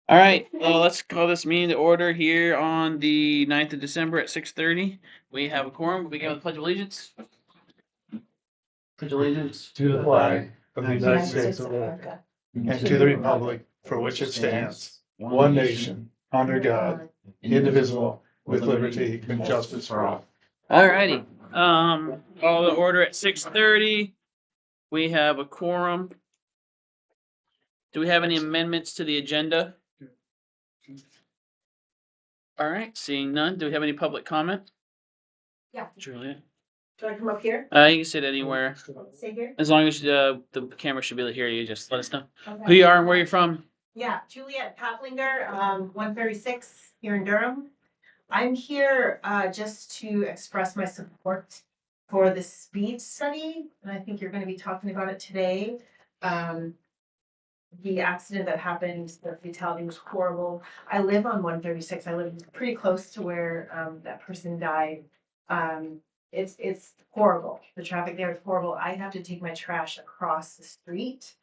All right, let's call this meeting to order here on the 9th of December at 6:30. We have a quorum. We begin with the Pledge of Allegiance. Pledge of Allegiance to the flag of the United States of America and to the republic for which it stands, one nation, under God, indivisible, with liberty and justice for all. All righty. Call the order at 6:30. We have a quorum. Do we have any amendments to the agenda? All right, seeing none. Do we have any public comment? Yeah. Julia? Do I come up here? You can sit anywhere. Stay here? As long as the camera should be able to hear you, just let us know who Okay. you are and where you're from. Yeah, Juliet Patlinger, 136 here in Durham. I'm here just to express my support for the speed study, and I think you're going to be talking about it today. The accident that happened, the fatality was horrible. I live on 136. I live pretty close to where that person died. It's horrible. The traffic there is horrible. I have to take my trash across the street.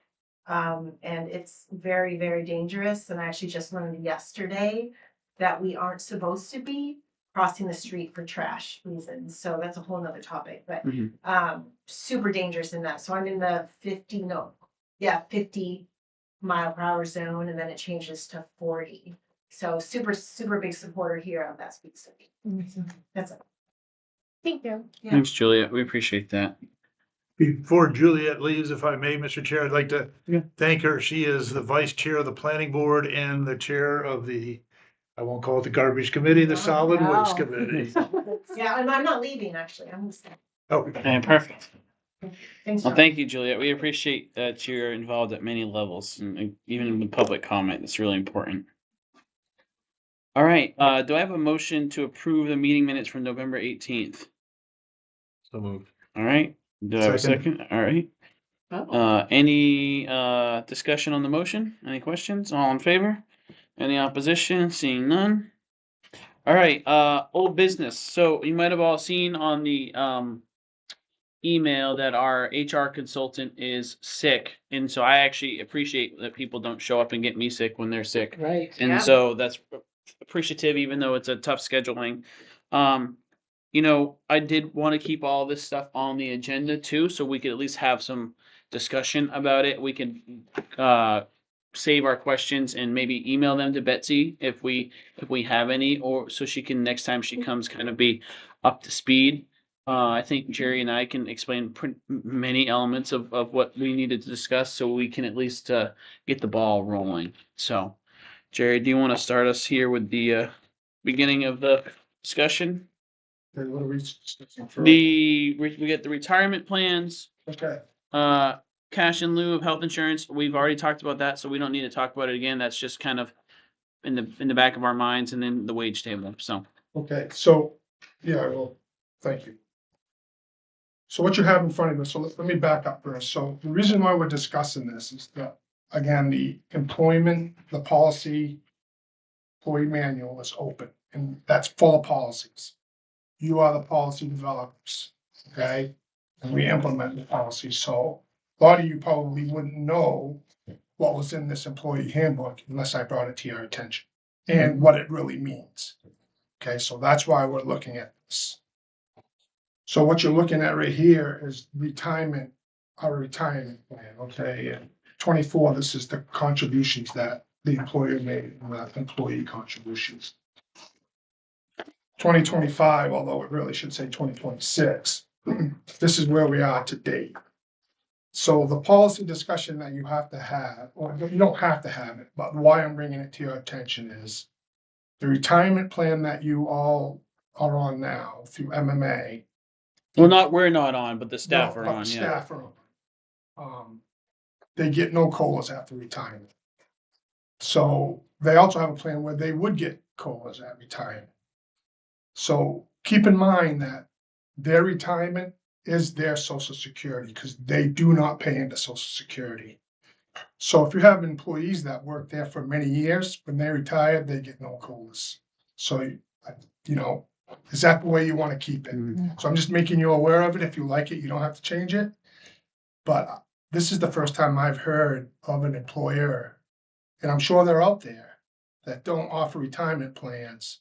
And it's very, very dangerous. And I actually just learned yesterday that we aren't supposed to be crossing the street for trash reasons. So that's a whole nother topic, but super dangerous in that. So I'm in the 50 mile per hour zone, and then it changes to 40. So super, super big supporter here of that speed study. That's it. Thank you. Yeah. Thanks, Juliet. We appreciate that. Before Juliet leaves, if I may, Mr. Chair, I'd like to Yeah. thank her. She is the vice chair of the planning board and the chair of the, I won't call it the garbage committee, the solid waste committee. Yeah, and I'm not leaving, actually. I'm staying. Oh, Okay, perfect. Thanks. Well, John. thank you, Juliet. We appreciate that you're involved at many levels, and even with public comment. It's really important. All right. Do I have a motion to approve the meeting minutes from November 18th? so moved. All right. Do I have a Second. second? All right. Any discussion on the motion? Any questions? All in favor? Any opposition? Seeing none. All right. Old business. So you might have all seen on the email that our HR consultant is sick, and so I actually appreciate that people don't show up and get me sick when they're sick. Right. And so that's appreciative, even though it's a tough scheduling. I did want to keep all this stuff on the agenda too, so we could at least have some discussion about it. We can save our questions and maybe email them to Betsy if we have any, or so she can next time she comes kind of be up to speed. I think Jerry and I can explain many elements of what we needed to discuss, so we can at least get the ball rolling. So, Jerry, do you want to start us here with the beginning of the discussion? We get the retirement plans, Okay. cash in lieu of health insurance. We've already talked about that, so we don't need to talk about it again. That's just kind of in the back of our minds, and then the wage table. So, Okay, so, yeah, well, thank you. So what you have in front of us, so let me back up first. So the reason why we're discussing this is that, again, the employment, the policy, employee manual is open, and that's full of policies. You are the policy developers, okay? And we implement the policy, so a lot of you probably wouldn't know what was in this employee handbook unless I brought it to your attention and what it really means. Okay, so that's why we're looking at this. So what you're looking at right here is retirement, our retirement plan, okay? And 24, this is the contributions that the employer made, employee contributions. 2025, although it really should say 2026, this is where we are to date. So the policy discussion that you have to have, or you don't have to have it, but why I'm bringing it to your attention is the retirement plan that you all are on now through MMA. well, we're not on, but the staff No, are but on. the Yeah. staff are on. They get no COLAs after retirement. So they also have a plan where they would get COLAs at retirement. So keep in mind that their retirement is their Social Security because they do not pay into Social Security. So if you have employees that work there for many years, when they retire, they get no COLAs. So, is that the way you want to keep it? Mhm. So I'm just making you aware of it. If you like it, you don't have to change it. But this is the first time I've heard of an employer, and I'm sure they're out there, that don't offer retirement plans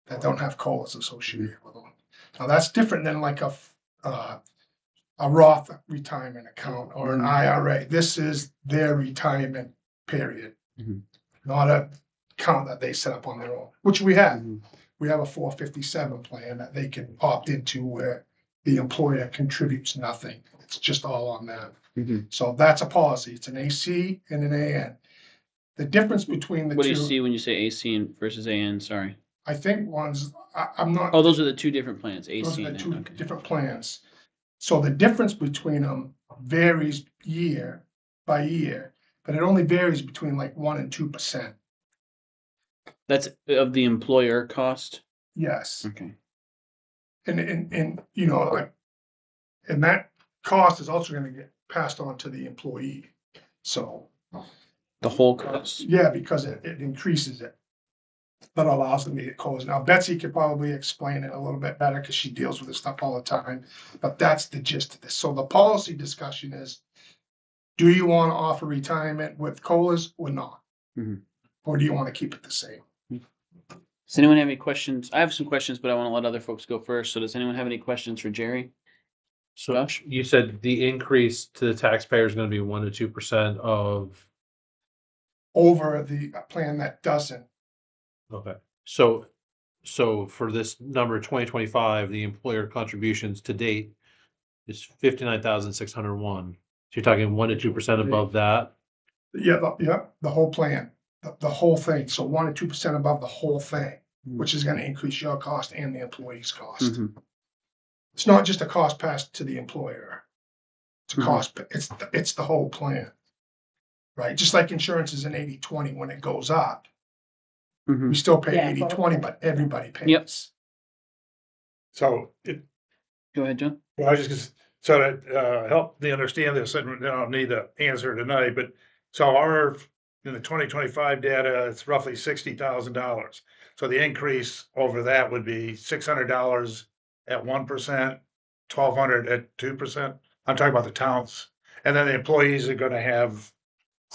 that don't have COLAs associated with them. Now, that's different than like a Roth retirement account or an IRA. This is their retirement period, Mhm. not a account that they set up on their own, which we have. Mhm. We have a 457 plan that they can opt into where the employer contributes nothing. It's just all on them. Mhm. So that's a policy. It's an AC and an AN. The difference between the What do you two, see when you say AC versus AN? Sorry. I think I'm not. Oh, those are the two different plans, Those AC are and the AN. two Okay. different plans. So the difference between them varies year by year, but it only varies between like 1% and 2%. That's of the employer cost. Yes. Okay. And you know, like, and that cost is also gonna get passed on to the employee. So, The whole cost. yeah, because it increases it. That allows them to get calls. Now Betsy could probably explain it a little bit better because she deals with this stuff all the time, but that's the gist of this. So the policy discussion is, do you want to offer retirement with COLAs or not? Mhm. Or do you want to keep it the same? Does anyone have any questions? I have some questions, but I want to let other folks go first. So does anyone have any questions for Jerry? So Josh? you said the increase to the taxpayer is gonna be 1% to 2% of, Over the plan that doesn't. okay. So for this number 2025, the employer contributions to date is 59,601. So you're talking 1% to 2% above that? Yeah, the whole plan, the whole thing. So 1% to 2% above the whole thing, which is gonna increase your cost and the employee's cost. Mhm. It's not just a cost passed to the employer. It's a Mhm. cost, it's the whole plan. Right? Just like insurance is an 80/20 when it goes up. Mhm. We still pay Yeah, 80/20, but everybody pays. Yep. So Go ahead, John. well, I was just gonna, so to help me understand this, and I don't need an answer tonight, but so in the 2025 data, it's roughly $60,000. So the increase over that would be $600 at 1%, 1,200 at 2%. I'm talking about the towns. And then the employees are gonna have,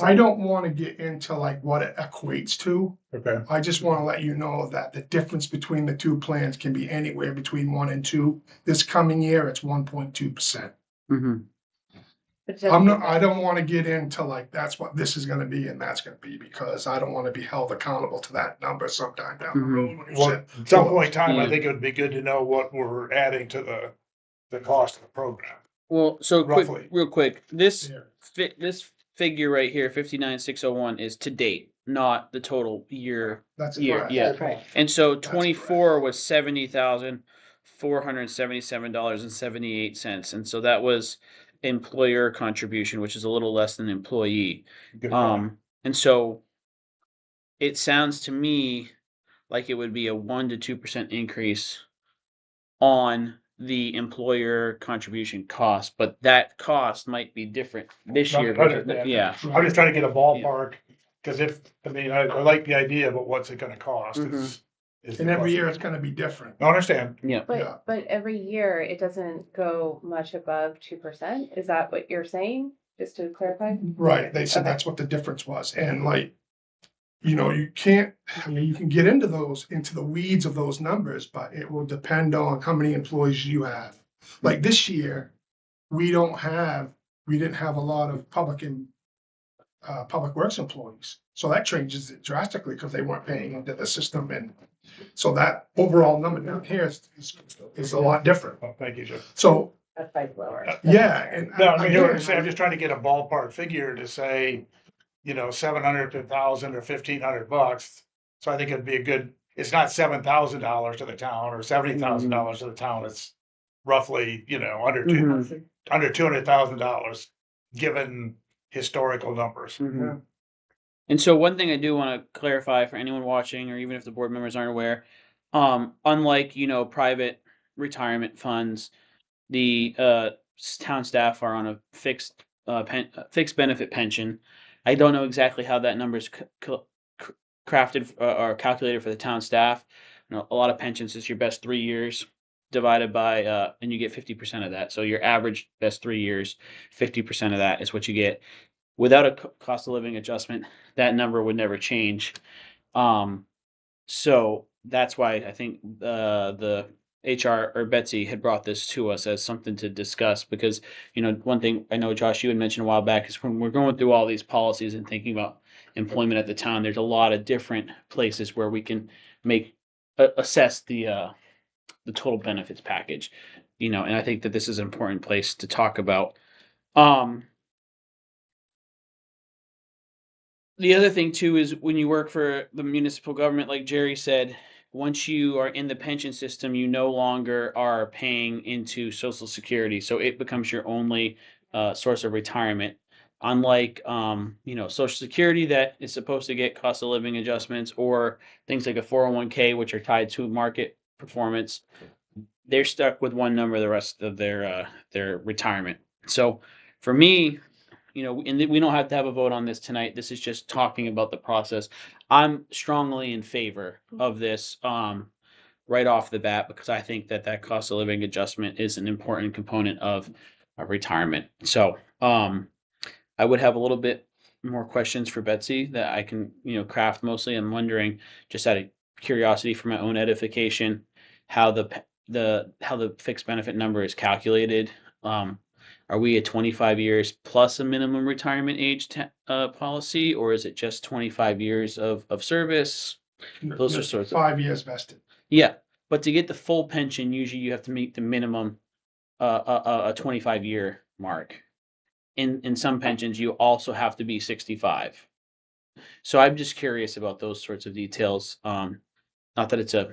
I don't wanna get into like what it equates to. okay, I just wanna let you know that the difference between the two plans can be anywhere between 1% and 2%. This coming year, it's 1.2%. Mhm. I don't wanna get into like, that's what this is gonna be and that's gonna be, because I don't wanna be held accountable to that number sometime down the road. when you well, said, at some point in time, Yeah. I think it would be good to know what we're adding to the cost of the program. Well, so Roughly. real quick, this Yeah. this figure right here, 59,601, is to date, not the total year. That's Yeah, correct. yeah. Right. And so That's 24 was $70,477.78, and so that was employer contribution, which is a little less than employee. Good point. And so it sounds to me like it would be a 1% to 2% increase on the employer contribution cost, but that cost might be different this year. Yeah. I'm just trying to get a ballpark, because I like the idea, but what's it gonna cost? is the And every question. year it's gonna be different. I understand. Yeah. Yeah. But every year it doesn't go much above 2%. Is that what you're saying? Just to clarify? Right, they said Okay. that's what the difference was, and like, you know, you can't, I mean, you can get into the weeds of those numbers, but it will depend on how many employees you have. Like this year, we didn't have a lot of public works employees, so that changes it drastically, because they weren't paying into the system, and so that overall number down here is a lot different. Oh, thank you, Joe. So, That's by lower. yeah, and. No, I mean, you know what I'm again, saying, I'm just trying to get a ballpark figure to say, 700 to 1,000 or $1,500. So I think it'd be it's not $7,000 to the town or $70,000 to the town. It's roughly, under Mhm. under $200,000, given historical numbers. Mhm. And so one thing I do want to clarify for anyone watching, or even if the board members aren't aware, unlike private retirement funds, the town staff are on a fixed benefit pension. I don't know exactly how that number is crafted or calculated for the town staff. A lot of pensions is your best 3 years divided by and you get 50% of that. So your average best 3 years, 50% of that is what you get. Without a cost of living adjustment, that number would never change. So that's why I think the HR or Betsy had brought this to us as something to discuss because, one thing I know, Josh, you had mentioned a while back is when we're going through all these policies and thinking about employment at the town, there's a lot of different places where we can assess the total benefits package, and I think that this is an important place to talk about. The other thing too is when you work for the municipal government, like Jerry said, once you are in the pension system, you no longer are paying into Social Security, so it becomes your only source of retirement. Unlike Social Security that is supposed to get cost of living adjustments or things like a 401k, which are tied to market performance, they're stuck with one number the rest of their retirement. So for me, and we don't have to have a vote on this tonight. This is just talking about the process. I'm strongly in favor of this right off the bat because I think that cost of living adjustment is an important component of retirement. So I would have a little bit more questions for Betsy that I can craft mostly. I'm wondering just out of curiosity for my own edification how the fixed benefit number is calculated. Are we at 25 years plus a minimum retirement age policy, or is it just 25 years of service? Those are sorts of 5 years vested. Yeah, but to get the full pension, usually you have to meet the minimum a 25-year mark. In some pensions, you also have to be 65. So I'm just curious about those sorts of details. Not that it's a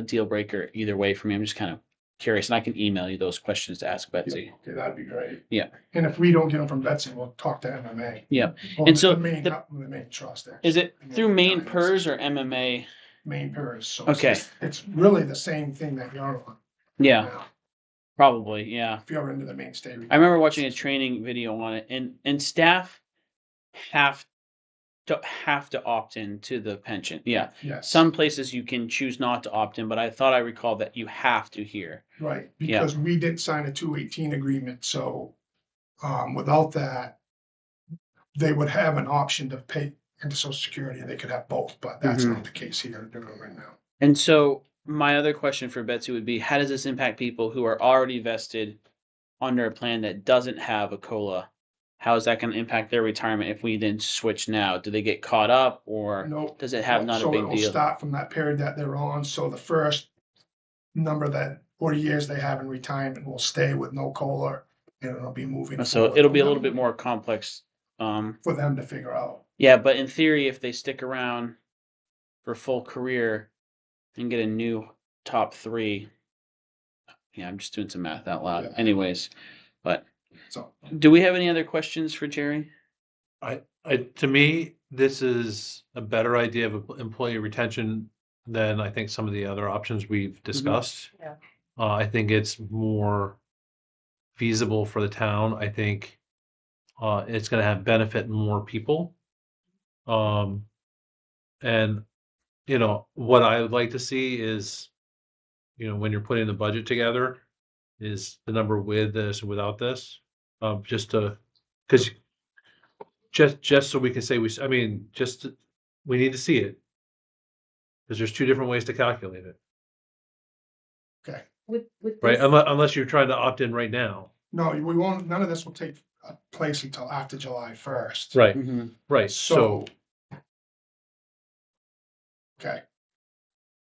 deal breaker either way for me. I'm just kind of curious, and I can email you those questions to ask Betsy. Okay, that'd be great. Yeah. And if we don't get them from Betsy, we'll talk to MMA. Yeah. Well, And so the main, the- the main trust. Is it actually. through Maine Giants. PERS or MMA? Main PERS. So Okay. It's really the same thing that you're on. Yeah, now, probably. Yeah. If you're into the main state. I remember watching a training video on it, and staff have to opt in to the pension. Yeah. Yes. Some places you can choose not to opt in, but I thought I recall that you have to here. Right, Yeah. because we didn't sign a 218 agreement, so without that, they would have an option to pay into Social Security, and they could have both, but that's Mhm. not the case here doing it right now. And so my other question for Betsy would be, how does this impact people who are already vested under a plan that doesn't have a COLA? How is that going to impact their retirement if we then switch now? Do they get caught up or Nope. does it have not a So big it will deal? start from that period that they're on, so the first number that 40 years they have in retirement will stay with no COLA, and it'll be moving. So forward it'll be a from little that bit more complex. for them to figure out. Yeah, but in theory, if they stick around for full career and get a new top 3, yeah, I'm just doing some math out loud. Yeah. Anyways, but So do we have any other questions for Jerry? To me, this is a better idea of employee retention than I think some of the other options we've discussed. Yeah. I think it's more feasible for the town. I think it's going to have benefit more people. And what I would like to see is, when you're putting the budget together, is the number with this and without this, just to, because just so we can say we need to see it. Because there's 2 different ways to calculate it, With right? this, Unless you're trying to opt in right now. no, we won't. None of this will take place until after July 1st. Right, Mm-hmm. right. So. Okay.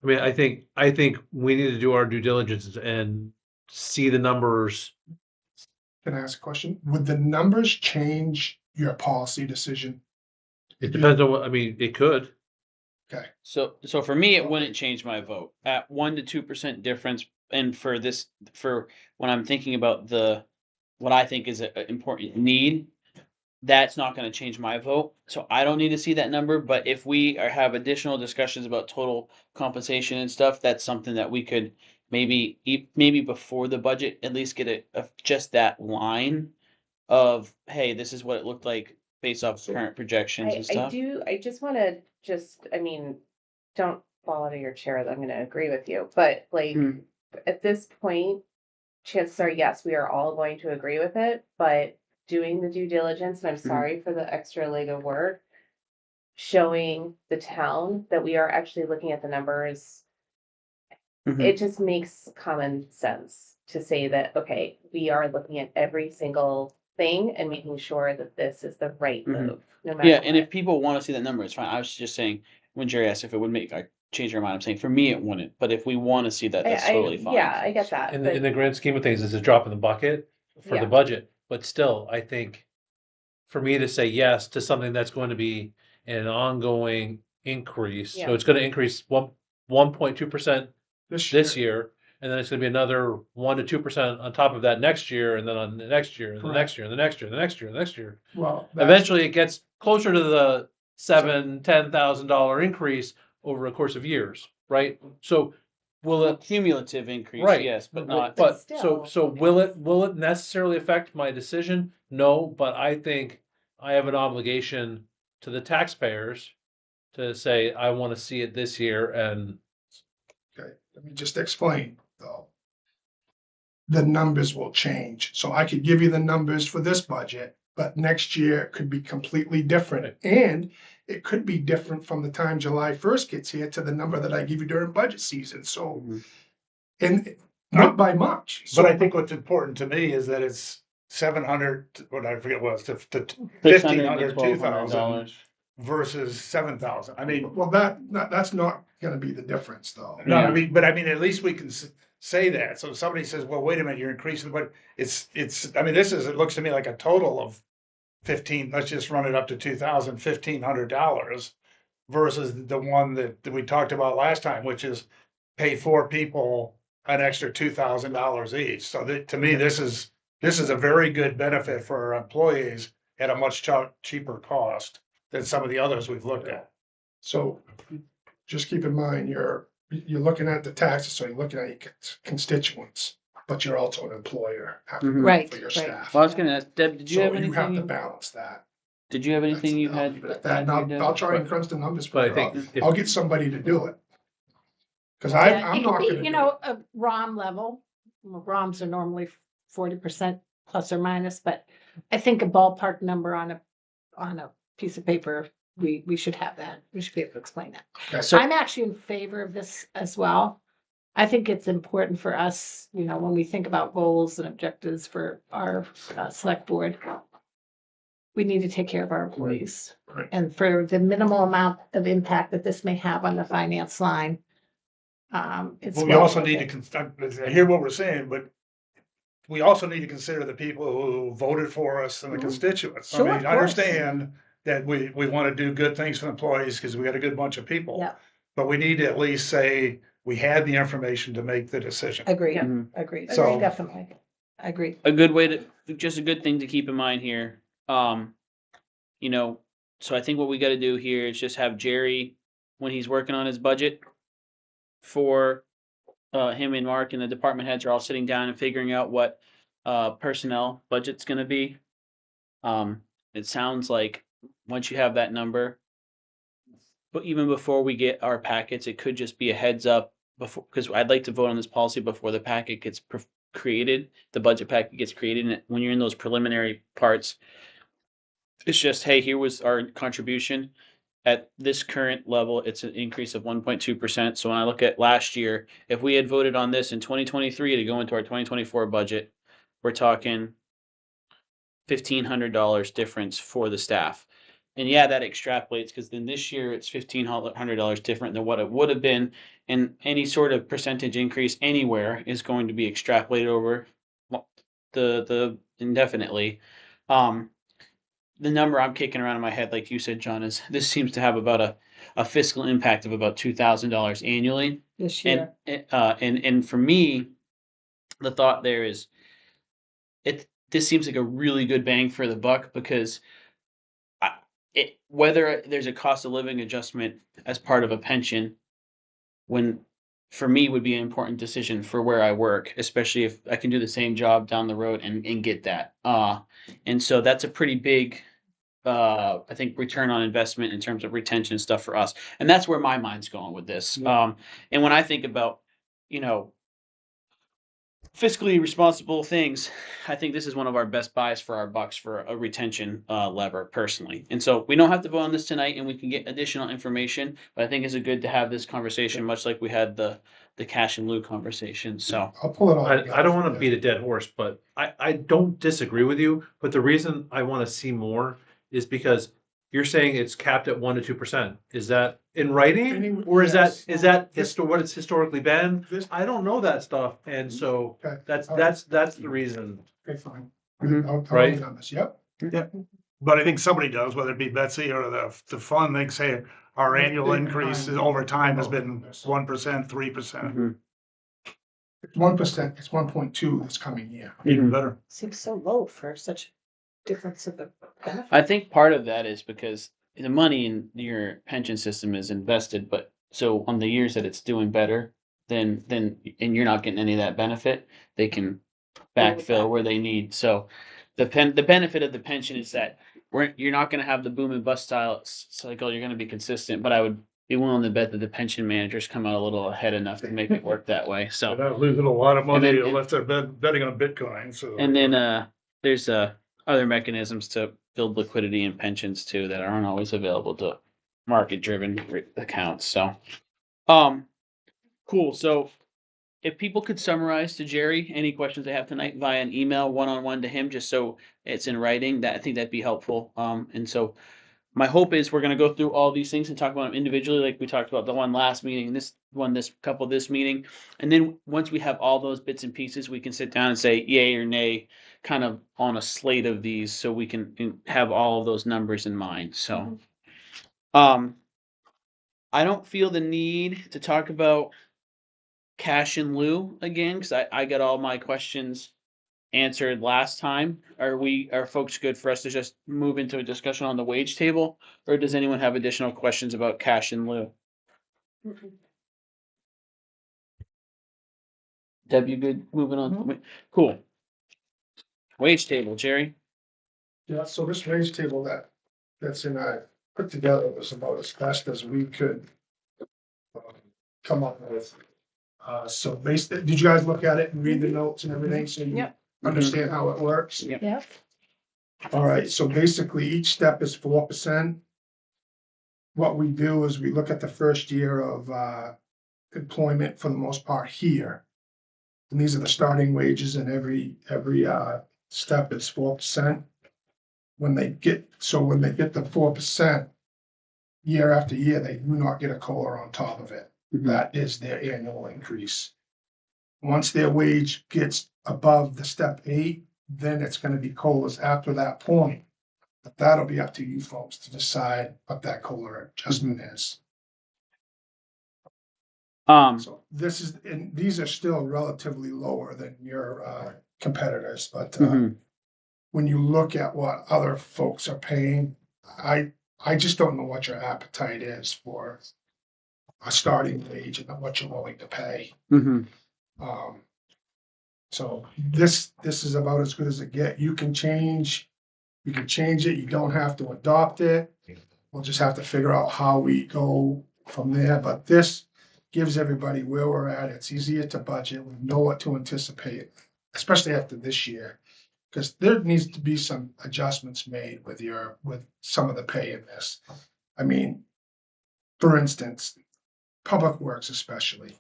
I mean, I think we need to do our due diligence and see the numbers. Can I ask a question? Would the numbers change your policy decision? It depends on it could. Okay, So for me, it wouldn't change my vote at 1 to 2% difference. And for when I'm thinking about what I think is an important need, that's not going to change my vote. So I don't need to see that number. But if we have additional discussions about total compensation and stuff, that's something that we could maybe before the budget at least get just that line of, hey, this is what it looked like based off current projections and stuff. I just want to don't fall out of your chair that I'm going to agree with you, but like Hmm. at this point, chances are, yes, we are all going to agree with it, but doing the due diligence, and I'm sorry for the extra leg of work, showing the town that we are actually looking at the numbers. Mhm. It just makes common sense to say that, okay, we are looking at every single thing and making sure that this is the right Mhm. move, no matter Yeah, and what. if people want to see that number, it's fine. I was just saying, when Jerry asked if it would make, I change our mind, I'm saying for me it wouldn't, but if we want to see that, that's totally fine. Yeah, I get that, In but the grand scheme of things, it's a drop in the bucket for the Yeah. budget, but still, I think for me to say yes to something that's going to be an ongoing increase, so Yeah. it's gonna increase 1.2% This this year, year, and then it's gonna be another 1 to 2% on top of that next year, and then on the next year, and the next year, and the next year, and the next year, and the next year. well, that's, Eventually, it gets closer to the $7,000-10,000 increase over a course of years, right? So will Well, it, cumulative increase, right? yes, but not. But still. so will it necessarily affect my decision? No, but I think I have an obligation to the taxpayers to say, I want to see it this year, and okay, let me just explain, though. The numbers will change, so I could give you the numbers for this budget, but next year it could be completely different. And it could be different from the time July first gets here to the number that I give you during budget season, so. Mhm. And not by much, But I so, think what's important to me is that it's 700, what I forget what it was, to $600 to 1,500, 2,000 $1,200. versus 7,000. I mean, well, that's not gonna be the difference, though. no, I Yeah. mean, but I mean, at least we can say that. So if somebody says, well, wait a minute, you're increasing, but I mean, it looks to me like a total of 15, let's just run it up to $1,500 versus the one that we talked about last time, which is pay 4 people an extra $2,000 each. So that, to me, this is a very good benefit for our employees at a much cheaper cost than some of the others we've looked at. So just keep in mind, you're looking at the taxes, so you're looking at your constituents, but you're also an employer Mhm. Right, for your right. staff. Well, I was gonna ask, Deb, did you So have you have to anything, balance that. did you have anything you I'll had? leave it at that, and I'll try and crunch the numbers for but I you. think if I'll get somebody to do it. Cause Yeah, I'm it not could be, gonna you do know, it. a ROM level. Well, ROMs are normally 40% plus or minus, but I think a ballpark number on a piece of paper, we should have that. We should be able to explain that. Okay. So- I'm actually in favor of this as well. I think it's important for us, you know, when we think about goals and objectives for our select board, we need to take care of our employees. Right. And for the minimal amount of impact that this may have on the finance line, it's. But we well also worth need it. to, I hear what we're saying, but we also need to consider the people who voted for us and the Mhm. constituents. I Sure, mean, of I course. understand that we want to do good things for employees because we got a good bunch of people. Yeah. But we need to at least say we had the information to make the decision. Agreed, Yeah. Mhm. agreed, So- definitely, agreed. A good way to, just a good thing to keep in mind here. You know, so I think what we got to do here is just have Jerry, when he's working on his budget for him and Mark and the department heads are all sitting down and figuring out what personnel budget's going to be. It sounds like once you have that number, but even before we get our packets, it could just be a heads up before, because I'd like to vote on this policy before the packet gets created, the budget packet gets created. And when you're in those preliminary parts, it's just, hey, here was our contribution. At this current level, it's an increase of 1.2%. So when I look at last year, if we had voted on this in 2023 to go into our 2024 budget, we're talking $1,500 difference for the staff. And yeah, that extrapolates because then this year it's $1,500 different than what it would have been. And any sort of percentage increase anywhere is going to be extrapolated over the indefinitely. The number I'm kicking around in my head, like you said, John, is this seems to have about a fiscal impact of about $2,000 annually. This year, And for me, the thought there is this seems like a really good bang for the buck because whether there's a cost of living adjustment as part of a pension, when for me would be an important decision for where I work, especially if I can do the same job down the road and get that. And so that's a pretty big, I think, return on investment in terms of retention and stuff for us. And that's where my mind's going with this. And when I think about, you know, fiscally responsible things, I think this is one of our best buys for our bucks for a retention lever personally. And so we don't have to vote on this tonight, and we can get additional information. But I think it's good to have this conversation, much like we had the cash and lieu conversation. So I'll pull it all. I don't want to beat a dead horse, but I don't disagree with you. But the reason I want to see more is because you're saying it's capped at 1 to 2%. Is that in writing, or is Yes. that what it's historically been? This- I don't know that stuff, and so Okay, that's the reason. okay, fine. Mhm. I'll Right. the numbers, yep. But I think somebody does, whether it be Betsy or the fund, they say our annual increase over time has been 1%, 3%. It's 1%, it's 1.2 this coming year. Even better. Seems so low for such difference of the benefit. I think part of that is because the money in your pension system is invested, but so on the years that it's doing better, then and you're not getting any of that benefit, they can backfill where they need. So the benefit of the pension is that you're not going to have the boom and bust style cycle. You're going to be consistent, but I would be willing to bet that the pension managers come out a little ahead enough to make it work that way. They're So not losing a lot of money then- unless they're betting on Bitcoin, so. and then there's other mechanisms to build liquidity in pensions too that aren't always available to market driven accounts. So cool. So if people could summarize to Jerry any questions they have tonight via an email one-on-one to him, just so it's in writing, that I think that'd be helpful. And so my hope is we're going to go through all these things and talk about them individually, like we talked about the one last meeting, this couple this meeting. And then once we have all those bits and pieces, we can sit down and say yay or nay, kind of on a slate of these, so we can have all of those numbers in mind. So, I don't feel the need to talk about cash in lieu again, because I got all my questions answered last time. Are folks good for us to just move into a discussion on the wage table, or does anyone have additional questions about cash in lieu? Deb, you good moving on? Cool. Wage table, Jerry. Yeah, so this wage table that's in, I put together was about as best as we could come up with. So did you guys look at it and read the notes and everything, so you Yep. understand how it works? Yep. Yep. All right, so basically each step is 4%. What we do is we look at the first year of employment for the most part here. And these are the starting wages, and every step is 4%. When they get the 4%, year after year, they do not get a COLA on top of it. That is their annual increase. Once their wage gets above the step 8, then it's gonna be COLAs after that point. But that'll be up to you folks to decide what that COLA adjustment is. So these are still relatively lower than your competitors, but when you look at what other folks are paying, I just don't know what your appetite is for a starting wage and what you're willing to pay. So this is about as good as it gets. You can change it. You don't have to adopt it. We'll just have to figure out how we go from there. But this gives everybody where we're at. It's easier to budget. We know what to anticipate, especially after this year, because there needs to be some adjustments made with some of the pay in this. I mean, for instance, Public Works especially.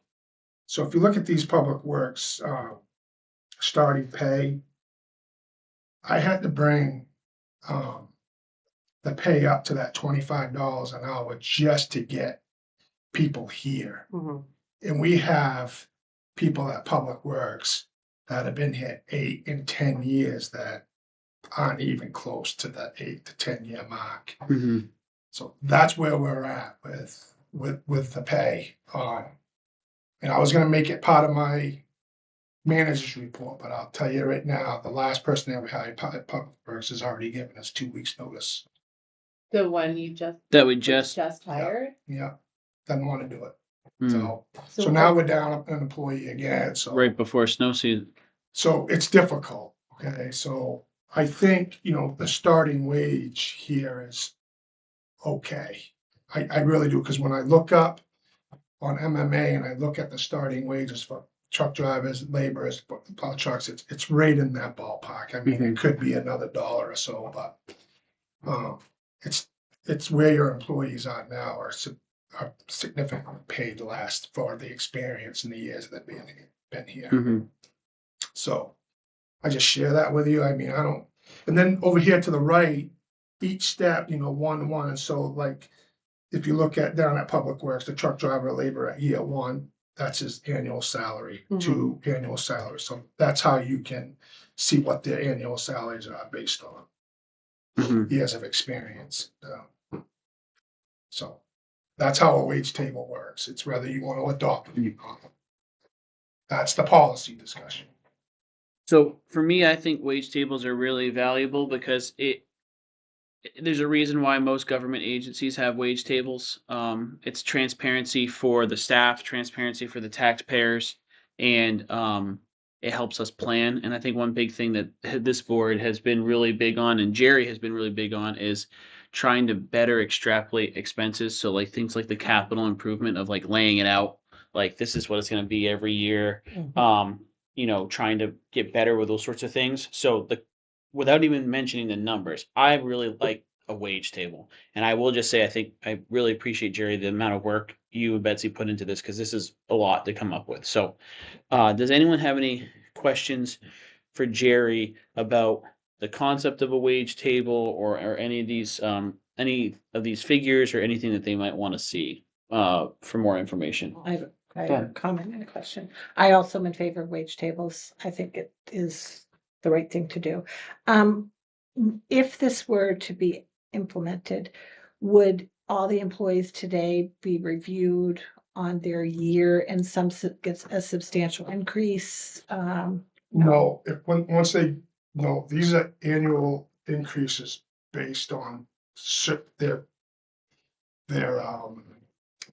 So if you look at these Public Works starting pay, I had to bring the pay up to that $25 an hour just to get people here. And we have people at Public Works that have been here 8 and 10 years that aren't even close to that 8 to 10 year mark. So that's where we're at with the pay. And I was gonna make it part of my manager's report, but I'll tell you right now, the last person that we hired at Public Works has already given us 2 weeks' notice. The one you That we just hired? Yeah, doesn't wanna do it. mm, So now we're down an employee again, so. right before snow season. So it's difficult, okay? So I think, the starting wage here is okay. I really do, because when I look up on MMA and I look at the starting wages for truck drivers, laborers, plow trucks, it's right in that ballpark. I mean, it could be another dollar or so, but it's where your employees are now are significantly paid less for the experience in the years that they've been here. Mhm. So I just share that with you. I mean, I don't, and then over here to the right, each step, 1, and so like, if you look at down at Public Works, the truck driver labor at year 1, that's his annual salary, 2 annual salary. So that's how you can see what their annual salaries are based on Mhm. years of experience. So that's how a wage table works. It's whether you want to adopt it or not. That's the policy discussion. So for me, I think wage tables are really valuable because there's a reason why most government agencies have wage tables. It's transparency for the staff, transparency for the taxpayers, and it helps us plan. And I think one big thing that this board has been really big on, and Jerry has been really big on, is trying to better extrapolate expenses. So like things like the capital improvement of like laying it out, like this is what it's going to be every year. Trying to get better with those sorts of things. So without even mentioning the numbers, I really like a wage table. And I will just say, I think I really appreciate, Jerry, the amount of work you and Betsy put into this, because this is a lot to come up with. So, does anyone have any questions for Jerry about the concept of a wage table or any of these figures or anything that they might want to see for more information? I have a comment and a question. I also am in favor of wage tables. I think it is the right thing to do. If this were to be implemented, would all the employees today be reviewed on their year and some gets a substantial increase? No, once no, these are annual increases based on their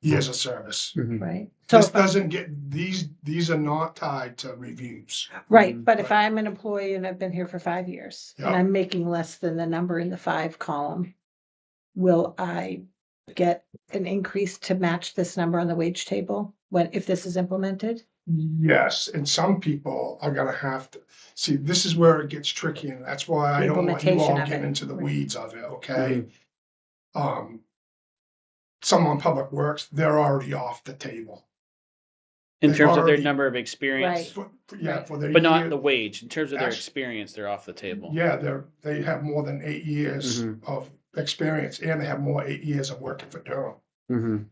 years of service. Right. So, This doesn't these are not tied to reviews. right, but if I'm an employee and I've been here for 5 years and Yeah. I'm making less than the number in the 5 column, will I get an increase to match this number on the wage table if this is implemented? Yes, and some people are gonna have to, see, this is where it gets tricky, and that's why I The don't want you all implementation of getting it. into the Right. weeds of it, okay? Some on Public Works, they're already off the table. In They've terms of their already- number of experience, Right. For their but not year- the wage. In terms of their Actu- experience, they're off the table. Yeah, they have more than 8 years of experience, and they have more 8 years of working for Durham. Mm-hmm.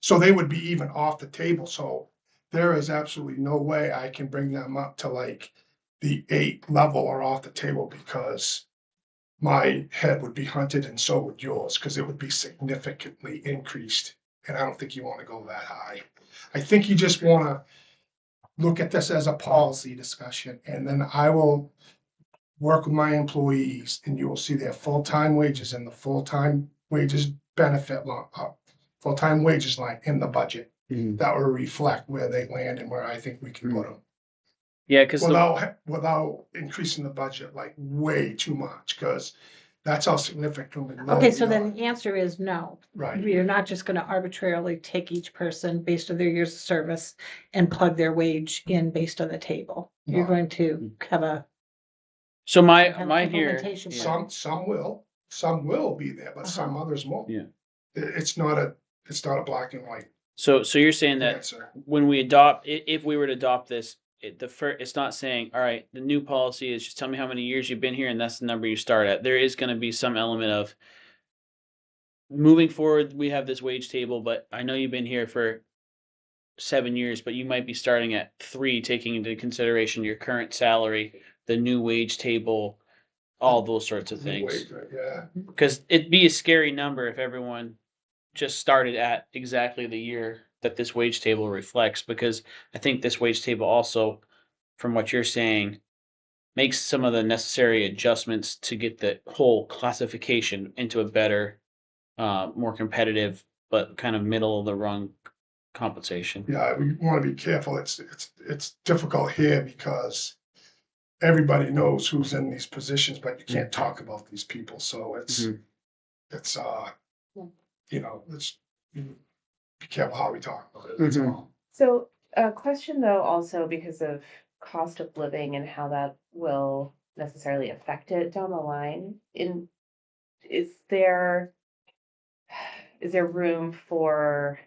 So they would be even off the table, so there is absolutely no way I can bring them up to like the 8 level or off the table, because my head would be hunted and so would yours, because it would be significantly increased, and I don't think you wanna go that high. I think you just wanna look at this as a policy discussion, and then I will work with my employees, and you will see their full-time wages and the full-time wages benefit full-time wages line in the budget. That will reflect where they land and where I think we can put them. Yeah, because Without increasing the budget like way too much, because that's how significantly low Okay, so we then are. the answer is no. Right, You're not just gonna arbitrarily take each person based on their years of service and plug their wage in based on the table. You're No. going to have a so my kind of my here. implementation Yeah. plan. some will be there, but some others won't. Yeah. It's not a black and white So you're saying that answer. when we adopt, if we were to adopt this, it's not saying, all right, the new policy is just tell me how many years you've been here and that's the number you start at. There is going to be some element of moving forward. We have this wage table, but I know you've been here for 7 years, but you might be starting at 3, taking into consideration your current salary, the new wage table, all those sorts of things. Yeah, Because it'd be a scary number if everyone just started at exactly the year that this wage table reflects, because I think this wage table also, from what you're saying, makes some of the necessary adjustments to get the whole classification into a better, more competitive, but kind of middle of the rung compensation. yeah, we wanna be careful. It's difficult here because everybody knows who's in these positions, but you can't talk about these people, so it's, let's be careful how we talk about it, that's all. So A question though, also because of cost of living and how that will necessarily affect it down the line. Is there, is there room for,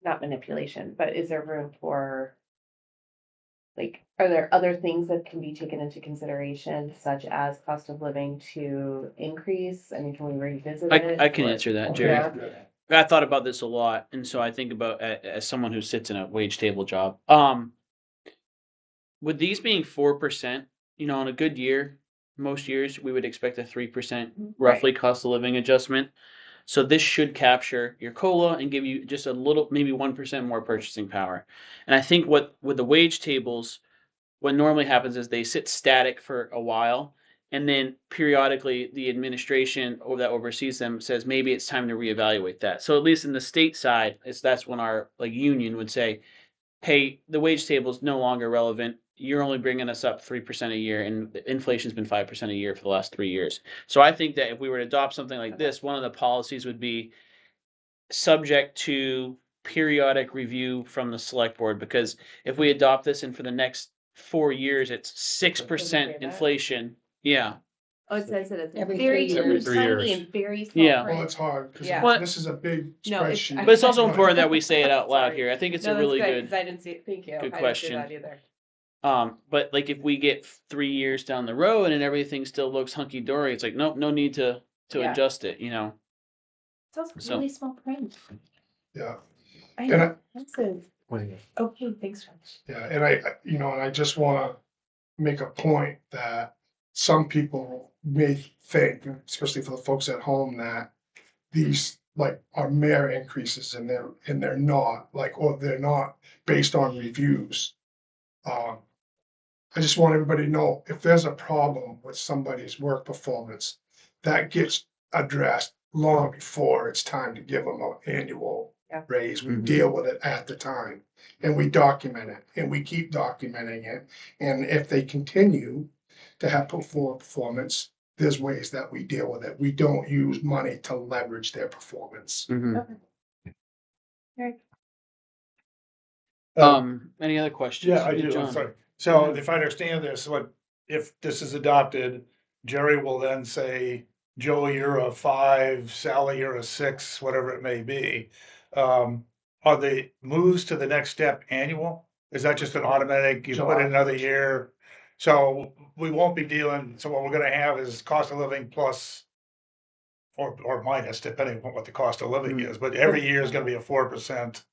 not manipulation, but is there room for, like, are there other things that can be taken into consideration, such as cost of living to increase? I mean, can we revisit it? I can or- answer that, Jerry. Yeah. I thought about this a lot, and so I think about as someone who sits in a wage table job. With these being 4%, on a good year, most years we would expect a 3% roughly cost of living adjustment. So this should capture your COLA and give you just a little, maybe 1% more purchasing power. And I think what with the wage tables, what normally happens is they sit static for a while, and then periodically the administration or that oversees them says maybe it's time to reevaluate that. So at least in the state side, that's when our like union would say, hey, the wage table is no longer relevant. You're only bringing us up 3% a year, and inflation's been 5% a year for the last 3 years. So I think that if we were to adopt something like this, one of the policies would be subject to periodic review from the select board, because if we adopt this and for the next 4 years it's 6% inflation, yeah. Oh, it says it. It's Every very 3 years. Every 3 tiny years. and very small Yeah. Well, print. it's hard, Yeah. because this is a big No, it's- spreadsheet. But it's also important that we say it out loud Sorry. here. I think it's No, a that's really good, good 'cause I didn't see it. Thank you. good I didn't see question. that either. But like if we get 3 years down the road and everything still looks hunky dory, it's like nope, no need to Yeah. adjust it, It's also So- really small print. Yeah, I And know. Massive. Wait. Okay, thanks, Rich. yeah, and and I just wanna make a point that some people may think, especially for the folks at home, that these like are mere increases and they're not, like, or they're not based on reviews. Um, I just want everybody to know, if there's a problem with somebody's work performance, that gets addressed long before it's time to give them an annual Yeah. raise. We Mhm. deal with it at the time, and we document it, and we keep documenting it. And if they continue to have poor performance, there's ways that we deal with it. We don't use money to leverage their performance. Any other questions? Yeah, I do, I'm John? sorry. So if I understand this, if this is adopted, Jerry will then say, Joe, you're a 5, Sally, you're a 6, whatever it may be. Are the moves to the next step annual? Is that just an automatic, you put in another year? So we won't be dealing, so what we're gonna have is cost of living plus or minus, depending on what the cost of living is, but every year is gonna be a 4%.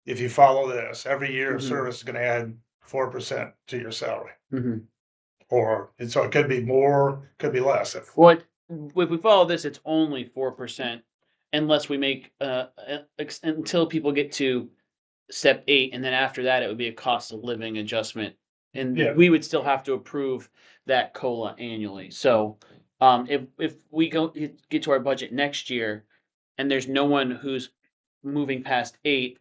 If you follow this, every year of Mhm. service is gonna add 4% to your salary. Mhm. And so it could be more, could be less. If What if we follow this? It's only 4%, unless we make until people get to step 8, and then after that it would be a cost of living adjustment, and Yeah. we would still have to approve that COLA annually. So, if we get to our budget next year, and there's no one who's moving past 8,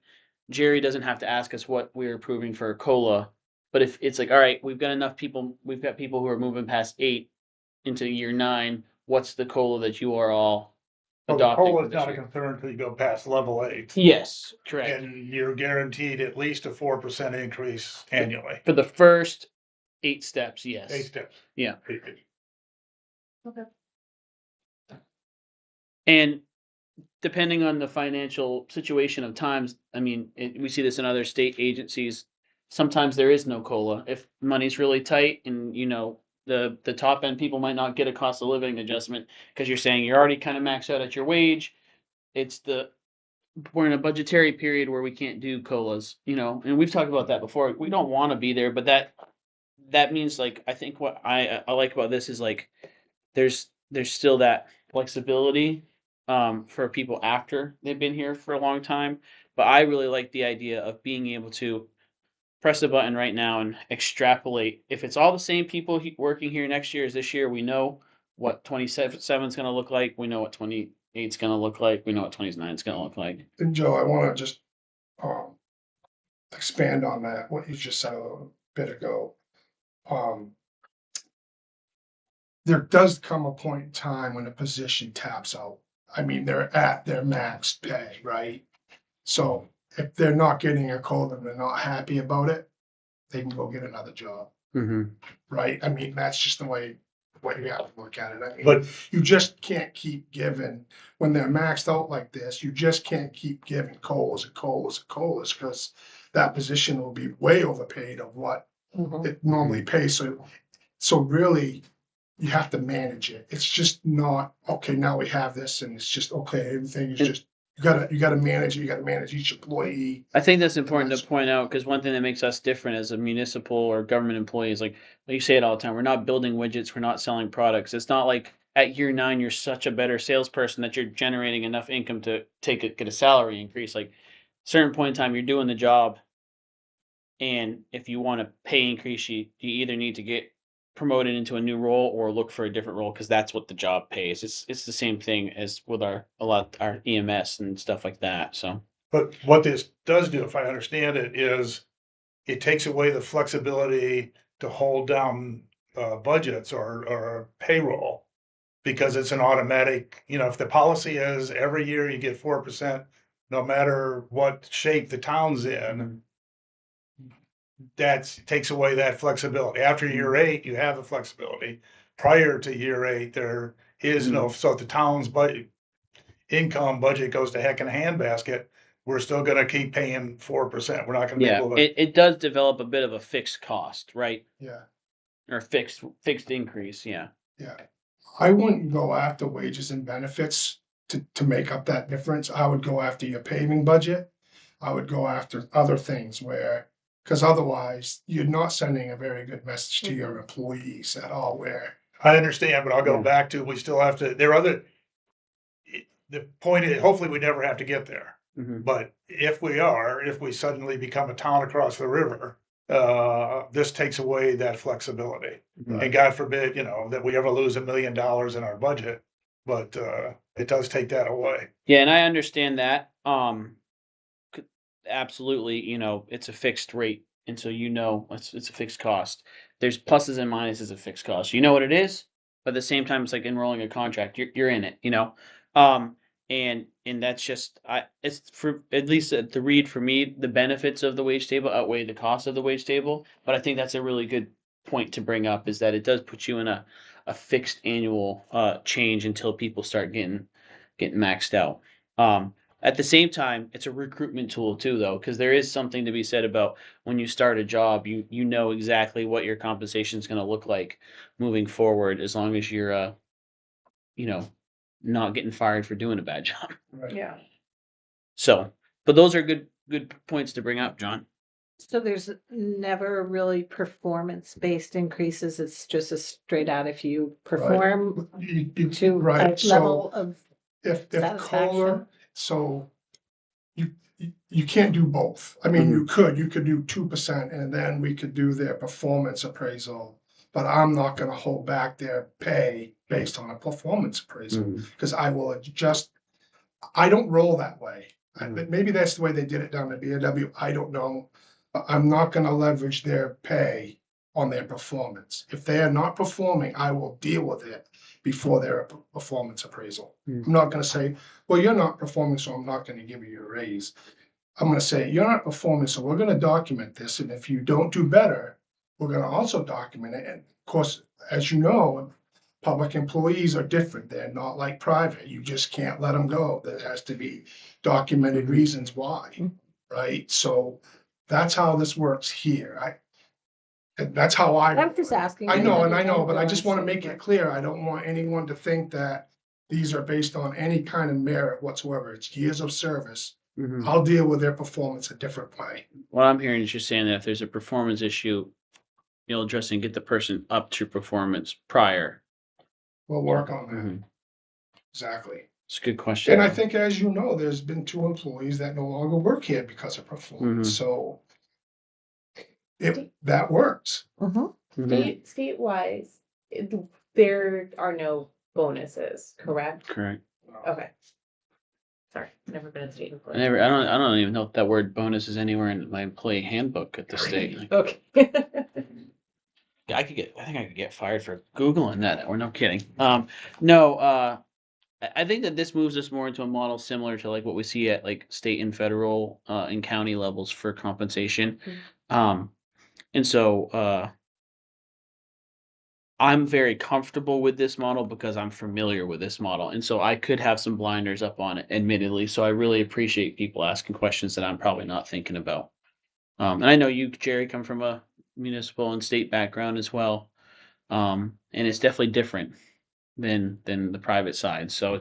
Jerry doesn't have to ask us what we're approving for COLA. But if it's like, all right, we've got enough people, we've got people who are moving past 8 into year 9, what's the COLA that you are all so the adopting? COLA for is this not a year? concern until you go past level 8. Yes, correct. And you're guaranteed at least a 4% increase annually. For the first 8 steps, yes. 8 steps. Yeah. 8. And depending on the financial situation of times, I mean, we see this in other state agencies. Sometimes there is no COLA if money's really tight, and the top end people might not get a cost of living adjustment because you're saying you're already kind of maxed out at your wage. We're in a budgetary period where we can't do COLAs, and we've talked about that before. We don't want to be there, but that means, like, I think what I like about this is like there's still that flexibility for people after they've been here for a long time. But I really like the idea of being able to press a button right now and extrapolate. If it's all the same people working here next year as this year, we know what 27 is going to look like. We know what 28 is going to look like. We know what 29 is going to look like. And Joe, I wanna just, expand on that, what you just said a little bit ago. There does come a point in time when a position taps out. I mean, they're at their max pay, right? So if they're not getting a COLA and they're not happy about it, they can go get another job, Mm-hmm. right? I mean, that's just the way you have to look at it. I mean, But you just can't keep giving, when they're maxed out like this, you just can't keep giving COLAs and COLAs and COLAs, because that position will be way overpaid of what it normally pays. So really, you have to manage it. It's just not, okay, now we have this and it's just, okay, everything is just, you gotta manage it, you gotta manage each employee. I think that's important to That's- point out because one thing that makes us different as a municipal or government employee is like you say it all the time. We're not building widgets. We're not selling products. It's not like at year 9 you're such a better salesperson that you're generating enough income to get a salary increase. Like certain point in time, you're doing the job, and if you want a pay increase, you either need to get promoted into a new role or look for a different role because that's what the job pays. It's the same thing as with our EMS and stuff like that. So. But what this does do, if I understand it, is it takes away the flexibility to hold down budgets or payroll. Because it's an automatic, if the policy is every year you get 4%, no matter what shape the town's in, that takes away that flexibility. After year 8, you have the flexibility. Prior to year 8, there is no, so if the town's income budget goes to heck in a handbasket, we're still gonna keep paying 4%. We're not gonna be Yeah, able to. it does develop a bit of a fixed cost, right? Yeah, Or fixed increase, yeah. yeah. I wouldn't go after wages and benefits to make up that difference. I would go after your paving budget. I would go after other things where, because otherwise you're not sending a very good message to your employees at all where. I understand, but I'll go Yeah. back to, we still have to, there are other. The point is, hopefully we never have to get there, Mhm. but if we suddenly become a town across the river, this takes away that flexibility. And God forbid, that we ever lose $1 million in our budget, but, it does take that away. Yeah, and I understand that. Absolutely, it's a fixed rate, and so it's a fixed cost. There's pluses and minuses of fixed cost. You know what it is, but at the same time, it's like enrolling a contract. You're in it, and that's just it's for at least at the read for me, the benefits of the wage table outweigh the cost of the wage table. But I think that's a really good point to bring up is that it does put you in a fixed annual change until people start getting maxed out. At the same time, it's a recruitment tool too, though, because there is something to be said about when you start a job, you know exactly what your compensation is going to look like moving forward, as long as you're, not getting fired for doing a bad job. Right. Yeah. So, but those are good points to bring up, John. So there's never really performance-based increases. It's just a straight out if you perform to Right, a level of if COLA, satisfaction. so you can't do both. I mean, you could do 2% and then we could do their performance appraisal. But I'm not gonna hold back their pay based on a performance appraisal, because I will adjust. I don't roll that way. Maybe that's the way they did it down at BW, I don't know. But I'm not gonna leverage their pay on their performance. If they are not performing, I will deal with it before their performance appraisal. I'm not gonna say, well, you're not performing, so I'm not gonna give you a raise. I'm gonna say, you're not performing, so we're gonna document this, and if you don't do better, we're gonna also document it. And of course, as you know, public employees are different. They're not like private. You just can't let them go. There has to be documented reasons why, right? So that's how this works here. And that's how I'm just asking. I know, but I just want to make it clear. I don't want anyone to think that these are based on any kind of merit whatsoever. It's years of service. I'll deal with their performance a different way. What I'm hearing is you're saying that if there's a performance issue, you'll address and get the person up to performance prior. We'll work on that. Exactly. It's a good question. And I think, as you know, there's been 2 employees that no longer work here because of performance. So that works. State-wise, there are no bonuses, correct? Correct. Okay. Sorry, never been a state I employee. don't even know if that word bonus is anywhere in my employee handbook at the state. Like, Okay. I think I could get fired for Googling that, or no kidding. No, I think that this moves us more into a model similar to like what we see at like state and federal and county levels for compensation. And so I'm very comfortable with this model because I'm familiar with this model. And so I could have some blinders up on it, admittedly. So I really appreciate people asking questions that I'm probably not thinking about. And I know you, Jerry, come from a municipal and state background as well. And it's definitely different than the private side. So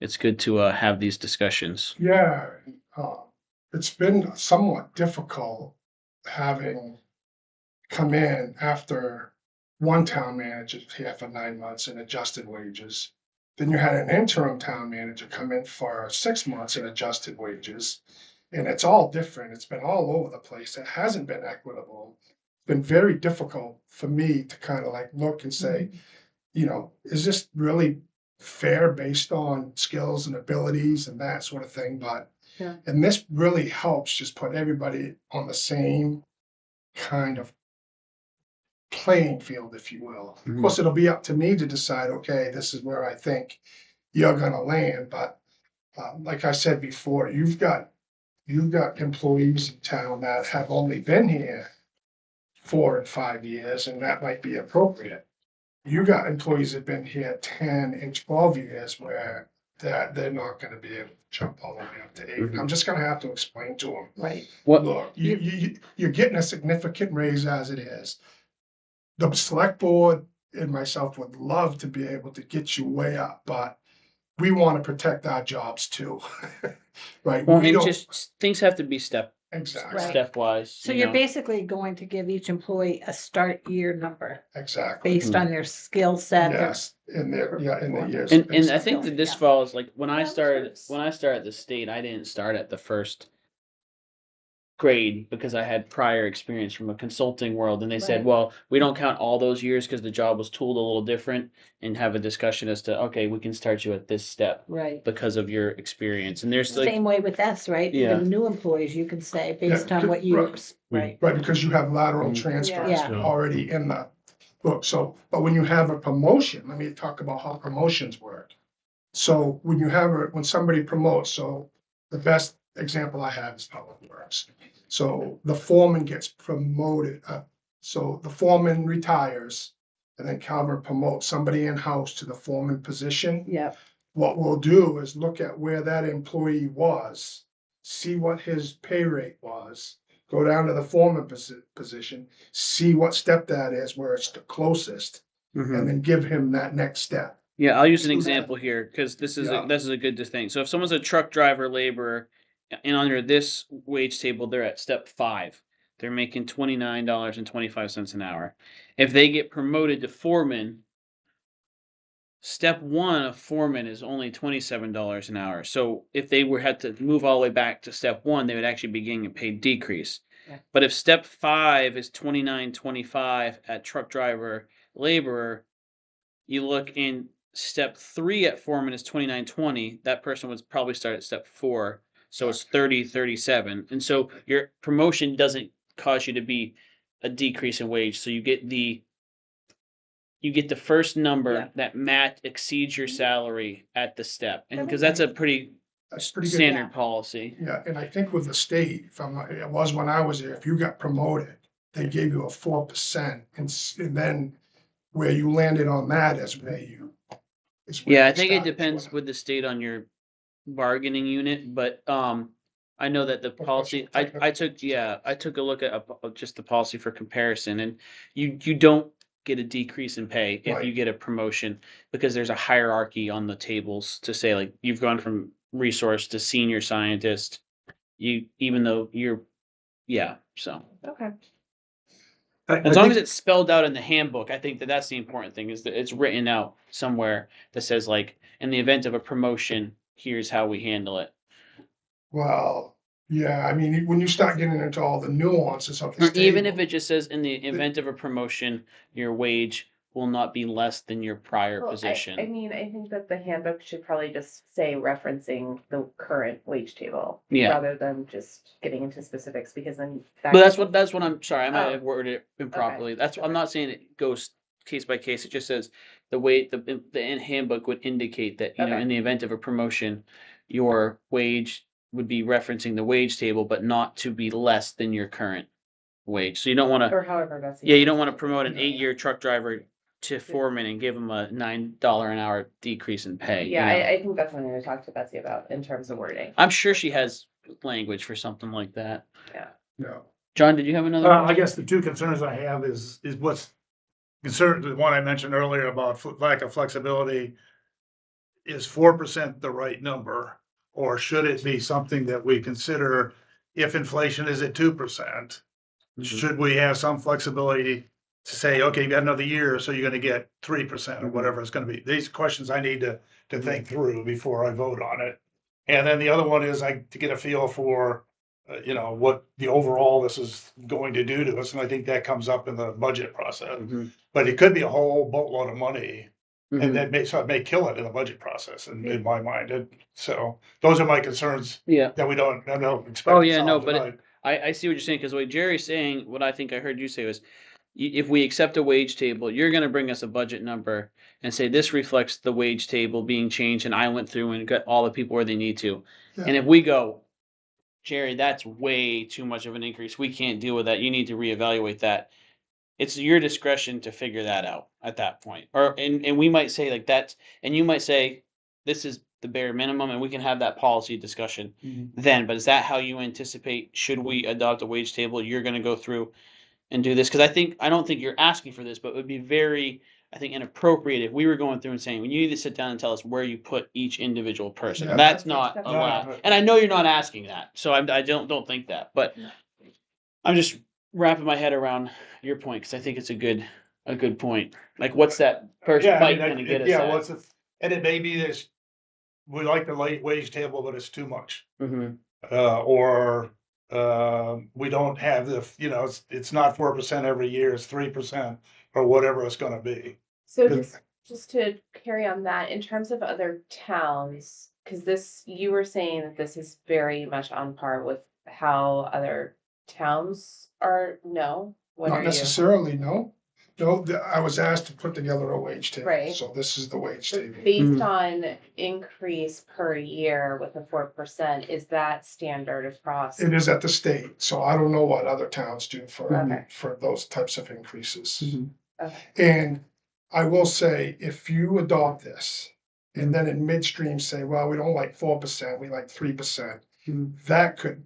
it's good to have these discussions. Yeah, uh, it's been somewhat difficult having come in after one town manager here for 9 months and adjusted wages. Then you had an interim town manager come in for 6 months and adjusted wages. And it's all different. It's been all over the place. It hasn't been equitable. It's been very difficult for me to kind of like look and say, you know, is this really fair based on skills and abilities and that sort of thing? But, Yeah. and this really helps just put everybody on the same kind of playing field, if you will. Of course, it'll be up to me to decide, okay, this is where I think you're gonna land, but like I said before, you've got employees in town that have only been here 4 and 5 years, and that might be appropriate. You got employees that have been here 10 and 12 years where they're not gonna be able to jump all the way up to 8. Mhm. I'm just gonna have to explain to them, Right. What? look, you're getting a significant raise as it is. The select board and myself would love to be able to get you way up, but we want to protect our jobs too. Right? Well, We and don't, just things have to be exactly, Right. stepwise. So you you're know? basically going to give each employee a start year number exactly. based on their skill set. their- Yes, in the years. And I think that this Yeah. falls like when I Yeah, started that's- when I started at the state, I didn't start at the first grade because I had prior experience from a consulting world, and they said, Right. well, we don't count all those years because the job was tooled a little different, and have a discussion as to okay, we can start you at this step Right. because of your experience. And there's like Same way with us, right? Yeah. Even new employees, you can say based Yeah, on what right. you, right? Right, because you have lateral Mhm. transfers Yeah. already in the book. So, but when you have a promotion, let me talk about how promotions work. So when you have, when somebody promotes, so the best example I have is Public Works. So the foreman gets promoted, so the foreman retires, and then Calvin promotes somebody in-house to the foreman position. Yep. What we'll do is look at where that employee was, see what his pay rate was, go down to the foreman position, see what step that is, where it's the closest, Mhm. and then give him that next step. Yeah, I'll use an So that- example here because this is Yeah. this is a good thing. So if someone's a truck driver, laborer, and under this wage table, they're at step 5. They're making $29.25 an hour. If they get promoted to foreman, step 1 of foreman is only $27 an hour. So if they had to move all the way back to step 1, they would actually be getting a paid decrease. Yeah. But if step 5 is $29.25 at truck driver, laborer, you look in step 3 at foreman is 29.20. That person would probably start at step 4. So it's 30.37. And so your promotion doesn't cause you to be a decrease in wage. So you get the first number Yeah. that exceeds your salary at the step. And That because makes that's a pretty That's pretty good. standard policy. Yeah, and I think with the state, if I'm not, it was when I was there, if you got promoted, they gave you a 4%, and then where you landed on that is where you. is where Yeah, I you think it start, depends where- with the state on your bargaining unit, but I know that the What about policy your I took a look at just the policy for comparison, and you don't get a decrease in pay if you Right. get a promotion because there's a hierarchy on the tables to say like you've gone from resource to senior scientist, even though so Okay. as long as it's spelled out in the handbook, I think that's the important thing is that it's written out somewhere that says like in the event of a promotion, here's how we handle it. Well, yeah, I mean, when you start getting into all the nuances of Or this even if table, it just says in the event of a promotion, your wage will not be less than your prior Well, position. I mean, I think that the handbook should probably just say referencing the current wage table. Yeah. Rather than just getting into specifics, because then. But that's what I'm sorry, I might Oh. have worded it improperly. I'm not saying it goes case by case. It just says the handbook would indicate that, you know, Okay. in the event of a promotion, your wage would be referencing the wage table, but not to be less than your current wage. So you don't want to, Or however that's. yeah, you don't want to promote an 8-year truck driver to foreman and give him a $9 an hour decrease in pay. Yeah, you know? I think that's something to talk to Betsy about in terms of wording. I'm sure she has language for something like that. Yeah. John, did you have another? I guess the two concerns I have is what's concerned, the one I mentioned earlier about lack of flexibility. Is 4% the right number? Or should it be something that we consider if inflation is at 2%? Should we have some flexibility to say, okay, you got another year, so you're gonna get 3% or whatever it's gonna be? These questions I need to think through before I vote on it. And then the other one is to get a feel for, you know, what the overall this is going to do to us, and I think that comes up in the budget process. But it could be a whole boatload of money, and that may kill it in the budget process, in my mind. So those are my concerns Yeah. that I don't expect. Oh, to yeah, no, solve but tonight. I see what you're saying, because what Jerry's saying, what I think I heard you say was, if we accept a wage table, you're gonna bring us a budget number and say this reflects the wage table being changed, and I went through and got all the people where they need to. Yeah. And if we go, Jerry, that's way too much of an increase, we can't deal with that, you need to reevaluate that. It's your discretion to figure that out at that point. And we might say like that's, and you might say, this is the bare minimum, and we can have that policy discussion then. But is that how you anticipate, should we adopt a wage table? You're gonna go through and do this? Because I don't think you're asking for this, but it would be very, I think, inappropriate if we were going through and saying, well, you need to sit down and tell us where you put each individual person. Yeah, That's not that's allowed. not- And I know you're not asking that, so I don't think that, but I'm just wrapping my head around your point, because I think it's a good point. Like, what's that first Yeah, I bite mean, gonna get us yeah, at? and it may be this, we like the late wage table, but it's too much. Mhm. Or, we don't have you know, it's not 4% every year, it's 3% or whatever it's gonna be. So Good. just to carry on that, in terms of other towns, because this, you were saying that this is very much on par with how other towns are, no? What are Not you? necessarily, no. No, I was asked to put together a wage table, Right. so this is the wage table. Based on increase per year with the 4%, is that standard across? It is at the state, so I don't know what other towns do Okay. for those types of increases. Okay. And I will say, if you adopt this, and then in midstream say, well, we don't like 4%, we like 3%, that could,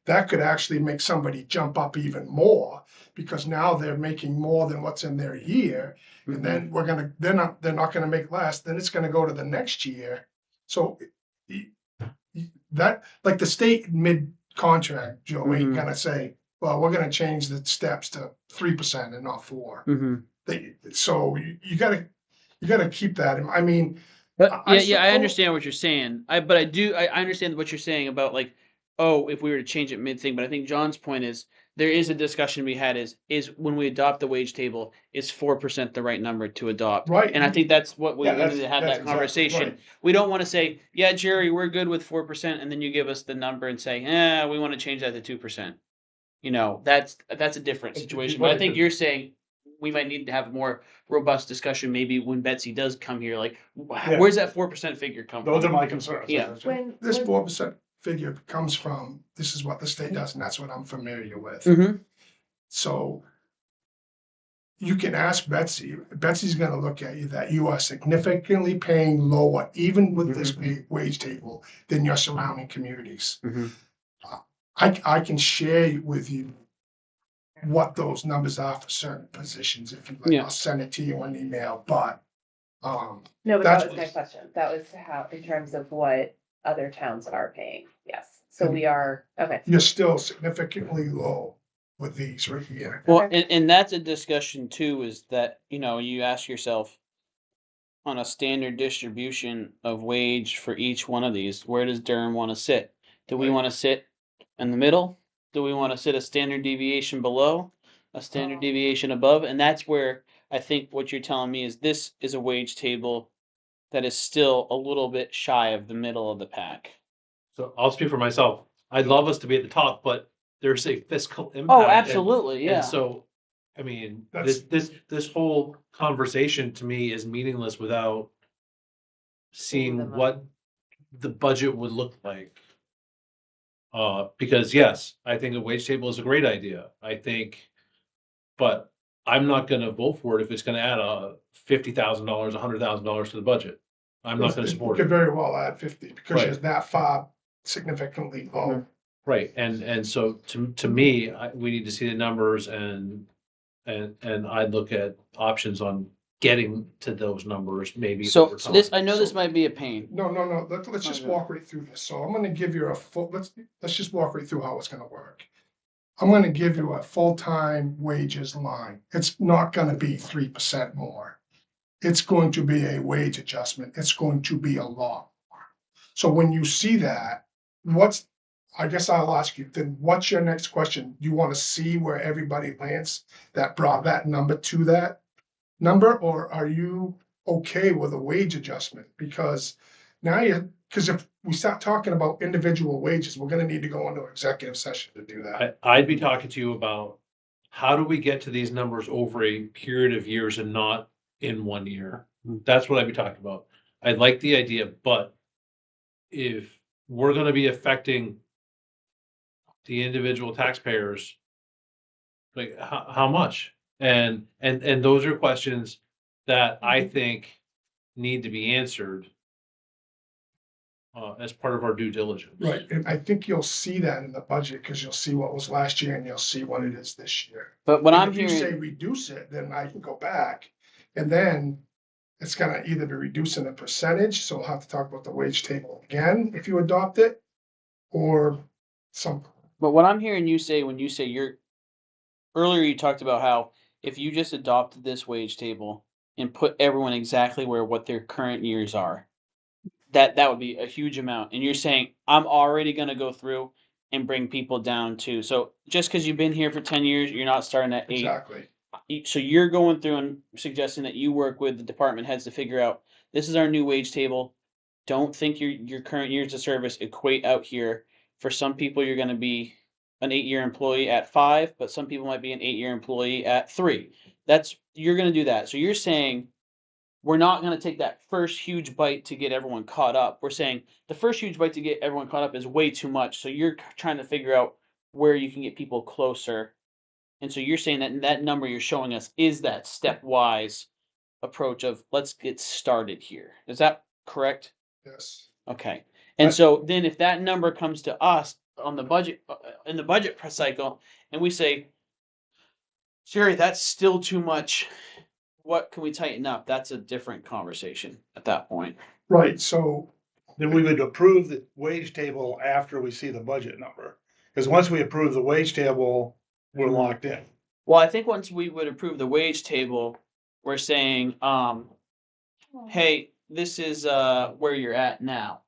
that could actually make somebody jump up even more, because now they're making more than what's in their year. And then they're not gonna make less, then it's gonna go to the next year. So that, like the state mid-contract, Joe, ain't Mhm. gonna say, well, we're gonna change the steps to 3% and not 4. So you gotta keep that, I mean. But I yeah, I suppose- understand what you're saying. I understand what you're saying about, like, oh, if we were to change it mid thing. But I think John's point is, there is a discussion we had is when we adopt the wage table, is 4% the right number to adopt? Right. And I think that's what we Yeah, need that's- to have that's that exactly conversation. right. We don't want to say, yeah, Jerry, we're good with 4%, and then you give us the number and say, we want to change that to 2%. You know, that's a different situation. But I think you're saying we might need to have a more robust discussion, maybe when Betsy does come here, like, Yeah. where's that 4% figure come Those are from? my concerns. Yeah. This 4% figure comes from, this is what the state does, and that's what I'm familiar with. Mhm. So you can ask Betsy, Betsy's gonna look at you that you are significantly paying lower, even with this wage table, than your surrounding communities. Mhm. I can share with you what those numbers are for certain positions, if you like, Yeah. I'll send it to you in email, but, No, but That's that was my what- question. That was how, in terms of what other towns are paying. Yes. So we are, okay. you're still significantly low with these right here. Well, Okay. and that's a discussion too, is that, you know, you ask yourself, on a standard distribution of wage for each one of these, where does Durham want to sit? Do we want to sit in the middle? Do we want to sit a standard deviation below, a standard deviation above? And that's where I think what you're telling me is this is a wage table that is still a little bit shy of the middle of the pack. So I'll speak for myself. I'd love us to be at the top, but there's a fiscal impact. Oh, absolutely, yeah. And so I mean, That's- this whole conversation to me is meaningless without seeing them up. what the budget would look like. Because yes, I think a wage table is a great idea. I think, but I'm not gonna vote for it if it's gonna add $50,000, $100,000 to the budget. I'm not gonna It support could it. very well add 50 because Right. you're that far significantly low. Right, and so to me, we need to see the numbers and I'd look at options on getting to those numbers, maybe So over time. this, I know this might be a pain. No, let's just Okay. walk right through this. So I'm gonna give you a full, let's just walk right through how it's gonna work. I'm gonna give you a full-time wages line. It's not gonna be 3% more. It's going to be a wage adjustment. It's going to be a lot more. So when you see that, I guess I'll ask you, then what's your next question? You wanna see where everybody lands that brought that number to that number, or are you okay with a wage adjustment? Because because if we start talking about individual wages, we're gonna need to go into executive session to do that. I'd be talking to you about how do we get to these numbers over a period of years and not in 1 year? That's what I'd be talking about. I like the idea, but if we're gonna be affecting the individual taxpayers, like how much? And those are questions that I think need to be answered as part of our due diligence. Right, and I think you'll see that in the budget, because you'll see what was last year and you'll see what it is this year. But what And I'm if you say hearing, reduce it, then I can go back, and then it's gonna either be reducing a percentage, so we'll have to talk about the wage table again if you adopt it, or some, but what I'm hearing you say when you say earlier you talked about how if you just adopted this wage table and put everyone exactly where what their current years are, that would be a huge amount. And you're saying I'm already going to go through and bring people down to. So just because you've been here for 10 years, you're not starting at 8. exactly. So you're going through and suggesting that you work with the department heads to figure out this is our new wage table. Don't think your current years of service equate out here. For some people, you're going to be an 8-year employee at 5, but some people might be an 8-year employee at 3. You're going to do that. So you're saying we're not going to take that first huge bite to get everyone caught up. We're saying the first huge bite to get everyone caught up is way too much. So you're trying to figure out where you can get people closer. And so you're saying that that number you're showing us is that stepwise approach of let's get started here. Is that correct? Yes. Okay. And so then if that number comes to us on the budget, in the budget cycle, and we say, Sherry, that's still too much. What can we tighten up? That's a different conversation at that point. Right, so, Then we would approve the wage table after we see the budget number. Because once we approve the wage table, we're locked in. Well, I think once we would approve the wage table, we're saying, hey, this is where you're at now.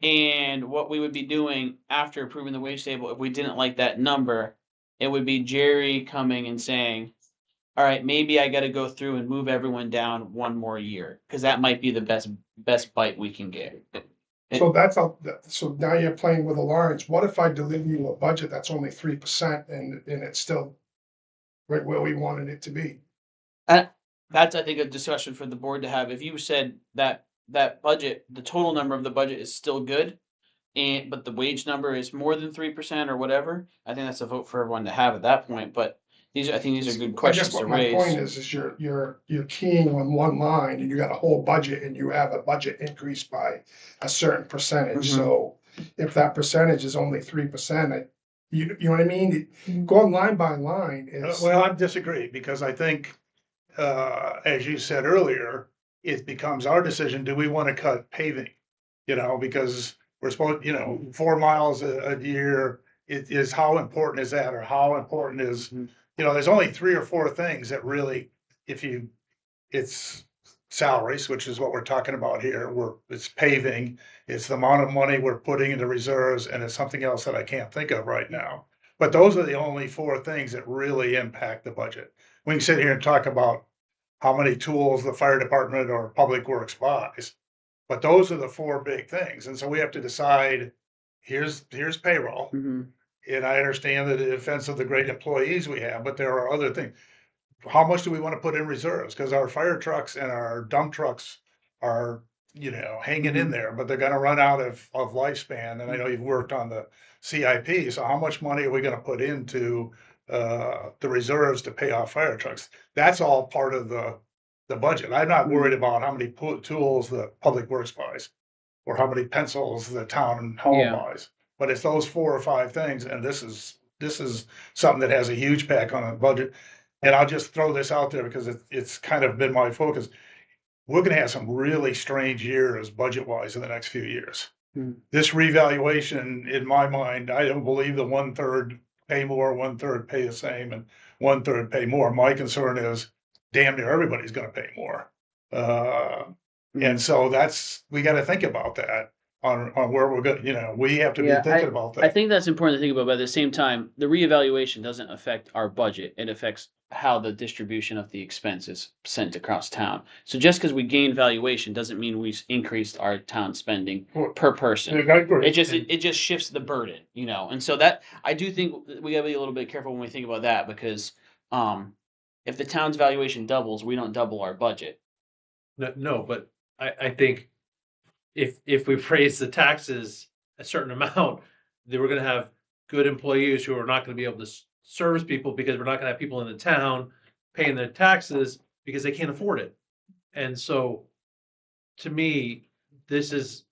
And what we would be doing after approving the wage table, if we didn't like that number, it would be Jerry coming and saying, all right, maybe I got to go through and move everyone down one more year because that might be the best bite we can get. so so now you're playing with the lines. What if I deliver you a budget that's only 3% and it's still right where we wanted it to be? That's, I think, a discussion for the board to have. If you said that budget, the total number of the budget is still good, but the wage number is more than 3% or whatever, I think that's a vote for everyone to have at that point. But I think these are good questions I guess to what my point raise. is you're keying on one line and you got a whole budget and you have a budget increase by a certain percentage. Mhm. So if that percentage is only 3%, you know what I mean? Going line by line is, Well, I disagree because I think, as you said earlier, it becomes our decision. Do we want to cut paving? You know, because we're supposed, 4 miles a year. It is, how important is that? Or how important is, there's only 3 or 4 things that really, it's salaries, which is what we're talking about here. It's paving, it's the amount of money we're putting into reserves, and it's something else that I can't think of right now. But those are the only 4 things that really impact the budget. We can sit here and talk about how many tools the fire department or public works buys. But those are the 4 big things. And so we have to decide, here's payroll. Mhm. And I understand the defense of the great employees we have, but there are other things. How much do we want to put in reserves? Because our fire trucks and our dump trucks are, hanging in there, but they're gonna run out of lifespan. And I know you've worked on the CIP, so how much money are we gonna put into the reserves to pay off fire trucks? That's all part of the budget. I'm not worried about how many tools the public works buys or how many pencils the town hall Yeah. buys. But it's those 4 or 5 things, and this is something that has a huge pack on the budget. And I'll just throw this out there because it's kind of been my focus. We're gonna have some really strange years budget-wise in the next few years. Hmm. This revaluation, in my mind, I don't believe the 1/3 pay more, 1/3 pay the same, and 1/3 pay more. My concern is damn near everybody's gonna pay more. And so we gotta think about that on where we're going, we have to be Yeah, thinking about I that. think that's important to think about, but at the same time, the reevaluation doesn't affect our budget. It affects how the distribution of the expense is sent across town. So just because we gained valuation doesn't mean we've increased our town spending Well, per person. I agree. It just shifts the burden. And so that I do think we gotta be a little bit careful when we think about that because if the town's valuation doubles, we don't double our budget. No, but I think if we raise the taxes a certain amount, then we're gonna have good employees who are not gonna be able to service people because we're not gonna have people in the town paying their taxes because they can't afford it. And so, to me, this is,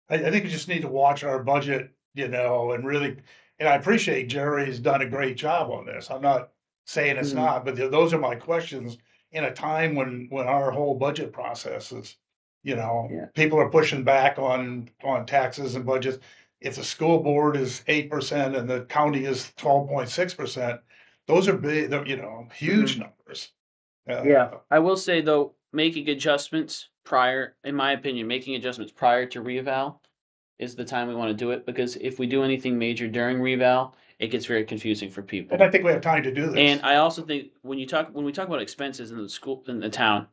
I think we just need to watch our budget, and really, and I appreciate Jerry's done a great job on this. I'm not saying it's Mhm. not, but those are my questions in a time when our whole budget process is, Yeah. people are pushing back on taxes and budgets. If the school board is 8% and the county is 12.6%, those are big, huge numbers. I will say though, making adjustments in my opinion, making adjustments prior to reeval is the time we want to do it because if we do anything major during reeval, it gets very confusing for people. And I think we have time to do this. And I also think when we talk about expenses in the town,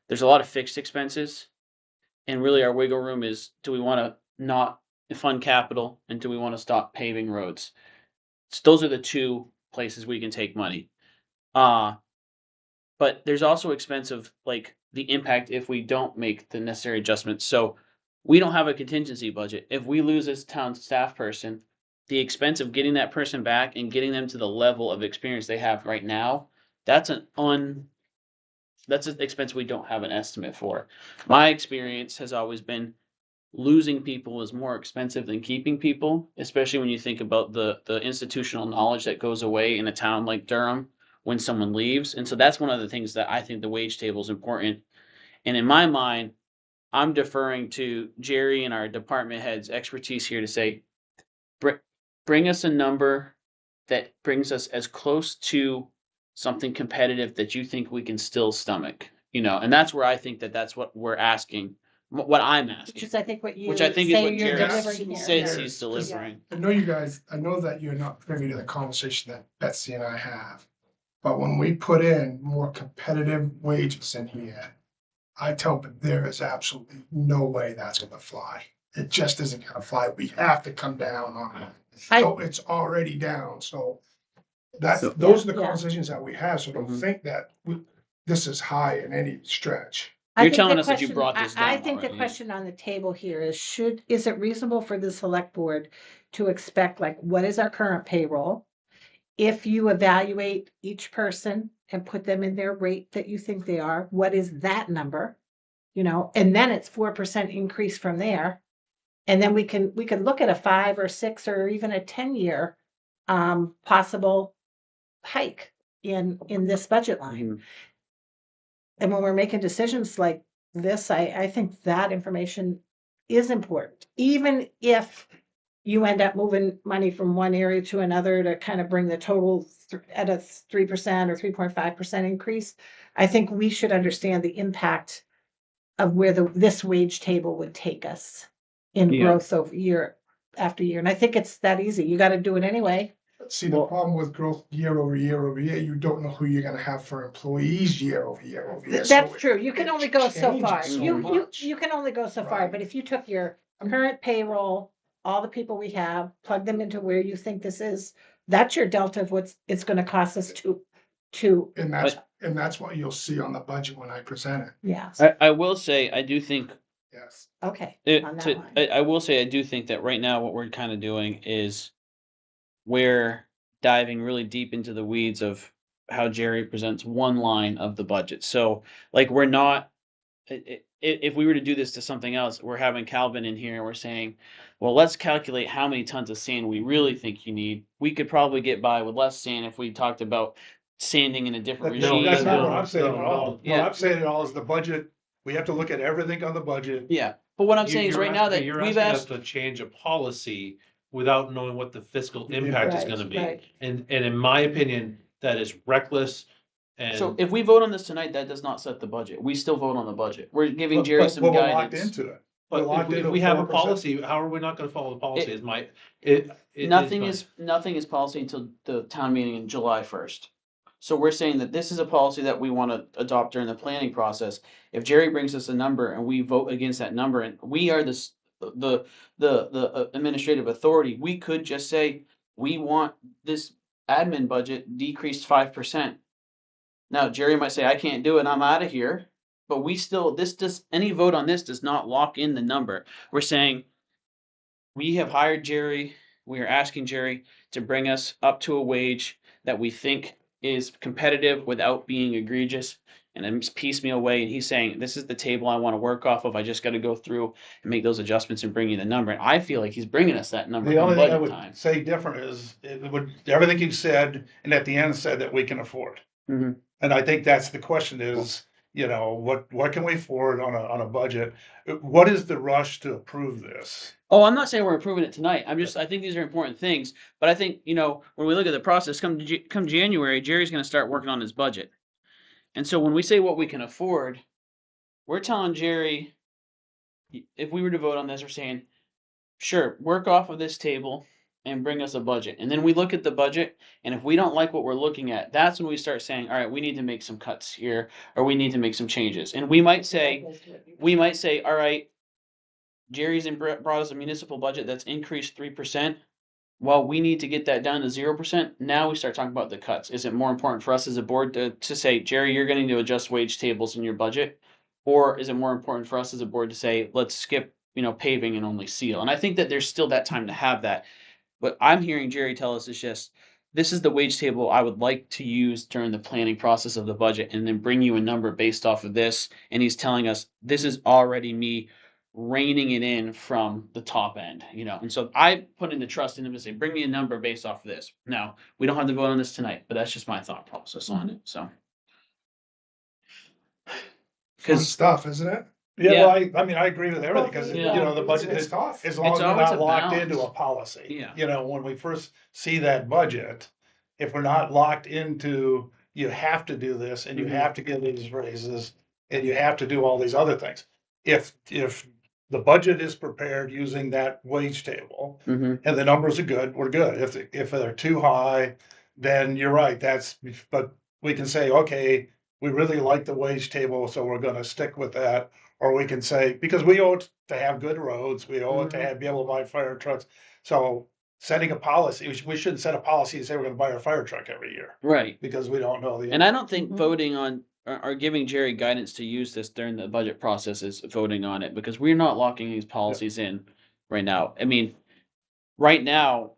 there's a lot of fixed expenses. And really our wiggle room is, do we want to not fund capital and do we want to stop paving roads? So those are the two places we can take money. But there's also expense of like the impact if we don't make the necessary adjustments. So we don't have a contingency budget. If we lose this town staff person, the expense of getting that person back and getting them to the level of experience they have right now, that's an expense we don't have an estimate for. My experience has always been losing people is more expensive than keeping people, especially when you think about the institutional knowledge that goes away in a town like Durham when someone leaves. And so that's one of the things that I think the wage table is important. And in my mind, I'm deferring to Jerry and our department heads' expertise here to say, bring us a number that brings us as close to something competitive that you think we can still stomach, and that's where I think that's what we're asking, what I'm Which asking, is, I think, what you which I think is say what you're Jerry delivering here. says Yeah. he's delivering. I know that you're not privy to the conversation that Betsy and I have. But when we put in more competitive wages in here, I tell them there is absolutely no way that's gonna fly. It just isn't gonna fly. We have to come down on it. So it's already down, so those are the Yeah. conversations that we have, so don't Mhm. think that this is high in any stretch. I You're think telling the us that you question- brought this I down think the already. question on the table here is is it reasonable for the select board to expect, like, what is our current payroll? If you evaluate each person and put them in their rate that you think they are, what is that number? And then it's 4% increase from there. And then we can look at a 5 or 6 or even a 10-year possible hike in this budget line. Mhm. And when we're making decisions like this, I think that information is important, even if you end up moving money from one area to another to kind of bring the total at a 3% or 3.5% increase. I think we should understand the impact of where this wage table would take us in Yeah. growth over year after year. And I think it's that easy. You got to do it anyway. See, the Well- problem with growth year over year over year, you don't know who you're gonna have for employees year over year over year. That's So true. You can it only go so changes far. so You much. can only go so far, Right. but if you took your current payroll all the people we have, plug them into where you think this is. That's your delta of what's it's gonna cost us to, And that's what you'll see on the budget when I present it. yeah, I will say, I do think Yes. okay. it, on that to, line. I will say, I do think that right now what we're kind of doing is we're diving really deep into the weeds of how Jerry presents one line of the budget. So like we're not, if we were to do this to something else, we're having Calvin in here and we're saying, well, let's calculate how many tons of sand we really think you need. We could probably get by with less sand if we talked about sanding in a different No, regime. that's not what no, I'm saying at no, all. no. What Yeah. I'm saying at all is the budget, we have to look at everything on the budget. Yeah, but what I'm You- saying is you're right now asking- that you're we've asking us asked, to change a policy without knowing what the fiscal impact is Right, gonna be. right. And in my opinion, that is reckless so and if we vote on this tonight, that does not set the budget. We still vote on the budget. We're giving Jerry But some we're locked guidance. into it. but We're locked if we, into if we have a 4%. policy, how are we not gonna follow the policy It- is my, Nothing my- nothing is policy until the town meeting in July 1st. So we're saying that this is a policy that we want to adopt during the planning process. If Jerry brings us a number and we vote against that number and we are the administrative authority, we could just say, we want this admin budget decreased 5%. Now, Jerry might say, I can't do it, I'm out of here. But we still, any vote on this does not lock in the number. We're saying, we have hired Jerry, we are asking Jerry to bring us up to a wage that we think is competitive without being egregious in a piecemeal way. And he's saying, this is the table I want to work off of. I just got to go through and make those adjustments and bring you the number. And I feel like he's bringing us that number The in only thing I budget would time. say different is, it would, everything you said, and at the end said that we can afford. Mhm. And I think that's the question is, you know, what can we afford on a budget? What is the rush to approve this? Oh, I'm not saying we're approving it tonight. I think these are important things. But I think, when we look at the process, come January, Jerry's gonna start working on his budget. And so when we say what we can afford, we're telling Jerry, if we were to vote on this, we're saying, sure, work off of this table and bring us a budget. And then we look at the budget, and if we don't like what we're looking at, that's when we start saying, all right, we need to make some cuts here, or we need to make some changes. And we might say, all right, Jerry's brought us a municipal budget that's increased 3%. Well, we need to get that down to 0%. Now we start talking about the cuts. Is it more important for us as a board to say, Jerry, you're going to adjust wage tables in your budget? Or is it more important for us as a board to say, let's skip, paving and only seal? And I think that there's still that time to have that. What I'm hearing Jerry tell us is just, this is the wage table I would like to use during the planning process of the budget and then bring you a number based off of this. And he's telling us, this is already me reining it in from the top end, And so I put in the trust in him to say, bring me a number based off of this. Now, we don't have to vote on this tonight, but that's just my thought process on it, so. Fun Because stuff, isn't it? Yeah, well, I mean, I agree with everything, because, Yeah. the budget It's is, tough. as long as we're always not a locked balance. into a policy. Yeah. When we first see that budget, if we're not locked into, you have to do this, and you Mhm. have to give these raises, and you have to do all these other things. If the budget is prepared using that wage table, Mhm. and the numbers are good, we're good. If they're too high, then you're right, but we can say, okay, we really like the wage table, so we're gonna stick with that. Or we can say, because we owe it to have good roads, we owe it to be able to buy fire trucks. So setting a policy, we shouldn't set a policy and say we're gonna buy a fire truck every year, Right. because we don't know the. And I don't think Mhm. voting on or giving Jerry guidance to use this during the budget process is voting on it because we're not locking these policies in right now. I mean, right now,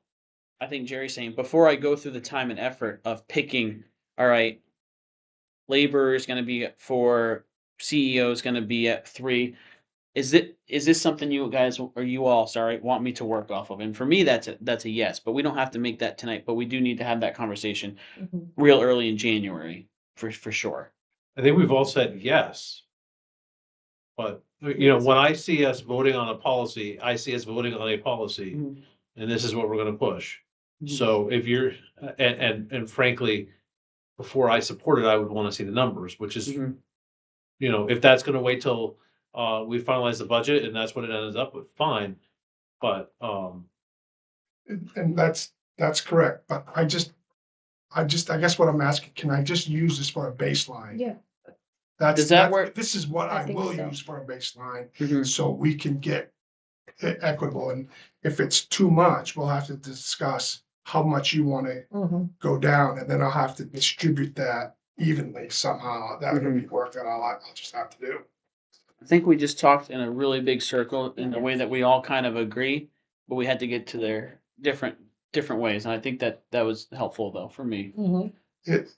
I think Jerry's saying before I go through the time and effort of picking, all right, labor is going to be at 4, CEO is going to be at 3. Is this something you guys or you all, sorry, want me to work off of? And for me, that's a yes. But we don't have to make that tonight. But we do need to have that conversation Mhm. real early in January for sure. I think we've all said yes. But, when I see us voting on a policy, I see us voting on a policy, Mhm. and this is what we're gonna push. Mhm. So if you're, and frankly, before I support it, I would wanna see the numbers, which is, Mhm. if that's gonna wait till, we finalize the budget and that's what it ends up with, fine. But, And that's correct, but I guess what I'm asking, can I just use this for a baseline? Yeah. Does that work? This is what I I think will so. use for a baseline, Mhm. so we can get equitable, and if it's too much, we'll have to discuss how much you wanna go down, and then I'll have to distribute that evenly somehow. That'll be work that I'll just have to do. I think we just talked in a really big circle in the way that we all kind of agree, but we had to get to their different ways. And I think that was helpful though for me. It,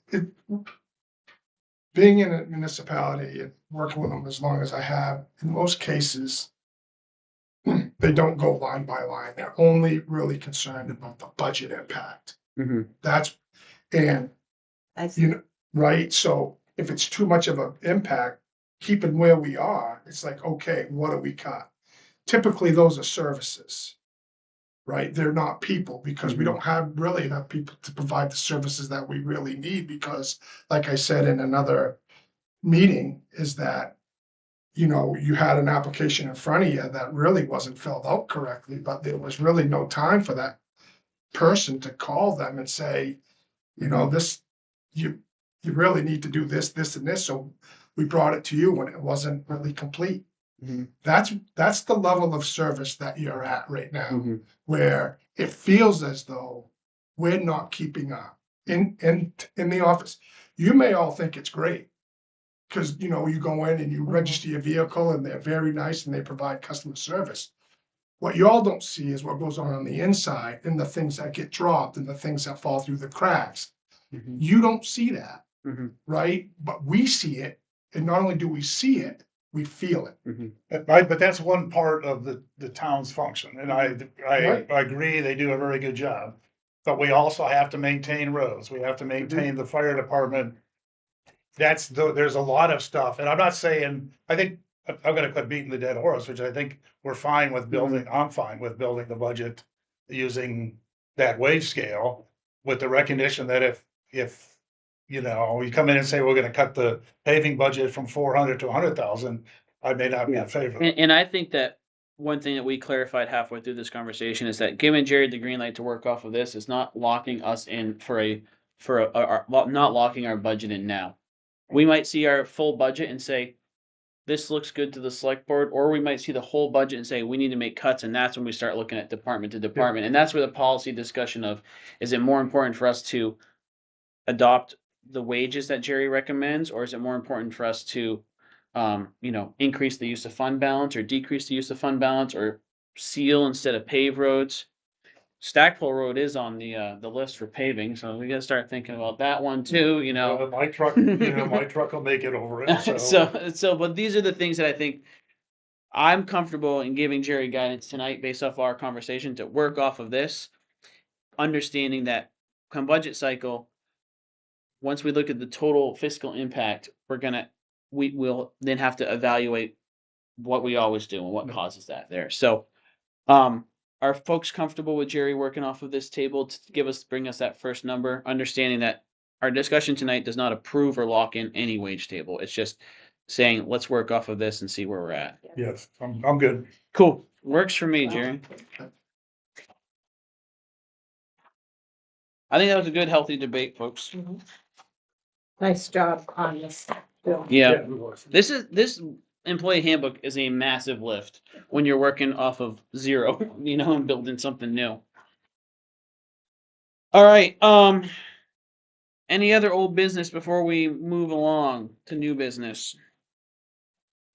being in a municipality and working with them as long as I have, in most cases, they don't go line by line. They're only really concerned about the budget impact. Mm-hmm. That's, and you know, right? So if it's too much of an impact, keeping where we are, it's like, okay, what do we cut? Typically, those are services, right? They're not people, because we don't have really enough people to provide the services that we really need, because like I said in another meeting, is that, you know, you had an application in front of you that really wasn't filled out correctly, but there was really no time for that person to call them and say, you know, this, you really need to do this, this, and this. So we brought it to you when it wasn't really complete. Mhm. That's the level of service that you're at right now, Mhm. where it feels as though we're not keeping up in the office. You may all think it's great, because, you know, you go in and you register your vehicle and they're very nice and they provide customer service. What you all don't see is what goes on the inside, and the things that get dropped and the things that fall through the cracks. Mhm. You don't see that, Mhm. right? But we see it, and not only do we see it, we feel it. But that's one part of the town's function, and I Right. agree, they do a very good job. But we also have to maintain roads, we have to maintain the fire department. There's a lot of stuff, and I'm not saying, I think, I'm gonna quit beating the dead horse, which I think we're fine with building, I'm fine with building the budget using that wage scale, with the recognition that if, you know, you come in and say, we're gonna cut the paving budget from 400 to 100,000, I may not be in favor of it. And I think that one thing that we clarified halfway through this conversation is that giving Jerry the green light to work off of this is not locking us in not locking our budget in now. We might see our full budget and say, this looks good to the select board, or we might see the whole budget and say, we need to make cuts, and that's when we start looking at department to department. And that's where the policy discussion of, is it more important for us to adopt the wages that Jerry recommends, or is it more important for us to, increase the use of fund balance or decrease the use of fund balance, or seal instead of pave roads? Stackpole Road is on the list for paving, so we gotta start thinking about that one too, you know. My truck, my truck will make it over it, So, but these are the things that I think I'm comfortable in giving Jerry guidance tonight based off our conversation to work off of this, understanding that come budget cycle, once we look at the total fiscal impact, we will then have to evaluate what we always do and what causes that there. So, are folks comfortable with Jerry working off of this table to bring us that first number, understanding that our discussion tonight does not approve or lock in any wage table. It's just saying, let's work off of this and see where we're at. yes, I'm good. Cool. Works for me, Jerry. I think that was a good, healthy debate, folks. Nice job on this, Bill. Yeah. This employee handbook is a massive lift when you're working off of zero, and building something new. All right. Any other old business before we move along to new business?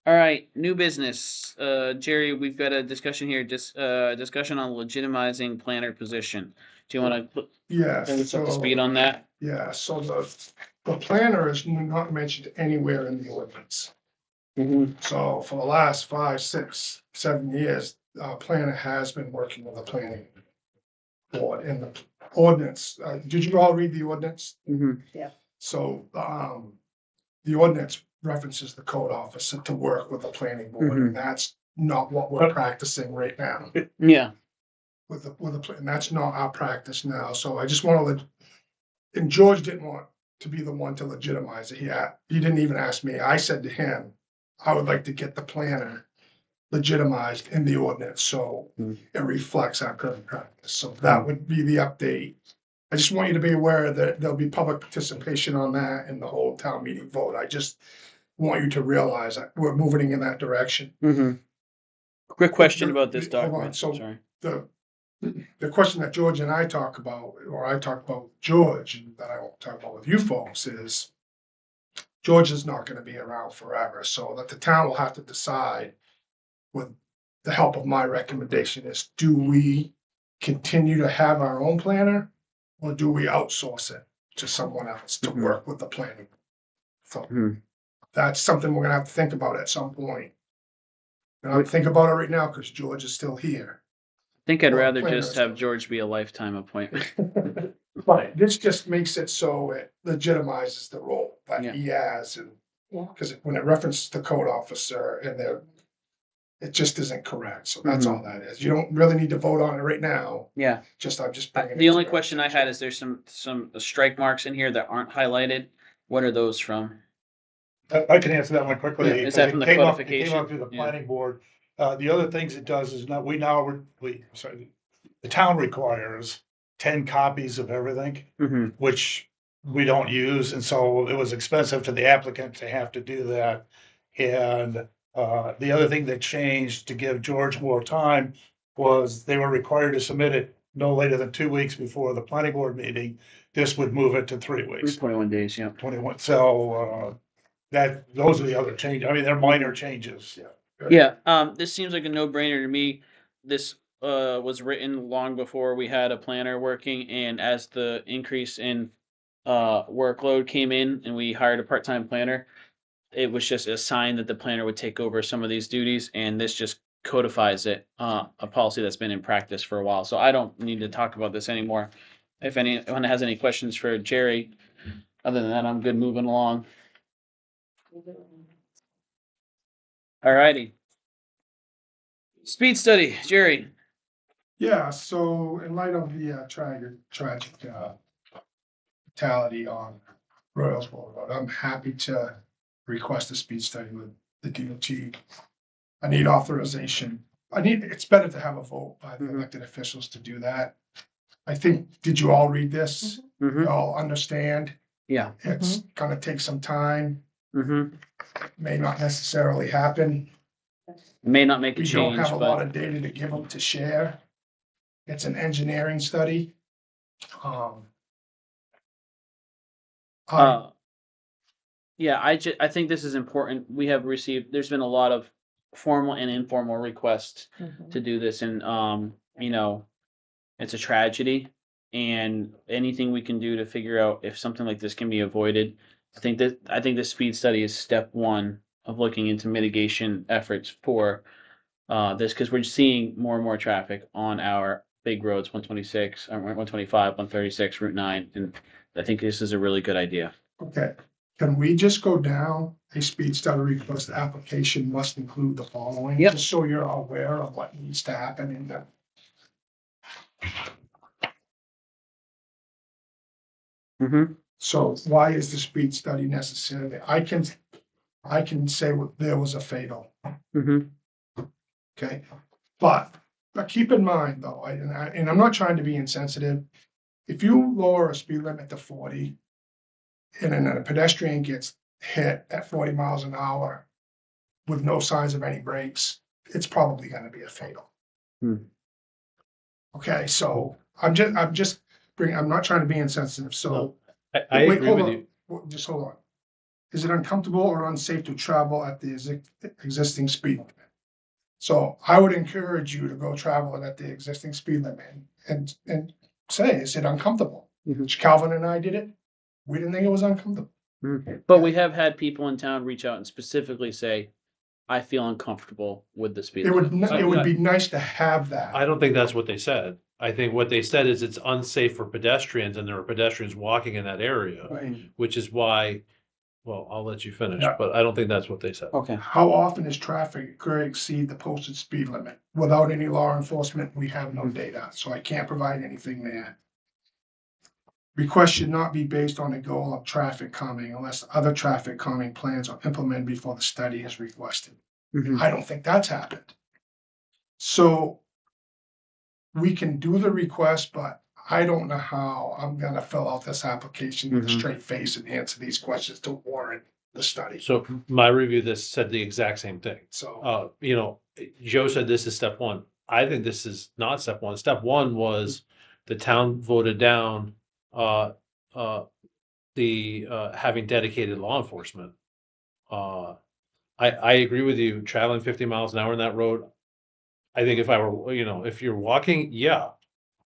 All right, new business. Jerry, we've got a discussion here, discussion on legitimizing planner position. Do you want to Yes. bring us up to speed on that? Yeah, so the planner is not mentioned anywhere in the ordinance. So for the last 5, 6, 7 years, planner has been working with the planning board in the ordinance. Did you all read the ordinance? So, the ordinance references the code officer to work with the planning board, and that's not what we're practicing right now. Yeah. With the and that's not our practice now. So I just want to, and George didn't want to be the one to legitimize it. He didn't even ask me. I said to him, I would like to get the planner legitimized in the ordinance, so it reflects our current practice. So that would be the update. I just want you to be aware that there'll be public participation on that in the whole town meeting vote. I just want you to realize that we're moving in that direction. quick question about this Hold on, document, so- sorry. The question that George and I talk about, or I talk about with George, and that I won't talk about with you folks, is George is not gonna be around forever, so that the town will have to decide with the help of my recommendation is, do we continue to have our own planner? Or do we outsource it to someone else to Mhm. work with the planning? So Mhm. that's something we're gonna have to think about at some point. And I'm thinking about it right now, because George is still here. I think I'd Well, rather planner just is have good. George be a lifetime appointment. But this just makes it so it legitimizes the role that Yeah. he has, and Yeah. because when it references the code officer and there, it just isn't correct, so that's all that is. You don't really need to vote on it right now, Yeah. I'm just bringing it The to only your question I attention. had is there's some strike marks in here that aren't highlighted. What are those from? I can answer that one quickly. Yeah, is that It from the came up- It codification? came up through the Yeah. planning board. The other things it does is now, the town requires 10 copies of everything, Mm-hmm. which we don't use, and so it was expensive to the applicant to have to do that. And, the other thing that changed to give George more time was they were required to submit it no later than 2 weeks before the planning board meeting. This would move it to 3 weeks, 21 days, yeah. 21, so, those are the other changes. I mean, they're minor changes. Yeah, this seems like a no-brainer to me. This was written long before we had a planner working, and as the increase in workload came in and we hired a part-time planner, it was just a sign that the planner would take over some of these duties, and this just codifies it, a policy that's been in practice for a while. So I don't need to talk about this anymore. If anyone has any questions for Jerry, other than that, I'm good moving along. Alrighty. Speed study, Jerry. Yeah, so in light of the tragic fatality on Royals Boulevard, I'm happy to request a speed study with the DOT. I need authorization. It's better to have a vote by the Mhm. elected officials to do that. I think, did you all read this? Mm-hmm. You all understand? Yeah. It's gonna take some time, Mm-hmm. may not necessarily happen. May not make a We don't change, have a lot but of data to give them to share. It's an engineering study. I- yeah, I think this is important. We have received, there's been a lot of formal and informal requests to do this, and you know, it's a tragedy, and anything we can do to figure out if something like this can be avoided. I think the speed study is step one of looking into mitigation efforts for this, because we're seeing more and more traffic on our big roads, 126, 125, 136, Route 9, and I think this is a really good idea. Okay, can we just go down? A speed study request application must include the following. Yep. Just so you're aware of what needs to happen in the. Mm-hmm. So why is the speed study necessary? I can say there was a fatal, Mm-hmm. okay? But keep in mind though, and I'm not trying to be insensitive. If you lower a speed limit to 40 and then a pedestrian gets hit at 40 miles an hour with no signs of any brakes, it's probably gonna be a fatal. Hmm. Okay, so I'm not trying to be insensitive, so. I Wait, agree hold with on. you. Just hold on. Is it uncomfortable or unsafe to travel at the existing speed limit? So I would encourage you to go travel at the existing speed limit and say, is it uncomfortable? Mhm. Calvin and I did it. We didn't think it was uncomfortable. But we have had people in town reach out and specifically say, I feel uncomfortable with the speed It would, limit. it would be nice to have that. I don't think that's what they said. I think what they said is it's unsafe for pedestrians and there are pedestrians walking in that area, Right. which is why, well, I'll let you finish, Yeah. but I don't think that's what they said. Okay. How often is traffic going to exceed the posted speed limit? Without any law enforcement, we have no data, so I can't provide anything there. Request should not be based on the goal of traffic calming unless other traffic calming plans are implemented before the study is requested. Mhm. I don't think that's happened. So we can do the request, but I don't know how I'm gonna fill out this application with a Mhm. straight face and answer these questions to Warren. the study. So my review of this said the exact same thing. So, Joe said this is step one. I think this is not step one. Step one was the town voted down uh having dedicated law enforcement. I agree with you, traveling 50 miles an hour on that road. I think if I were, if you're walking, yeah,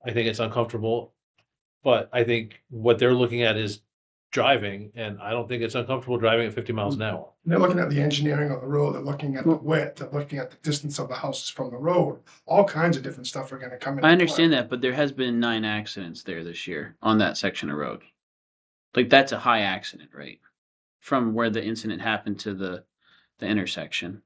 I think it's uncomfortable. But I think what they're looking at is driving, and I don't think it's uncomfortable driving at 50 miles an hour. they're looking at the engineering of the road, they're looking at the width, they're looking at the distance of the houses from the road. All kinds of different stuff are gonna come in. I understand that, but there has been 9 accidents there this year on that section of road. Like, that's a high accident rate from where the incident happened to the intersection.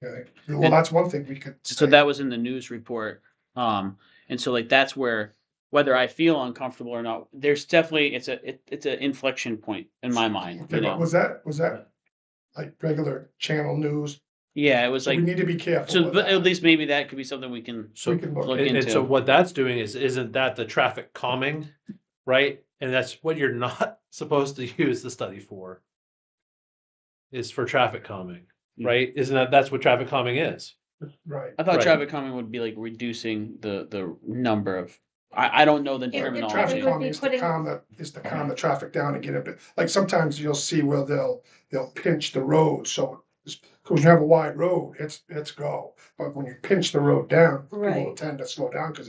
Okay. Well, that's one thing we could. So say. that was in the news report. And so like that's where, whether I feel uncomfortable or not, there's definitely, it's an inflection point in my mind, Okay, you but know? was that like regular channel news? Yeah, it was So we like, need to be careful so, with but at that. least maybe that could be something we can We can look look And so into. what that's doing isn't that the traffic calming, right? And that's what you're not supposed to use the study for. Is for traffic calming, right? Isn't that's what traffic calming is? Right. I thought Right. traffic calming would be like reducing the number of, I don't know the It- it terminology. Traffic would calm be is to putting- calm the traffic down and get a bit, like sometimes you'll see where they'll pinch the road, so. Cause you have a wide road, it's go, but when you pinch the road down, people Right. tend to slow down, cause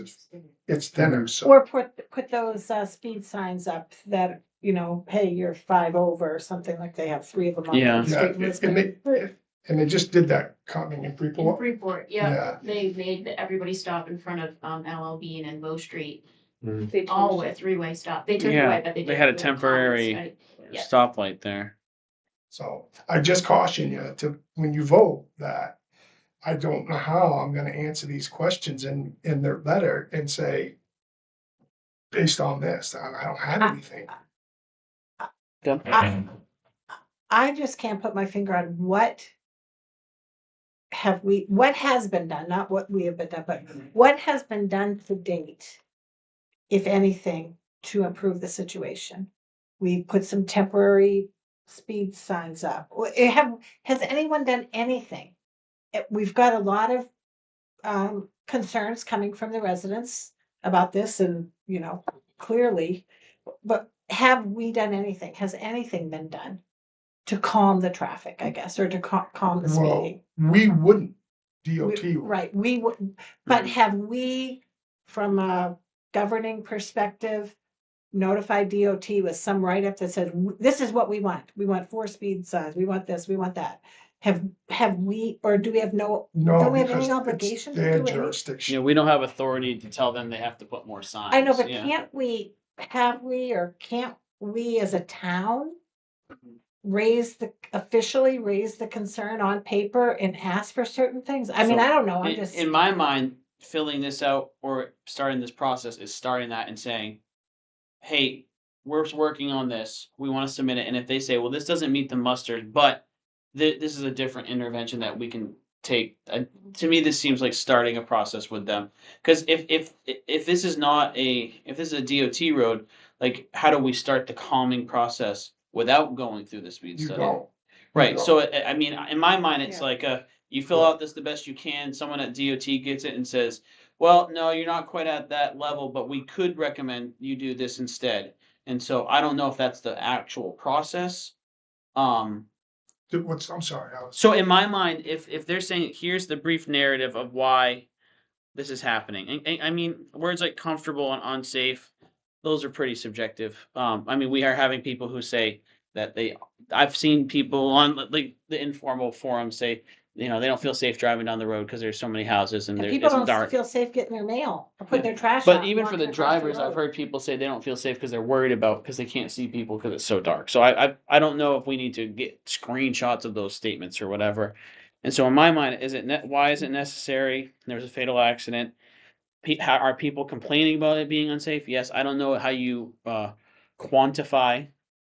it's thinner, so. Or put those speed signs up that, hey, you're 5 over or something, like they have 3 of them on Yeah. the Yeah, street. in Lisbon. and they just did that coming in In Freeport, Freeport, Yeah. yeah, they made everybody stop in front of LL Bean and Bow Street, They all changed with it. 3-way stop. They took it Yeah, away, but they they did had a do it with temporary comments, right? Yeah. stoplight there. so I just caution you to, when you vote, that I don't know how I'm gonna answer these questions in their letter and say, based on this, I don't have anything. I just can't put my finger on what has been done, not what we have been done, but what has been done to date, if anything, to improve the situation. We put some temporary speed signs up. Has anyone done anything? We've got a lot of concerns coming from the residents about this and, clearly, but have we done anything? Has anything been done to calm the traffic, I guess, or to calm the Well, speeding? we wouldn't, DOT would. Right, we would, but have we, from a governing perspective, notified DOT with some write-up that says, this is what we want. We want 4 speed signs, we want this, we want that. Have we, or do we have No, don't we have because any it's obligation to their do it? jurisdiction. We don't have authority to tell them they have to put more signs. I know, but yeah. can't we as a town officially raise the concern on paper and ask for certain things? I mean, So, I don't know, I'm In, just. in my mind, filling this out or starting this process is starting that and saying, hey, we're working on this. We want to submit it. And if they say, well, this doesn't meet the mustard, but this is a different intervention that we can take. To me, this seems like starting a process with them. Because if this is if this is a DOT road, like how do we start the calming process without going through the speed You study? don't. Right. No. So I mean, in my mind, it's Yeah. like you fill out this the best you can. Someone at DOT gets it and says, "Well, no, you're not quite at that level, but we could recommend you do this instead." And so I don't know if that's the actual process. I'm sorry, Alex. So in my mind, if they're saying here's the brief narrative of why this is happening, and I mean words like comfortable and unsafe, those are pretty subjective. I mean we are having people who say that I've seen people on like the informal forum say, they don't feel safe driving down the road because there's so many houses and And there people it's don't dark. feel safe getting their mail or putting Yeah. their trash out. But and even for walking the across the drivers, I've road. heard people say they don't feel safe because they're worried about because they can't see people because it's so dark. So I don't know if we need to get screenshots of those statements or whatever. And so in my mind, why is it necessary? There's a fatal accident. Are people complaining about it being unsafe? Yes. I don't know how you quantify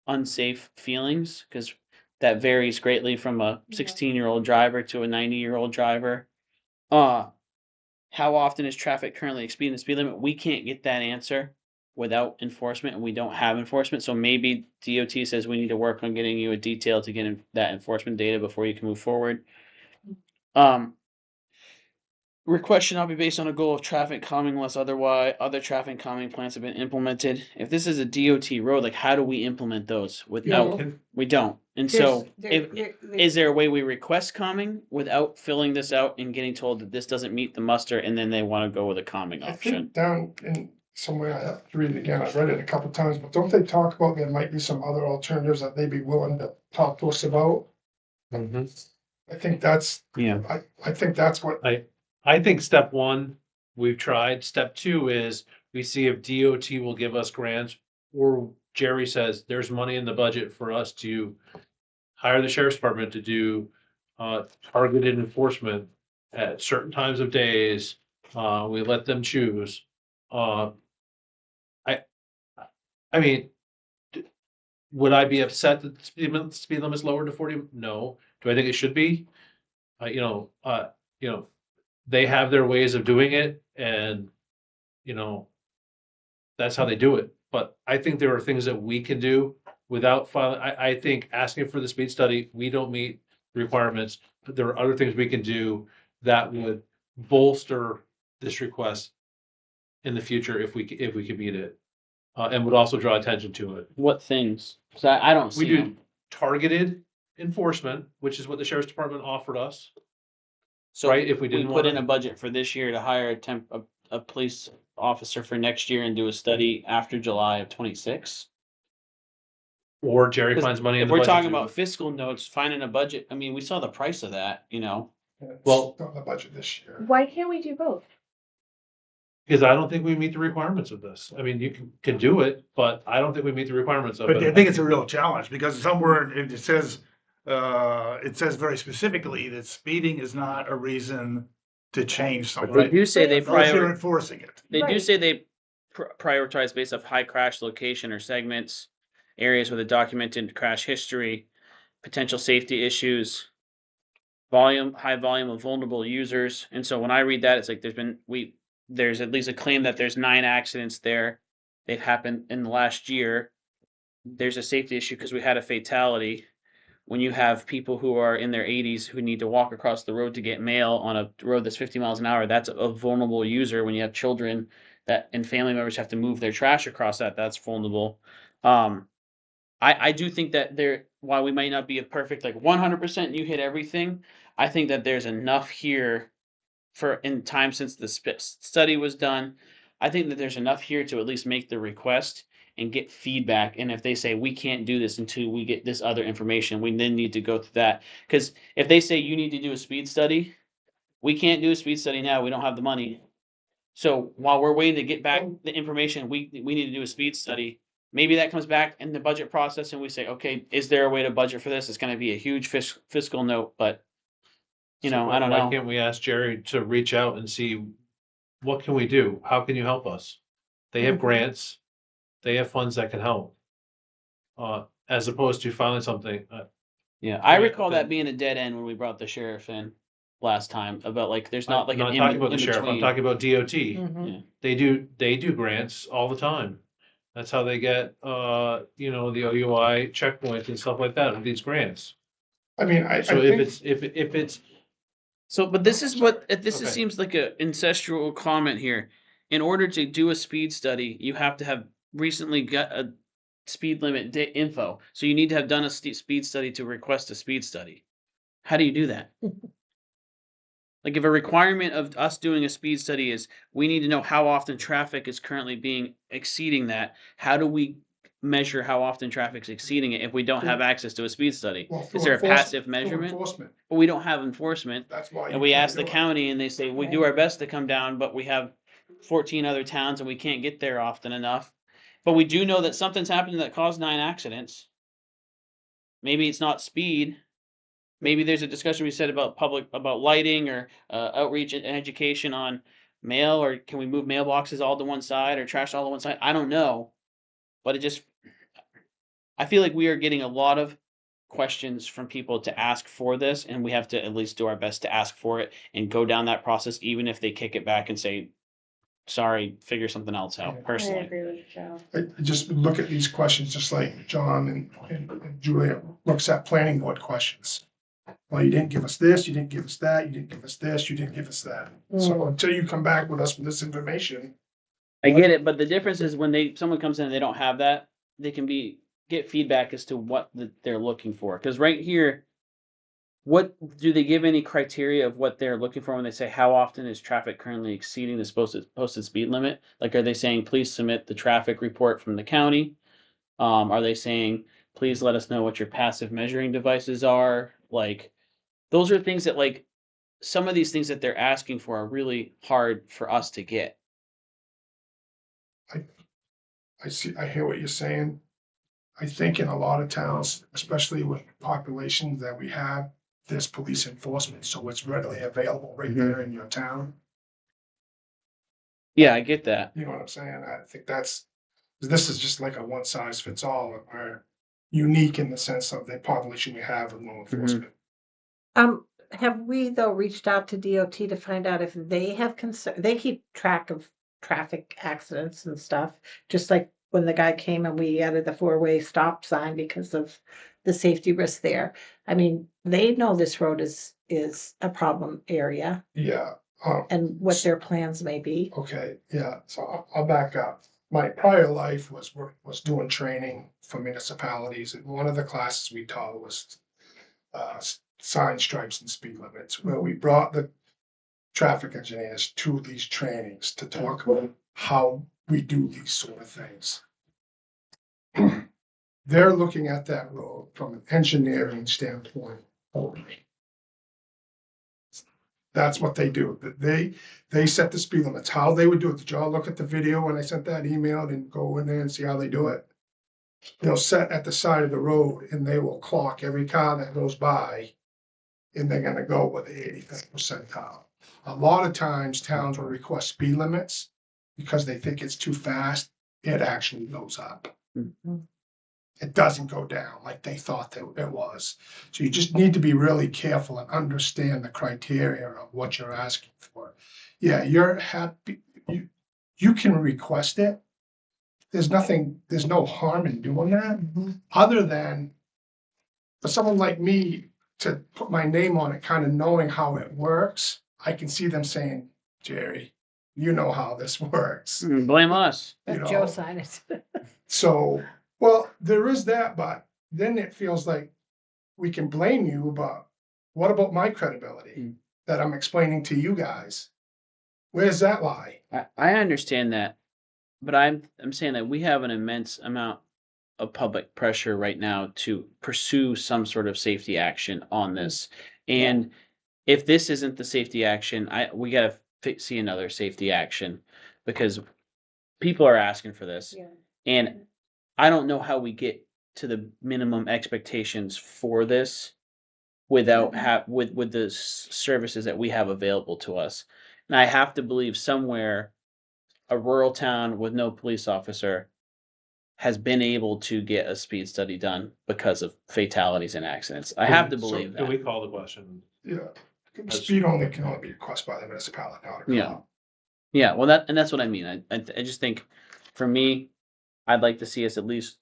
unsafe feelings because that varies greatly from a 16-year-old driver to a 90-year-old driver. How often is traffic currently exceeding the speed limit? We can't get that answer. without enforcement, and we don't have enforcement, so maybe DOT says we need to work on getting you a detail to get that enforcement data before you can move forward. Request should not be based on a goal of traffic calming unless otherwise other traffic calming plans have been implemented. If this is a DOT road, like how do we implement those without? Can- We don't. And so, There's- is there a way we request calming without filling this out and getting told that this doesn't meet the muster, and then they want to go with a calming I option? think down in somewhere, I have to read it again, I've read it a couple times, but don't they talk about there might be some other alternatives that they'd be willing to talk to us about? Mhm. I think that's, Yeah. I think that's what, I think step one, we've tried. Step two is we see if DOT will give us grants, or Jerry says there's money in the budget for us to hire the sheriff's department to do targeted enforcement at certain times of days. We let them choose. I mean, would I be upset that the speed limit's lowered to 40? No. Do I think it should be? You know, they have their ways of doing it, and you know, that's how they do it. But I think there are things that we can do without filing. I think asking for the speed study, we don't meet the requirements, but there are other things we can do that would bolster this request in the future if we could meet it, and would also draw attention to it. What things? Cause I don't We see do them. targeted enforcement, which is what the sheriff's department offered us. So right, if we didn't put in wanna- a budget for this year to hire a police officer for next year and do a study after July of 26. Or Jerry 'Cause finds money in If the we're budget. talking to- about fiscal notes, finding a budget, I mean, we saw the price of that, you know. Well- on the budget this year. Why can't we do both? Because I don't think we meet the requirements of this. I mean, you can do it, but I don't think we meet the requirements of But I it. think it's a real challenge, because somewhere it says very specifically that speeding is not a reason to change But something. they do say they Unless you're prior, enforcing it. they do Right. say they prioritize based off high crash location or segments, areas with a documented crash history, potential safety issues, high volume of vulnerable users. And so when I read that, it's like there's at least a claim that there's 9 accidents there. They've happened in the last year. There's a safety issue because we had a fatality. When you have people who are in their 80s who need to walk across the road to get mail on a road that's 50 miles an hour, that's a vulnerable user. When you have children and family members have to move their trash across that's vulnerable. I do think that while we might not be a perfect, like 100% you hit everything, I think that there's enough here in time since the study was done. I think that there's enough here to at least make the request and get feedback. And if they say we can't do this until we get this other information, we then need to go through that. Because if they say you need to do a speed study, we can't do a speed study now. We don't have the money. So while we're waiting to get back the information, we need to do a speed study. Maybe that comes back in the budget process and we say, okay, is there a way to budget for this? It's going to be a huge fiscal note, but I don't Why know. can't we ask Jerry to reach out and see what can we do? How can you help us? They have grants. They have funds that can help. As opposed to filing something. Yeah, I Yeah, recall that then- being a dead end when we brought the sheriff in last time about like there's not like I'm an not talking about the sheriff. I'm in-between. talking about DOT. Mhm. They do grants all the time. That's how they get, the OUI checkpoints and stuff like that with these grants. I mean, I So think, if it's, So, but this is what this Okay. seems like a ancestral comment here. In order to do a speed study, you have to have recently got a speed limit info. So you need to have done a speed study to request a speed study. How do you do that? Like if a requirement of us doing a speed study is we need to know how often traffic is currently exceeding that, how do we measure how often traffic's exceeding it if we don't have access to a speed study? well, Is there a passive through measurement? enforcement, But we don't have enforcement. that's why. And you we can't ask the do it. county and they say, we do our best to come down, but we have 14 other towns and we can't get there often enough. But we do know that something's happened that caused 9 accidents. Maybe it's not speed. Maybe there's a discussion we said about about lighting or outreach and education on mail, or can we move mailboxes all to one side or trash all to one side? I don't know. But I feel like we are getting a lot of questions from people to ask for this, and we have to at least do our best to ask for it and go down that process, even if they kick it back and say, sorry, figure something else Yeah. out I personally. agree with Joe. I just look at these questions just like John and Julia looks at planning board questions. Well, you didn't give us this, you didn't give us that, you didn't give us this, you didn't give us that. So until you come back with us with this information, I get it, but the difference is when someone comes in and they don't have that, they can get feedback as to what they're looking for. Because right here, what do they give any criteria of what they're looking for when they say how often is traffic currently exceeding the posted speed limit? Like, are they saying please submit the traffic report from the county? Are they saying please let us know what your passive measuring devices are? Like, those are things that like some of these things that they're asking for are really hard for us to get. I hear what you're saying. I think in a lot of towns, especially with populations that we have, there's police enforcement, so it's readily available right there in your town. Yeah, I get that. You know what I'm saying? I think this is just like a one size fits all. We're unique in the sense of the population we have with law enforcement. Have we though reached out to DOT to find out if they have they keep track of traffic accidents and stuff, just like when the guy came and we added the 4-way stop sign because of the safety risk there. I mean, they know this road is a problem area Yeah. and what their plans may be. Okay, yeah, so I'll back up. My prior life was doing training for municipalities, and one of the classes we taught was sign stripes and speed limits, where we brought the traffic engineers to these trainings to talk about how we do these sort of things. They're looking at that road from an engineering standpoint only. That's what they do. They set the speed limits. How they would do it. Did y'all look at the video when I sent that email and go in there and see how they do it? They'll set at the side of the road and they will clock every car that goes by. And they're gonna go with the 85th percentile. A lot of times towns will request speed limits because they think it's too fast. It actually goes up. It doesn't go down like they thought that it was. So you just need to be really careful and understand the criteria of what you're asking for. Yeah, you're happy, you can request it. There's no harm in doing that, other than for someone like me to put my name on it, kind of knowing how it works. I can see them saying, Jerry, you know how this works. Blame us. You Let Joe know? sign it. So, well, there is that, but then it feels like we can blame you, but what about my credibility that I'm explaining to you guys? Where's that lie? I understand that, but I'm saying that we have an immense amount of public pressure right now to pursue some sort of safety action on this. And if this isn't the safety action, we gotta see another safety action because people are asking for this. Yeah. And I don't know how we get to the minimum expectations for this without with the services that we have available to us. And I have to believe somewhere a rural town with no police officer has been able to get a speed study done because of fatalities and accidents. I have to believe Can we that. call the question? Yeah, speed only can only be requested by the municipality, not a Yeah. cop. Yeah, well, that's what I mean. I just think, for me, I'd like to see us at least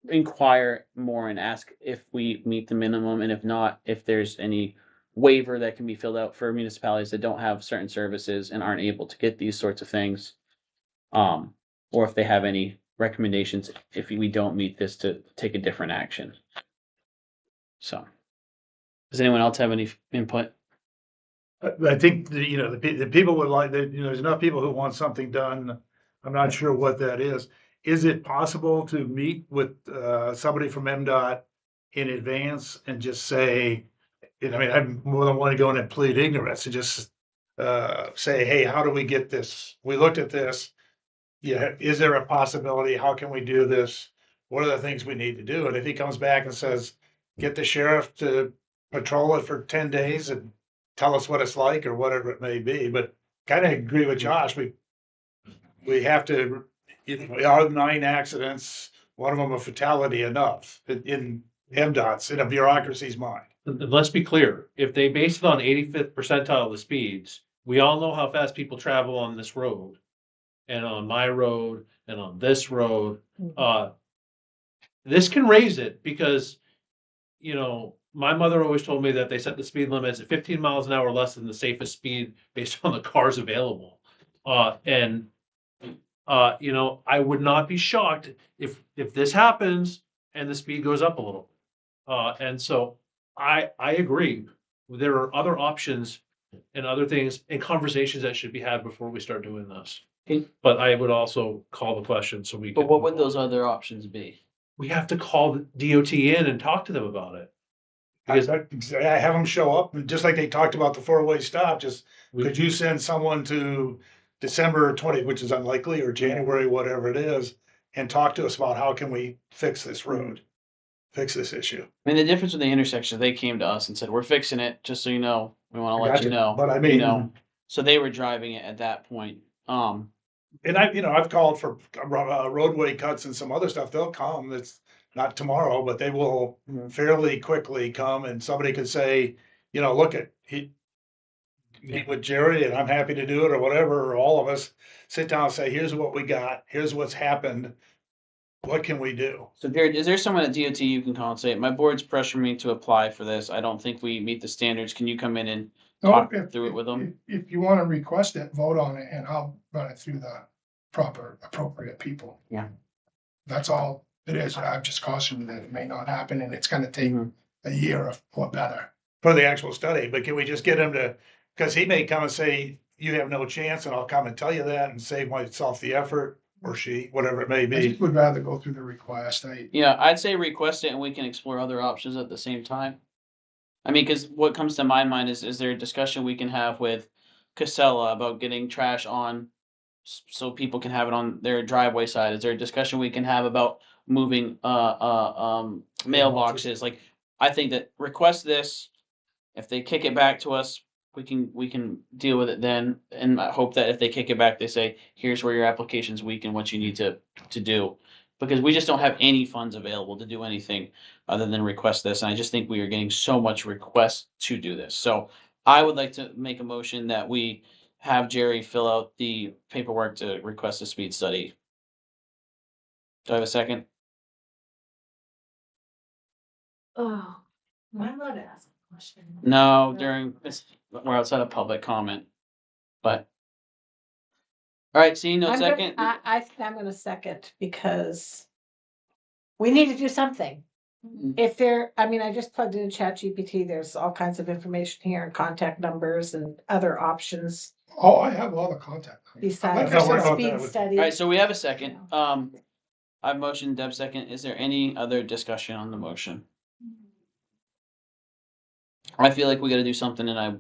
inquire more and ask if we meet the minimum, and if not, if there's any waiver that can be filled out for municipalities that don't have certain services and aren't able to get these sorts of things. Or if they have any recommendations if we don't meet this to take a different action. So, does anyone else have any input? I think, the people would like, there's enough people who want something done. I'm not sure what that is. Is it possible to meet with somebody from MDOT in advance and just say, I'm more than willing to go in and plead ignorance and just say, hey, how do we get this? We looked at this. Yeah, is there a possibility? How can we do this? What are the things we need to do? And if he comes back and says, get the sheriff to patrol it for 10 days and tell us what it's like or whatever it may be, but kind of agree with Josh. We have to, out of 9 accidents, one of them a fatality enough in MDOT's, in a bureaucracy's mind. Let's be clear, if they base it on 85th percentile of the speeds, we all know how fast people travel on this road. And on my road and on this road, this can raise it because, you know, my mother always told me that they set the speed limits at 15 miles an hour less than the safest speed based on the cars available. You know, I would not be shocked if this happens and the speed goes up a little. And so I agree. There are other options and other things and conversations that should be had before we start doing this. Okay. But I would also call the question so we But can. what would those other options be? We have to call the DOT in and talk to them about it. Because I have them show up, just like they talked about the four-way stop, just, could you send someone to December 20, which is unlikely, or January, whatever it is, and talk to us about how can we fix this road? Fix this issue. I mean, the difference with the intersection, they came to us and said, we're fixing it, just so you know, we wanna let Gotcha. you know. But I you mean- know. So they were driving it at that point. And I've called for roadway cuts and some other stuff, they'll come, it's not tomorrow, but they will Mhm. fairly quickly come, and somebody could say, look at, meet with Jerry, and I'm happy to do it, or whatever, or all of us sit down and say, here's what we got, here's what's happened, what can we do? So Jared, is there someone at DOT you can call and say, my board's pressuring me to apply for this, I don't think we meet the standards, can you come in and No, talk through it with them? If you wanna request it, vote on it, and I'll run it through the appropriate people. Yeah. That's all it is. I've just cautioned that it may not happen, and it's gonna take Mhm. a year or better. For the actual study, but can we just get him to, cause he may come and say, you have no chance, and I'll come and tell you that and save myself the effort, or she, whatever it may I be. just would rather go through the request. Yeah, I'd say request it and we can explore other options at the same time. I mean, cause what comes to my mind is there a discussion we can have with Casella about getting trash on so people can have it on their driveway side? Is there a discussion we can have about moving, mailboxes? Like, I think that request this, if they kick it back to us, we can deal with it then. And I hope that if they kick it back, they say, here's where your application's weak and what you need to do. Because we just don't have any funds available to do anything other than request this. And I just think we are getting so much requests to do this. So I would like to make a motion that we have Jerry fill out the paperwork to request a speed study. Do I have a second? Oh, am I allowed to ask a question? No, we're outside of public comment. But. All right, seeing no second. I think I'm gonna second because we need to do something. Mm. I just plugged in ChatGPT, there's all kinds of information here and contact numbers and other options Oh, I have all the contact. besides I'll work the out speed that with- study. All right, so we have a second. I've motioned, Deb second. Is there any other discussion on the motion? I feel like we gotta do something and I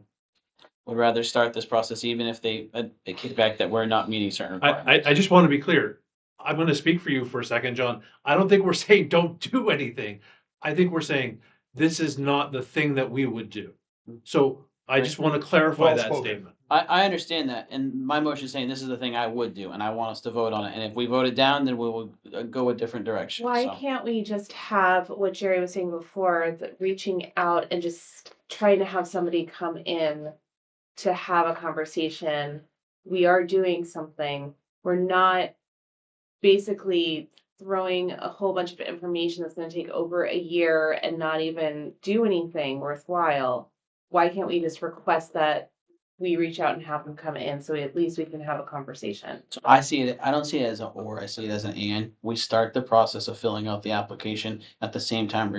would rather start this process even if they kick back that we're not meeting certain requirements. I just want to be clear. I'm going to speak for you for a second, John. I don't think we're saying don't do anything. I think we're saying this is not the thing that we would do. So I just want to clarify Well that spoken. statement. I understand that, and my motion is saying this is the thing I would do, and I want us to vote on it, and if we vote it down, then we will go a different direction, Why so. can't we just have what Jerry was saying before, that reaching out and just trying to have somebody come in to have a conversation? We are doing something. We're not basically throwing a whole bunch of information that's gonna take over a year and not even do anything worthwhile. Why can't we just request that we reach out and have them come in, so at least we can have a conversation? So I see it, I don't see it as an or, I see it as an and. We start the process of filling out the application. At the same time,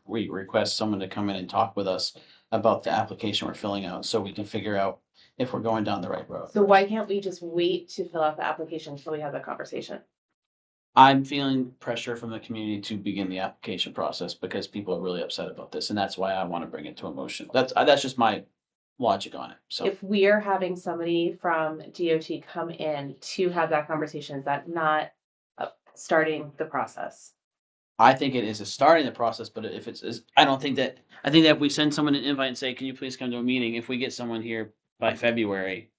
we request someone to come in and talk with us about the application we're filling out, so we can figure out if we're going down the right road. So why can't we just wait to fill out the application until we have that conversation? I'm feeling pressure from the community to begin the application process because people are really upset about this, and that's why I want to bring it to a motion. That's just my logic on it, so. If we are having somebody from DOT come in to have that conversation, is that not starting the process? I think it is a starting the process, but if I think that if we send someone an invite and say, can you please come to a meeting, if we get someone here by February,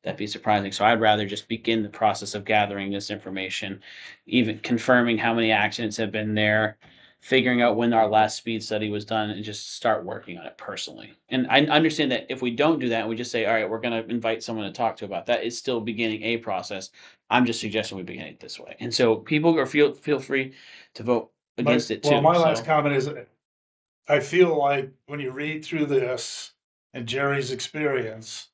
that'd be surprising. So I'd rather just begin the process of gathering this information, even confirming how many accidents have been there, figuring out when our last speed study was done and just start working on it personally. And I understand that if we don't do that, and we just say, all right, we're gonna invite someone to talk to about that, it's still beginning a process. I'm just suggesting we begin it this way. And so people are feel free to vote against it too. Well, my last So- comment is, I feel like when you read through this and Jerry's experience,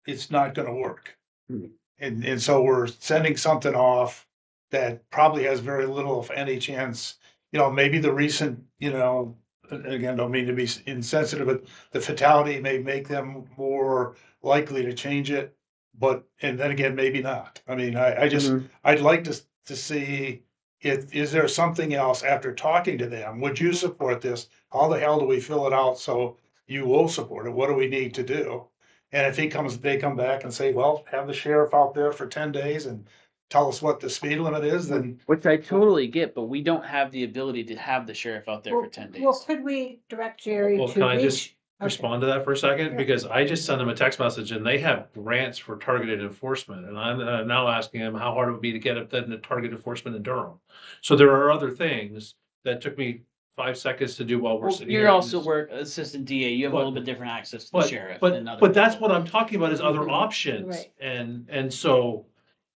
it's not gonna work. Hmm. And so we're sending something off that probably has very little, if any chance, maybe the recent, again, don't mean to be insensitive, but the fatality may make them more likely to change it. But, and then again, maybe not. I mean, I just, Mhm. I'd like to see if, is there something else after talking to them? Would you support this? How the hell do we fill it out so you will support it? What do we need to do? And if they come back and say, well, have the sheriff out there for 10 days and tell us what the speed limit is, then Which I totally get, but we don't have the ability to have the sheriff out there for 10 days. Well, could we direct Jerry Well, to can I reach? just Okay. respond to that for a second? Yeah. Because I just sent them a text message and they have grants for targeted enforcement. And I'm now asking them how hard it would be to get up then to target enforcement in Durham. So there are other things that took me 5 seconds to do while we're Well, sitting here. you're also work assistant DA. You have a But- little bit different access to the sheriff. than other But that's people. what I'm talking about is other Mhm. options. Right. And so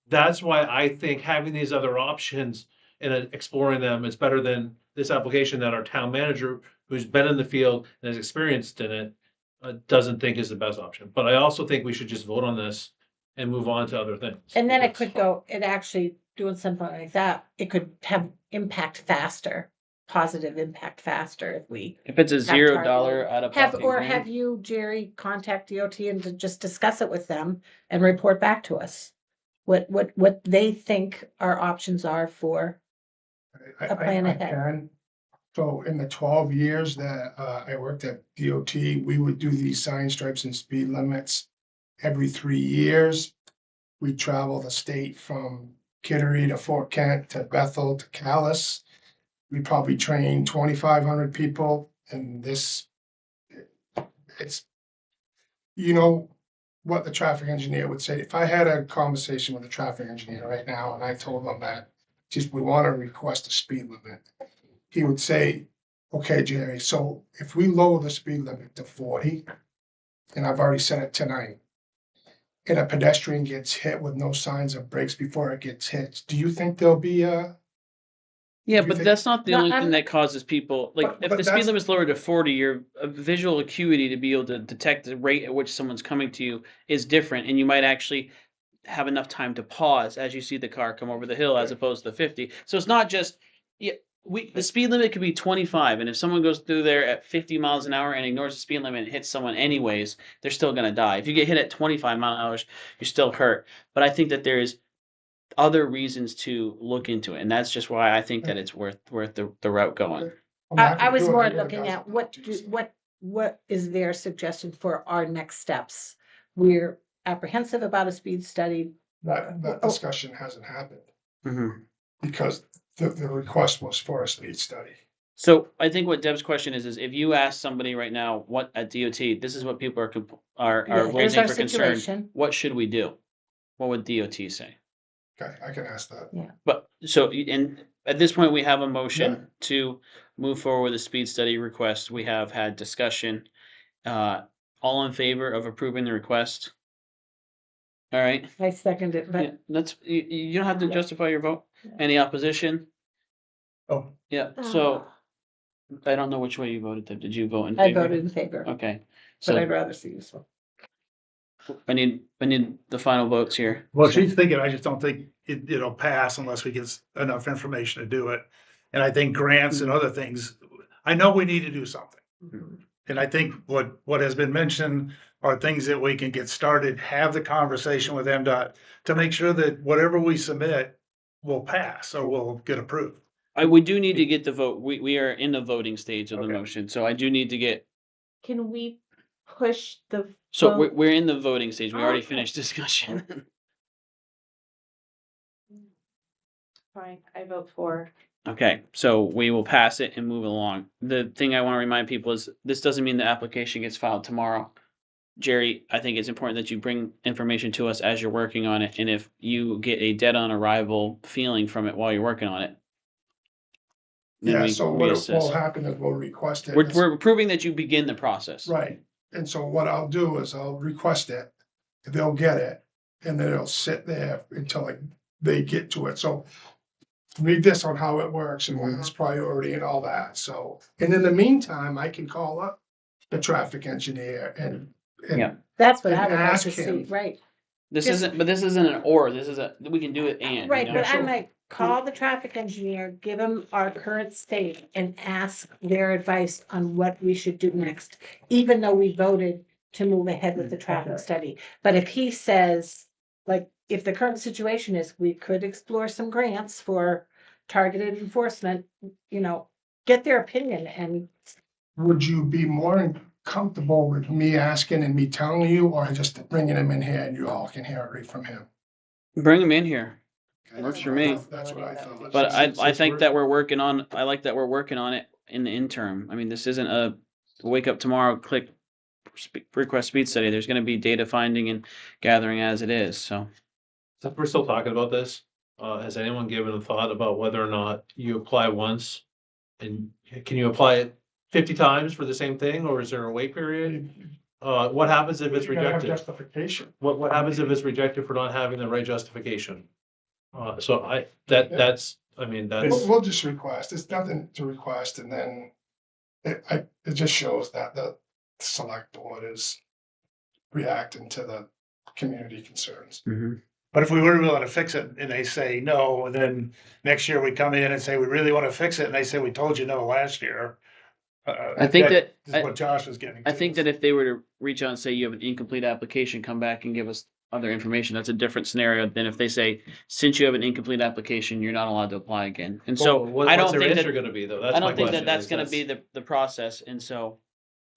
that's why I think having these other options and exploring them is better than this application that our town manager, who's been in the field and has experienced in it, doesn't think is the best option. But I also think we should just vote on this and move on to other things. And then it because- could go, it actually doing something like that, it could have impact faster, positive impact faster if we If it's a $0 targeted- out of have, pocket or grant, have you, Jerry, contact DOT and to just discuss it with them and report back to us. What they think our options are for, I a plan ahead. can. So in the 12 years that I worked at DOT, we would do these sign stripes and speed limits every 3 years. We travel the state from Kittery to Fort Kent to Bethel to Calais. We probably train 2,500 people and it's, what the traffic engineer would say. If I had a conversation with a traffic engineer right now and I told them that we want to request a speed limit, he would say, okay, Jerry, so if we lower the speed limit to 40, and I've already said it tonight, and a pedestrian gets hit with no signs of brakes before it gets hit, do you think there'll be yeah, you but think- that's not the No, only I'm- thing that causes people, like, But- if but the speed that's- limit's lowered to 40, your visual acuity to be able to detect the rate at which someone's coming to you is different, and you might actually have enough time to pause as you see the car come over the hill as opposed to 50. So it's not just, yeah, the speed limit could be 25, and if someone goes through there at 50 miles an hour and ignores the speed limit and hits someone anyways, they're still gonna die. If you get hit at 25 mile an hour, you're still hurt. But I think that there is other reasons to look into it, and that's just why I think that it's worth the route going. I was more looking at what is their suggestion for our next steps? We're apprehensive about a speed study. that discussion hasn't happened Mm-hmm. because the request was for a speed study. So I think what Deb's question is if you ask somebody right now, what at DOT, this is what people are Yeah, here's raising our for concern. situation. What should we do? What would DOT say? Okay, I can ask that. But so, and at this point, we have a motion to move forward with a speed study request. We have had discussion. All in favor of approving the request? All right, I second it, yeah, but that's, you don't have to Yeah. justify your vote. Yeah. Any opposition? Oh, Yeah, so I don't know which way you voted. Deb. Did you vote in I favor? voted in favor, Okay, but I'd so rather see this one. I need the final votes here. well, So- she's thinking, I just don't think it'll pass unless we get enough information to do it. And I think grants and other things, I know we need to do something. And I think what has been mentioned are things that we can get started, have the conversation with MDOT to make sure that whatever we submit will pass or will get approved. we do need to get the vote. We are in the voting stage of the Okay. motion, so I do need to get, Can we push the? so vote? we're in the voting stage. We already Okay. finished discussion. Fine, I vote for. Okay, so we will pass it and move along. The thing I want to remind people is this doesn't mean the application gets filed tomorrow. Jerry, I think it's important that you bring information to us as you're working on it, and if you get a dead on arrival feeling from it while you're working on it, then Yeah, we so what will reassess. happen is we'll request it. We're proving that you begin the process. Right, and so what I'll do is I'll request it, they'll get it, and then it'll sit there until they get to it, so. Read this on how it works and when it's priority and all that, so, and in the meantime, I can call up the traffic engineer and. Yeah. That's what And I would like ask to see, him. right? This Just- isn't an or, this is we can do it and, Right, you know? but I might call the traffic engineer, give him our current state and ask their advice on what we should do next. Even though we voted to move ahead with the traffic study, but if he says, like, if the current situation is, we could explore some grants for targeted enforcement, you know, get their opinion and Would you be more comfortable with me asking and me telling you, or just bringing him in here and you all can hear it right from him? Bring them in here. Works for me. That's what I thought. But I think that we're working on, I like that we're working on it in the interim. I mean, this isn't a wake up tomorrow, click request speed study. There's gonna be data finding and gathering as it is, so. So if we're still talking about this, has anyone given a thought about whether or not you apply once? And can you apply it 50 times for the same thing, or is there a wait period? What happens if it's You gotta have rejected? justification. What happens if it's rejected for not having the right justification? So that's, I mean, that's, We'll just request, it's nothing to request, and then it just shows that the select board is reacting to the community concerns. But if we were willing to fix it and they say no, and then next year we come in and say, we really want to fix it, and they say, we told you no last year. I think that, Is what Josh was getting. I to. think that if they were to reach out and say you have an incomplete application, come back and give us other information, that's a different scenario than if they say, since you have an incomplete application, you're not allowed to apply again. And so What's I don't their think answer that, gonna be though? That's I my don't think that question, that's is gonna be the process. And so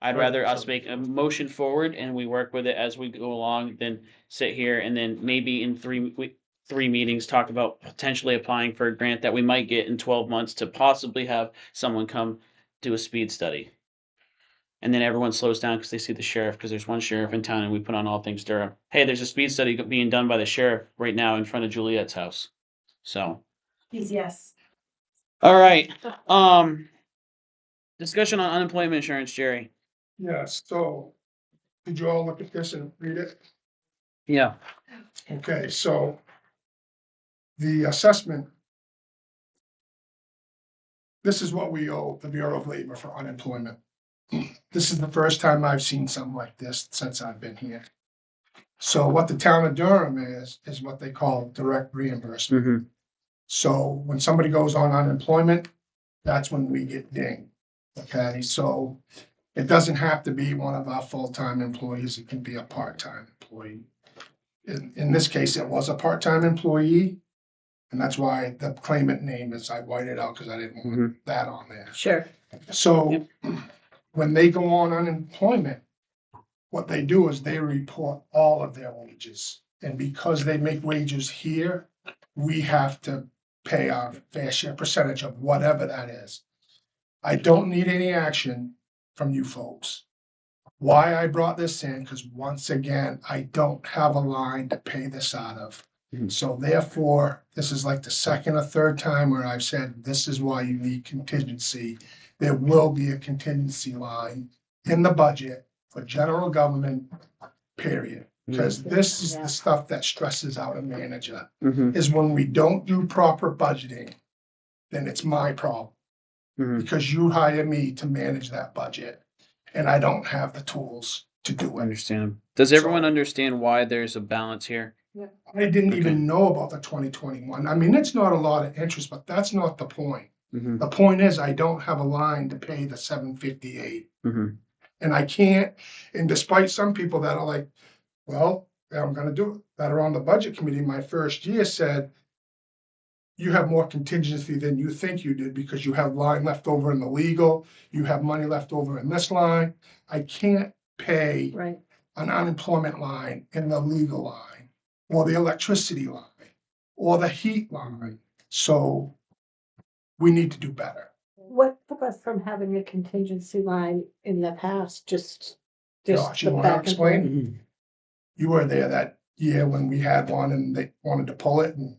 I'd rather us make a motion forward and we work with it as we go along than sit here and then maybe in three meetings, talk about potentially applying for a grant that we might get in 12 months to possibly have someone come do a speed study. And then everyone slows down because they see the sheriff, because there's one sheriff in town and we put on all things Durham. Hey, there's a speed study being done by the sheriff right now in front of Juliet's house. So, Yes. all right. Discussion on unemployment insurance, Jerry. Yes, so, did you all look at this and read it? Yeah. Okay, so the assessment. This is what we owe the Bureau of Labor for unemployment. This is the first time I've seen something like this since I've been here. So what the town of Durham is what they call direct reimbursement. Mm-hmm. So when somebody goes on unemployment, that's when we get dinged. Okay, so it doesn't have to be one of our full-time employees, it can be a part-time employee. In this case, it was a part-time employee, and that's why the claimant name is, I whited out because I didn't want that on there. sure. So when they go on unemployment, what they do is they report all of their wages. And because they make wages here, we have to pay our fair share percentage of whatever that is. I don't need any action from you folks. Why I brought this in, because once again, I don't have a line to pay this out of. So therefore, this is like the second or third time where I've said, this is why you need contingency. There will be a contingency line in the budget for general government, period. Because this is the stuff that stresses out a manager, is when we don't do proper budgeting, then it's my problem. Because you hire me to manage that budget, and I don't have the tools to do it. Understand. Does everyone understand why there's a balance here? I didn't even know about the 2021. I mean, it's not a lot of interest, but that's not the point. The point is I don't have a line to pay the $758. And I can't, and despite some people that are like, well, I'm gonna do it, that are on the budget committee, my first year said, you have more contingency than you think you did because you have line left over in the legal, you have money left over in this line. I can't pay Right. an unemployment line in the legal line, or the electricity line, or the heat line. So we need to do better. What took us from having a contingency line in the past, just Josh, you the wanna back and explain? You were there that year when we had one and they wanted to pull it, and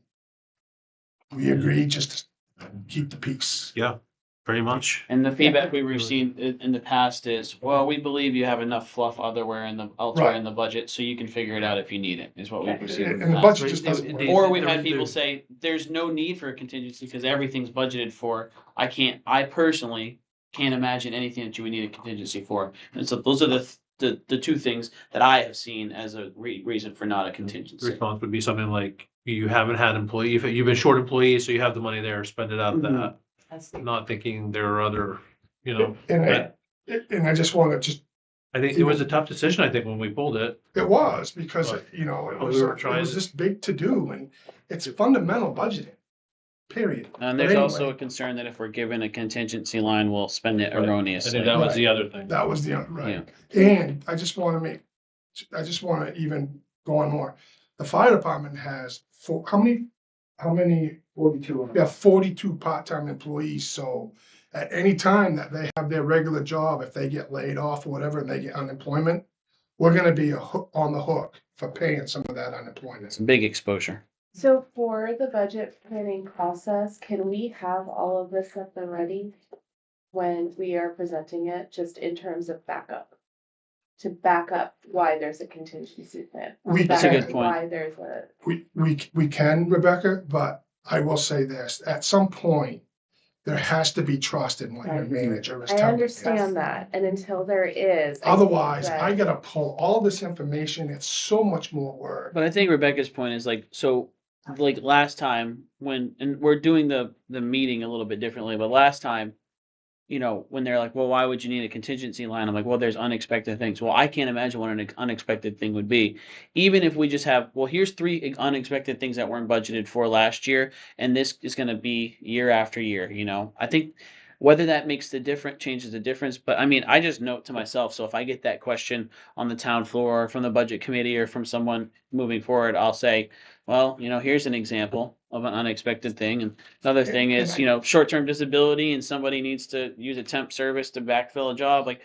we agreed just to keep the peace. yeah. pretty much. And the feedback we received in the past is, well, we believe you have enough fluff elsewhere in Right. the budget, so you can figure it out if you need it, is what we've received in And the the budget past. just doesn't work. Or we've had There- people there- say, there's no need for a contingency because everything's budgeted for. I personally can't imagine anything that you would need a contingency for. And so those are the two things that I have seen as a reason for not a The contingency. response would be something like, you haven't had employee, you've been short employees, so you have the money there, spend it out of that. Not thinking there are other, you know, And I just want to just, I think it was a tough decision, I think, when we pulled it. it was because, But- you know, it but was, we were it trying was to- this big to do and it's fundamental budgeting, period. And But there's also a anyway, concern that if we're given a contingency line, we'll spend it Right. I erroneously. think that was the other thing. that was the, right. And I just want to even go on more. The fire department has how many? 42. Yeah, 42 part-time employees, so at any time that they have their regular job, if they get laid off or whatever, and they get unemployment, we're gonna be on the hook for paying some of that It's unemployment. a big exposure. So for the budget planning process, can we have all of this at the ready when we are presenting it, just in terms of backup? To back up why there's a contingency plan. That's a good back up point. Why there's a, We can, Rebecca, but I will say this, at some point, there has to be trust in what your Right. manager is I telling you. understand that, and until there is. I think Otherwise, that- I gotta pull all this information, it's so much more work. But I think Rebecca's point is like, so like last time when, and we're doing the meeting a little bit differently, but last time, you know, when they're like, well, why would you need a contingency line? I'm like, well, there's unexpected things. Well, I can't imagine what an unexpected thing would be. Even if we just have, well, here's 3 unexpected things that weren't budgeted for last year, and this is going to be year after year, you know. I think whether that makes the difference, changes the difference, but I mean, I just note to myself, so if I get that question on the town floor or from the budget committee or from someone moving forward, I'll say, well, you know, here's an example of an unexpected thing. And another thing is, you know, short-term disability and somebody needs to use a temp service to backfill a job. Like,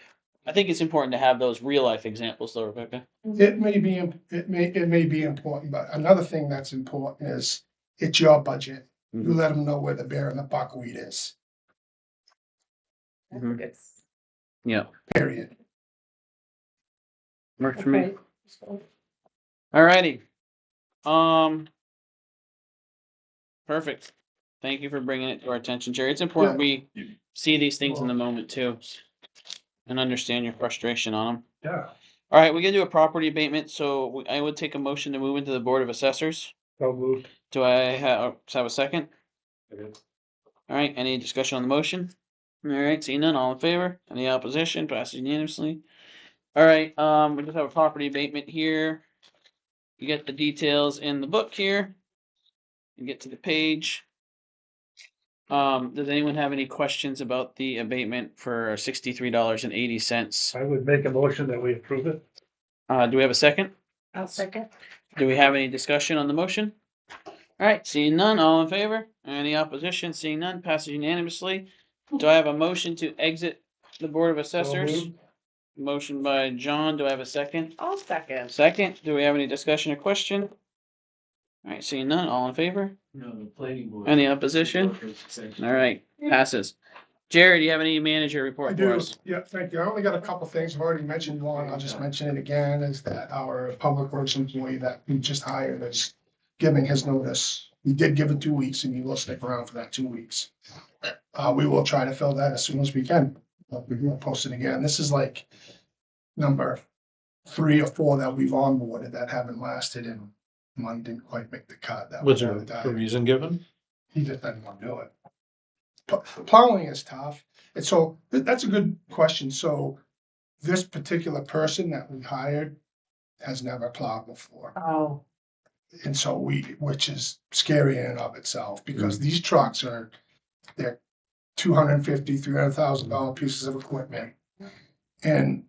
I think it's important to have those real life examples though, Rebecca. It may be, it may be important, but another thing that's important is it's your budget. You Mhm. let them know where the bear and the buckwheat is, I think Mhm. it's. Yeah, period. works for me. Okay. Alrighty. Perfect. Thank you for bringing it to our attention, Jerry. It's important we see these things in the moment too and understand your frustration on them. Yeah. All right, we can do a property abatement, so I would take a motion to move into the Board of Assessors. So moved. Do I have a second? All right, any discussion on the motion? All right, seeing none, all in favor? Any opposition? Passes unanimously. All right, we just have a property abatement here. You get the details in the book here. You get to the page. Does anyone have any questions about the abatement for $63.80? I would make a motion that we approve it. Do we have a second? I'll second. Do we have any discussion on the motion? All right, seeing none, all in favor? Any opposition? Seeing none, passes unanimously. Do I have a motion to exit the Board of Assessors? moved. Motion by John, do I have a second? I'll second. Second, do we have any discussion or question? All right, seeing none, all in favor? No, the planning board. Any opposition? All right, passes. Jerry, do you have any manager I report for do, us? yeah, thank you. I only got a couple things. I've already mentioned one. I'll just mention it again, is that our public works employee that we just hired is giving his notice. We did give it 2 weeks and he will stick around for that 2 weeks. We will try to fill that as soon as we can. We'll post it again. This is like number 3 or 4 that we've onboarded that haven't lasted, and one didn't quite make the cut. That Was one there that died. a reason given? He just doesn't want to do it. Plowing is tough. And so that's a good question. So this particular person that we hired has never plowed before. Oh. And so which is scary in and of itself, because these trucks they're $250,000, $300,000 pieces of equipment. And,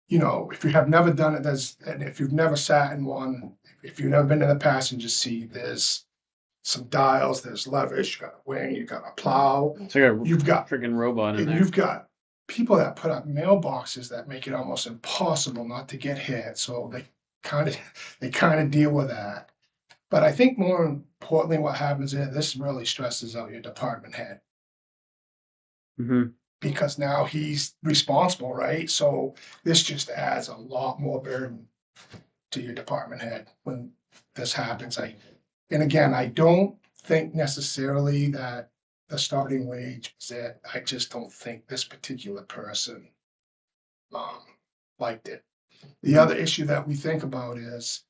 you know, if you have never done it, and if you've never sat in one, if you've never been in the passenger seat, there's some dials, there's levers, you got a wing, you got a plow, It's like a you've got, freaking robot in and there. you've got people that put up mailboxes that make it almost impossible not to get hit. So they kind of deal with that. But I think more importantly, what happens is this really stresses out your department head. Mhm. because now he's responsible, right? So this just adds a lot more burden to your department head when this happens. And again, I don't think necessarily that the starting wage is it. I just don't think this particular person liked it. The other issue that we think about is,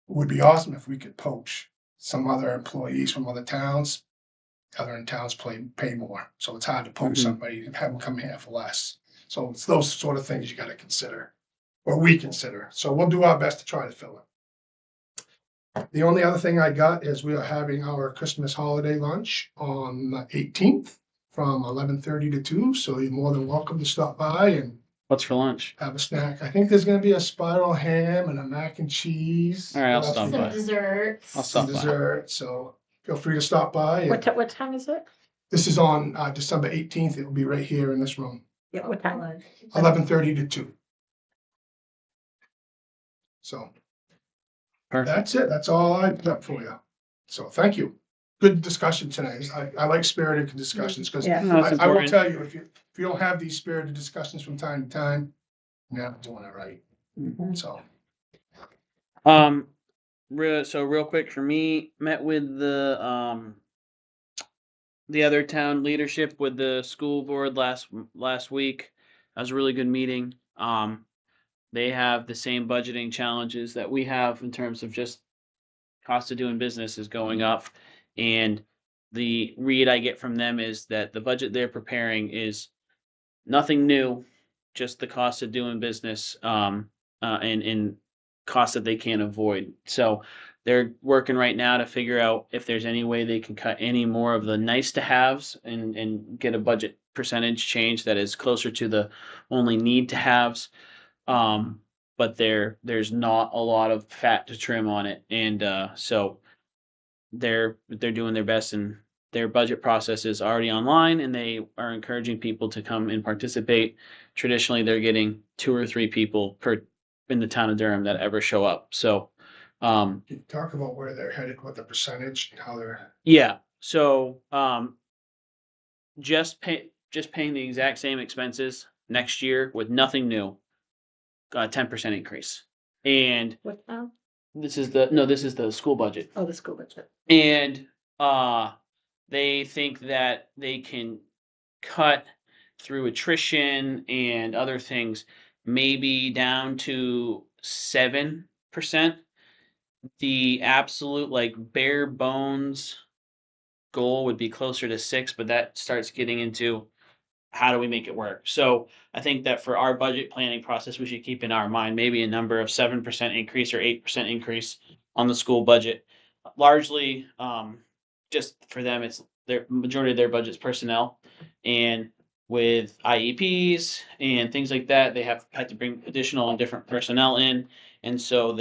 it would be awesome if we could poach some other employees from other towns. Other towns pay more, so it's hard to poach Mhm. somebody and have them come here for less. So it's those sort of things you gotta consider, or we consider. So we'll do our best to try to fill it. The only other thing I got is we are having our Christmas holiday lunch on the 18th from 11:30 to 2, so you're more than welcome to stop by and What's for lunch? have a snack. I think there's gonna be a spiral ham and a mac and cheese. All right, I'll What else stop we by. Some got? desserts. I'll Some stop by. dessert, so feel free to stop by. What time is it? This is on December 18th. It will be right here in this room, Yeah, what time? 11:30 to 2. So Perfect. that's it. That's all I put up for you. So thank you. Good discussion tonight. I like spirited discussions because Yeah. No, it's I will important. tell you, if you don't have these spirited discussions from time to time, you're not doing it right. So So real quick for me, met with the other town leadership with the school board last week. That was a really good meeting. They have the same budgeting challenges that we have in terms of just cost of doing business is going up. And the read I get from them is that the budget they're preparing is nothing new, just the cost of doing business, and costs that they can't avoid. So they're working right now to figure out if there's any way they can cut any more of the nice to haves and get a budget percentage change that is closer to the only need to haves. But there's not a lot of fat to trim on it, and so they're doing their best, and their budget process is already online, and they are encouraging people to come and participate. Traditionally, they're getting 2 or 3 people per in the town of Durham that ever show up. So, can you talk about where they're headed with the percentage and how they're. yeah. So, just paying the exact same expenses next year with nothing new, 10% increase. And What now? this is the school budget. Oh, the school budget. And they think that they can cut through attrition and other things, maybe down to 7%. The absolute like bare bones goal would be closer to 6, but that starts getting into how do we make it work. So I think that for our budget planning process, we should keep in our mind maybe a number of 7% increase or 8% increase on the school budget. Largely, just for them, it's their majority of their budget's personnel, and with IEPs and things like that, they have had to bring additional and different personnel in, and so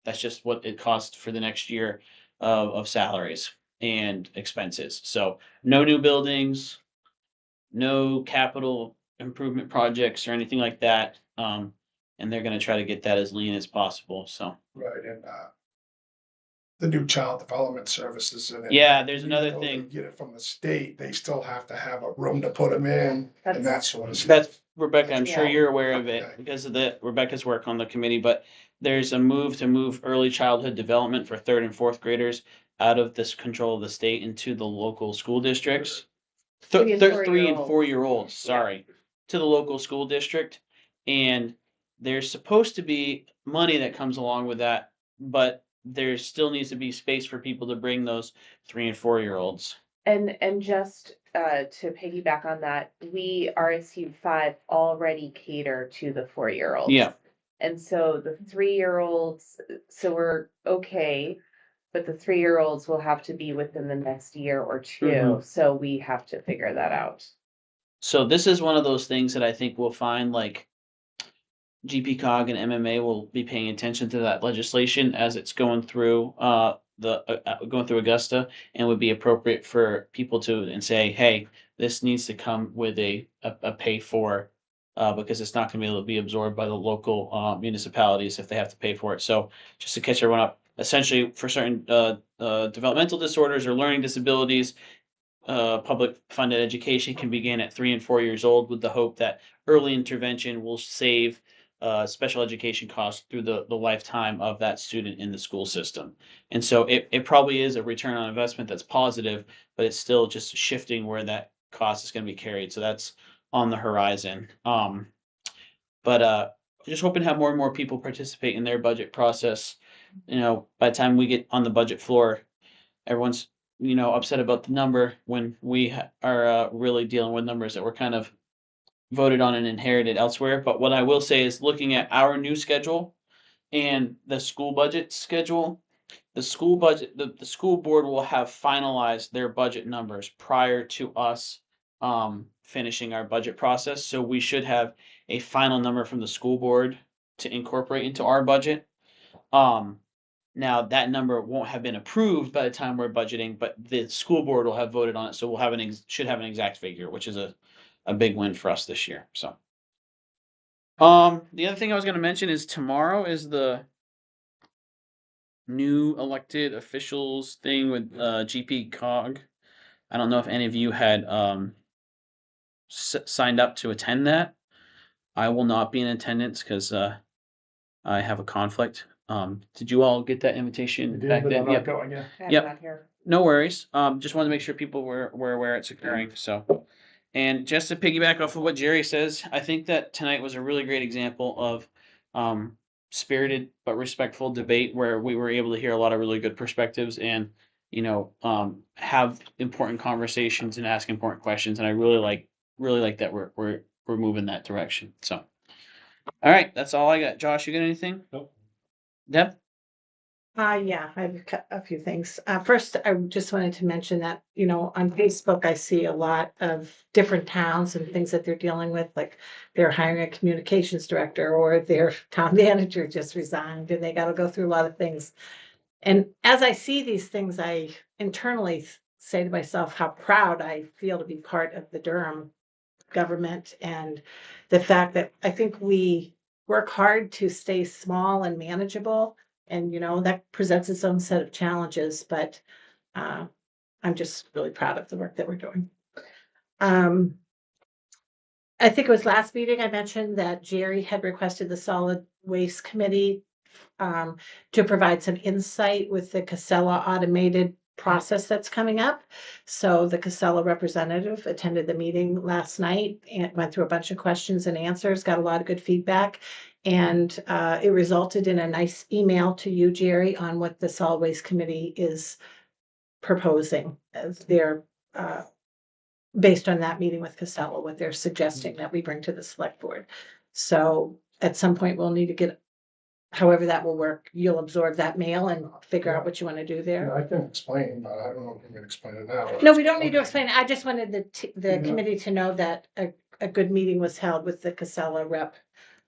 that's just what it costs for the next year of salaries and expenses. So no new buildings, no capital improvement projects or anything like that. And they're gonna try to get that as lean as possible, so. Right, and the new child development services. And Yeah, there's even another though they thing. Get it from the state, they still have to have a room to put them in and that sort of stuff. That's Rebecca, I'm sure Yeah. you're aware of it Okay. because of Rebecca's work on the committee, but there's a move to move early childhood development for 3rd and 4th graders out of this control of the state into the local school districts. 3 and 3 and 4-year-olds. 4-year-olds, sorry, to the local school district. And there's supposed to be money that comes along with that, but there still needs to be space for people to bring those 3 and 4-year-olds. And just to piggyback on that, we RSU 5 already cater to the 4-year-olds. Yeah. And so the 3-year-olds, so we're okay, but the 3-year-olds will have to be within the next year or 2. Mhm. So we have to figure that out. So this is one of those things that I think we'll find like GPCOG and MMA will be paying attention to that legislation as it's going through going through Augusta, and would be appropriate for people to and say, hey, this needs to come with a pay for because it's not going to be able to be absorbed by the local municipalities if they have to pay for it. So just to catch everyone up, essentially for certain developmental disorders or learning disabilities, public funded education can begin at 3 and 4 years old, with the hope that early intervention will save special education costs through the lifetime of that student in the school system. And so it probably is a return on investment that's positive, but it's still just shifting where that cost is going to be carried. So that's on the horizon. But just hoping to have more and more people participate in their budget process. By the time we get on the budget floor, everyone's upset about the number when we are really dealing with numbers that were kind of voted on and inherited elsewhere. But what I will say is, looking at our new schedule and the school budget schedule, the school board will have finalized their budget numbers prior to us finishing our budget process. So we should have a final number from the school board to incorporate into our budget. Now that number won't have been approved by the time we're budgeting, but the school board will have voted on it, so we'll have should have an exact figure, which is a big win for us this year. So, the other thing I was going to mention is tomorrow is the new elected officials thing with GP Cog. I don't know if any of you had signed up to attend that. I will not be in attendance because I have a conflict. Did you all get that invitation back then? Yep. going, yeah. Yep. Not here. No worries. Just wanted to make sure people were aware it's occurring. So, and just to piggyback off of what Jerry says, I think that tonight was a really great example of spirited but respectful debate where we were able to hear a lot of really good perspectives and have important conversations and ask important questions. And I really like that we're moving that direction. So, all right, that's all I got. Josh, you got anything? Nope. Deb? Yeah, I have a few things. First, I just wanted to mention that, on Facebook, I see a lot of different towns and things that they're dealing with, like they're hiring a communications director or their town manager just resigned and they got to go through a lot of things. And as I see these things, I internally say to myself how proud I feel to be part of the Durham government and the fact that I think we work hard to stay small and manageable. And, that presents its own set of challenges, but I'm just really proud of the work that we're doing. I think it was last meeting I mentioned that Jerry had requested the Solid Waste Committee to provide some insight with the Casella automated process that's coming up. So the Casella representative attended the meeting last night and went through a bunch of questions and answers, got a lot of good feedback. And it resulted in a nice email to you, Jerry, on what the Solid Waste Committee is proposing as their, based on that meeting with Casella, what they're suggesting that we bring to the select board. So at some point, we'll need to get, however that will work, you'll absorb that mail and figure out what you want to do there. I can explain, but I don't know if you can explain it now. No, we don't need to explain. I just wanted the committee to know that a good meeting was held with the Casella rep.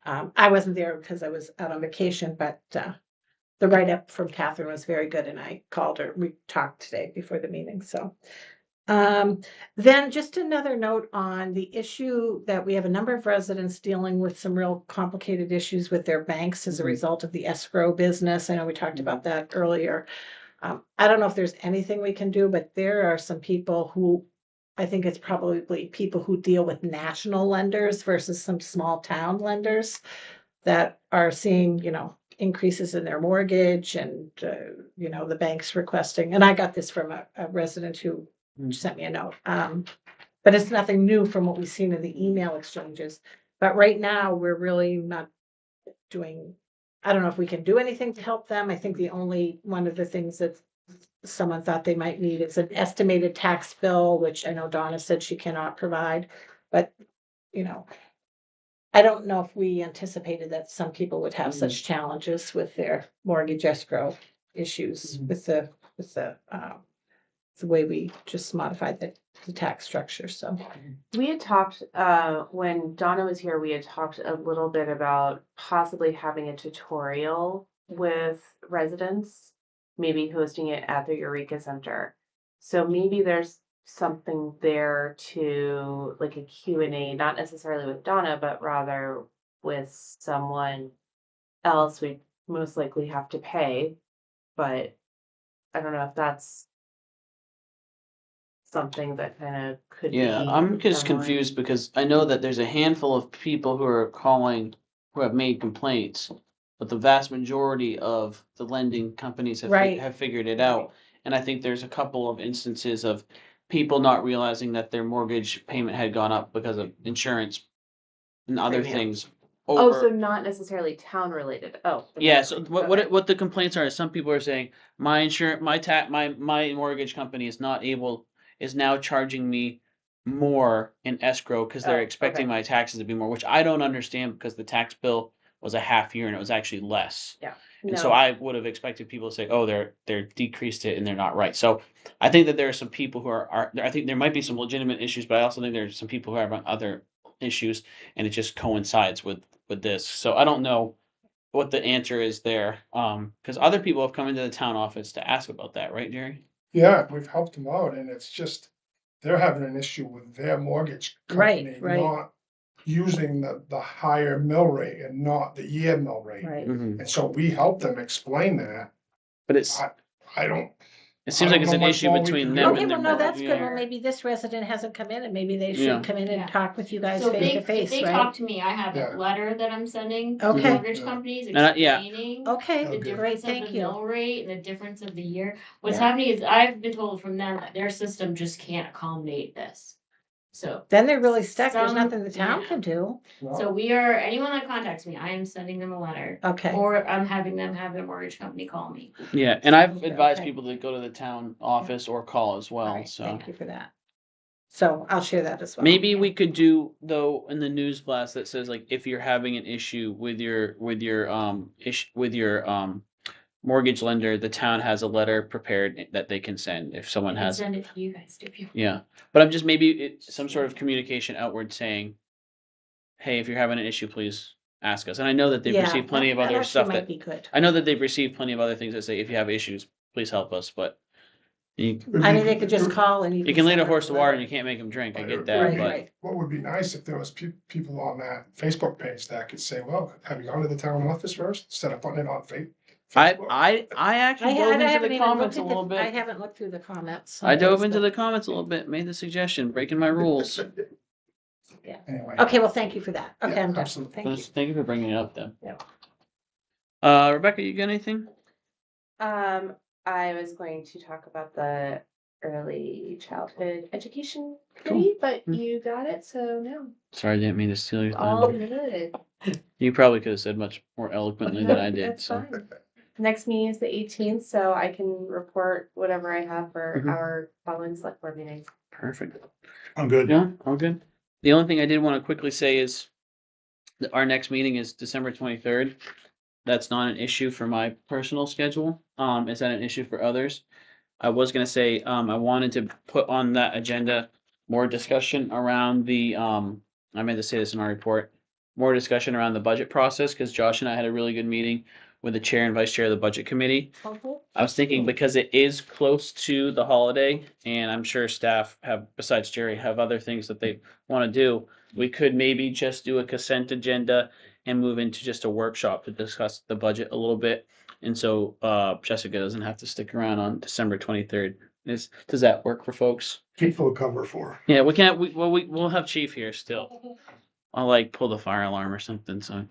I wasn't there because I was out on vacation, but the write-up from Catherine was very good and I called her. We talked today before the meeting, so. Then just another note on the issue that we have a number of residents dealing with some real complicated issues with their banks as a result of the escrow business. I know we talked about that earlier. I don't know if there's anything we can do, but there are some people who, I think it's probably people who deal with national lenders versus some small town lenders that are seeing, increases in their mortgage and, the banks requesting, and I got this from a resident who sent me a note. But it's nothing new from what we've seen in the email exchanges. But right now, we're really not doing, I don't know if we can do anything to help them. I think the only one of the things that someone thought they might need is an estimated tax bill, which I know Donna said she cannot provide. But, I don't know if we anticipated that some people would have such challenges with their mortgage escrow issues with the way we just modified the tax structure, so. We had talked, when Donna was here, we had talked a little bit about possibly having a tutorial with residents, maybe hosting it at the Eureka Center. So maybe there's something there to, like a Q&A, not necessarily with Donna, but rather with someone else we'd most likely have to pay. But I don't know if that's something that kind of could be. Yeah, I'm just down the line. confused because I know that there's a handful of people who are calling, who have made complaints. But the vast majority of the lending companies Right. have figured it out. And I think there's a couple of instances of people not realizing that their mortgage payment had gone up because of insurance and other Premium. things. Oh, over- so not necessarily town related. Oh. Yeah, so what Okay. what the complaints are is some people are saying my insurance, my mortgage company is now charging me more in escrow because they're Oh, expecting okay. my taxes to be more, which I don't understand because the tax bill was a half year and it was actually less. And so No. I would have expected people to say, oh, they're decreased it and they're not right. So I think that there are some people who are I think there might be some legitimate issues, but I also think there's some people who have other issues and it just coincides with this. So I don't know what the answer is there. Because other people have come into the town office to ask about that, right, Jerry? Yeah, we've helped them out and it's just, they're having an issue with their mortgage Right, company right. not using the higher mill rate and not the year mill rate. Right. And so we help them explain that. But it's I don't, it seems I like don't it's know an much issue more we between can them do. Okay, and well, their no, that's mortgage. good. Yeah. Well, maybe this resident hasn't come in and maybe they Yeah. should come in Yeah. and talk with you guys So face to if face, they right? talk to me, I have Yeah. a letter that I'm sending to Okay. mortgage Yeah. companies And yeah. explaining Okay, the Okay. great, difference of thank the you. mill rate and the difference of the year. What's Yeah. happening is I've been told from them that their system just can't accommodate this. So, Then they're really stuck. There's Some- nothing the town yeah. can do. so anyone that contacts me, I am sending them a letter. Okay, Or I'm having them have their mortgage company call me. Yeah, and I've Okay, advised okay. people to go to the town office or call as all well. right, So thank you for that. So I'll share that as well. maybe we could do though in the news blast that says like if you're having an issue with your mortgage lender, the town has a letter prepared that they can send if someone I can has. send it to you guys too. if you- Yeah, but I'm just maybe some sort of communication outward saying, hey, if you're having an issue, please ask us. And I know that they've Yeah, received plenty of that other actually stuff might that be good. I know that they've received plenty of other things that say if you have issues, please help us. But you I mean, they could just call and you can lead a send horse to them water letter. and you can't make them drink. I Right, get that, Right, but right. What would be nice if there was people on that Facebook page that could say, well, have you gone to the town office first, instead of putting it on Facebook? I actually dove into haven't the even comments looked a at little I bit. haven't looked through the comments. I dove some into days, the comments a little bit, made the suggestion, breaking my rules. Anyway. but- Okay, well, thank you for that. Okay, Yeah, I'm done. absolutely. Thank you. Thank you for bringing it up then. Yeah. Rebecca, you got anything? I was going to talk about the early childhood education Cool. committee, but Mm. you got it, so no. Sorry, I didn't mean to steal your All time. good. You probably could have said much more eloquently than I did. That's So fine. Next meeting is the 18th, so I can report whatever I have for Mhm. our following select board meeting. perfect. I'm good. Yeah, all good. The only thing I did want to quickly say is that our next meeting is December 23rd. That's not an issue for my personal schedule. Is that an issue for others? I was gonna say, I wanted to put on that agenda more discussion around the, I meant to say this in our report, more discussion around the budget process, because Josh and I had a really good meeting with the chair and vice chair of the budget committee. I was thinking because it is close to the holiday, and I'm sure staff have, besides Jerry, have other things that they want to do. We could maybe just do a consent agenda and move into just a workshop to discuss the budget a little bit. And so Jessica doesn't have to stick around on December 23rd. Does that work for folks? People to cover for. Yeah, we can't. We'll have Chief here still. I'll like pull the fire alarm or something. So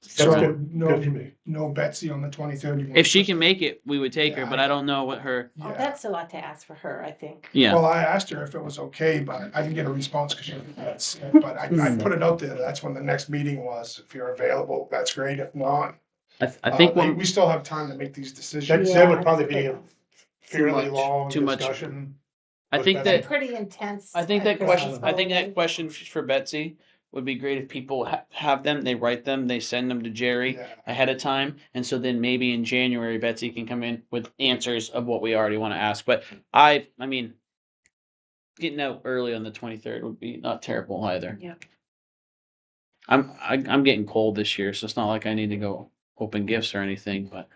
That's So, good. no, Good for me. no Betsy on the 23rd. if she can make it, we would take her. Yeah, But I don't know what her. Oh, Yeah. that's a lot to ask for her, I think. Yeah. Well, I asked her if it was okay, but I didn't get a response because she had sick, but I put it out there. That's when the next meeting was. If you're available, that's great. If not, I think we still have time to make these decisions. That would probably be a fairly much, long too much. discussion. I think But that that's- Pretty intense. I think at that question. Christmas I think that holiday. question for Betsy would be great if people have them. They write them. They send them to Jerry Yeah. ahead of time, and so then maybe in January Betsy can come in with answers of what we already want to ask. But I mean, getting out early on the 23rd would be not terrible either. Yeah. I'm getting cold this year, so it's not like I need to go open gifts or anything. But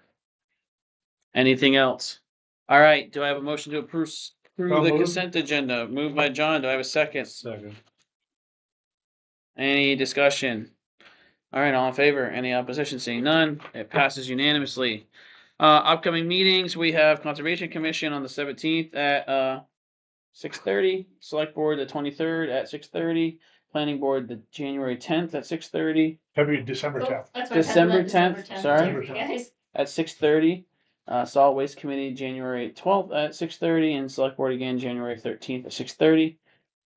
anything else? All right. Do I have a motion to approve the moved. consent agenda? Moved by John. Do I have a second? Second. Any discussion? All right, all in favor? Any opposition? Seeing none, it passes unanimously. Upcoming meetings, we have Conservation Commission on the 17th at 6:30. Select board the 23rd at 6:30. Planning board the January 10th at 6:30. February, December Oh, 10th. that's what I had December to let 10th, sorry. Sorry, guys. At 6:30. Solid Waste Committee, January 12th at 6:30, and Select Board again, January 13th at 6:30.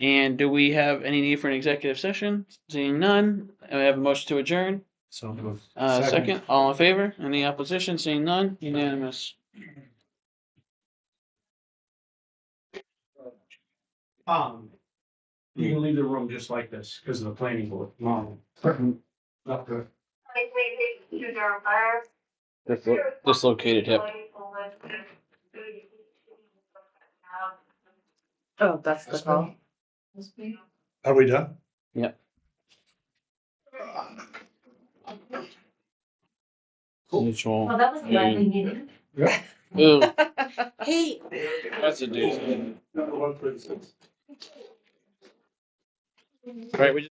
And do we have any need for an executive session? Seeing none, I have a motion to adjourn. So moved. Second, all in favor? Any opposition? Seeing none, unanimous. You can leave the room just like this because of the planning board. Not good. Dislocated hip. Oh, that's the call. Are we done? Mutual. Well, that was a lively meeting. Ooh, Hey, that's a doozy. Right, we just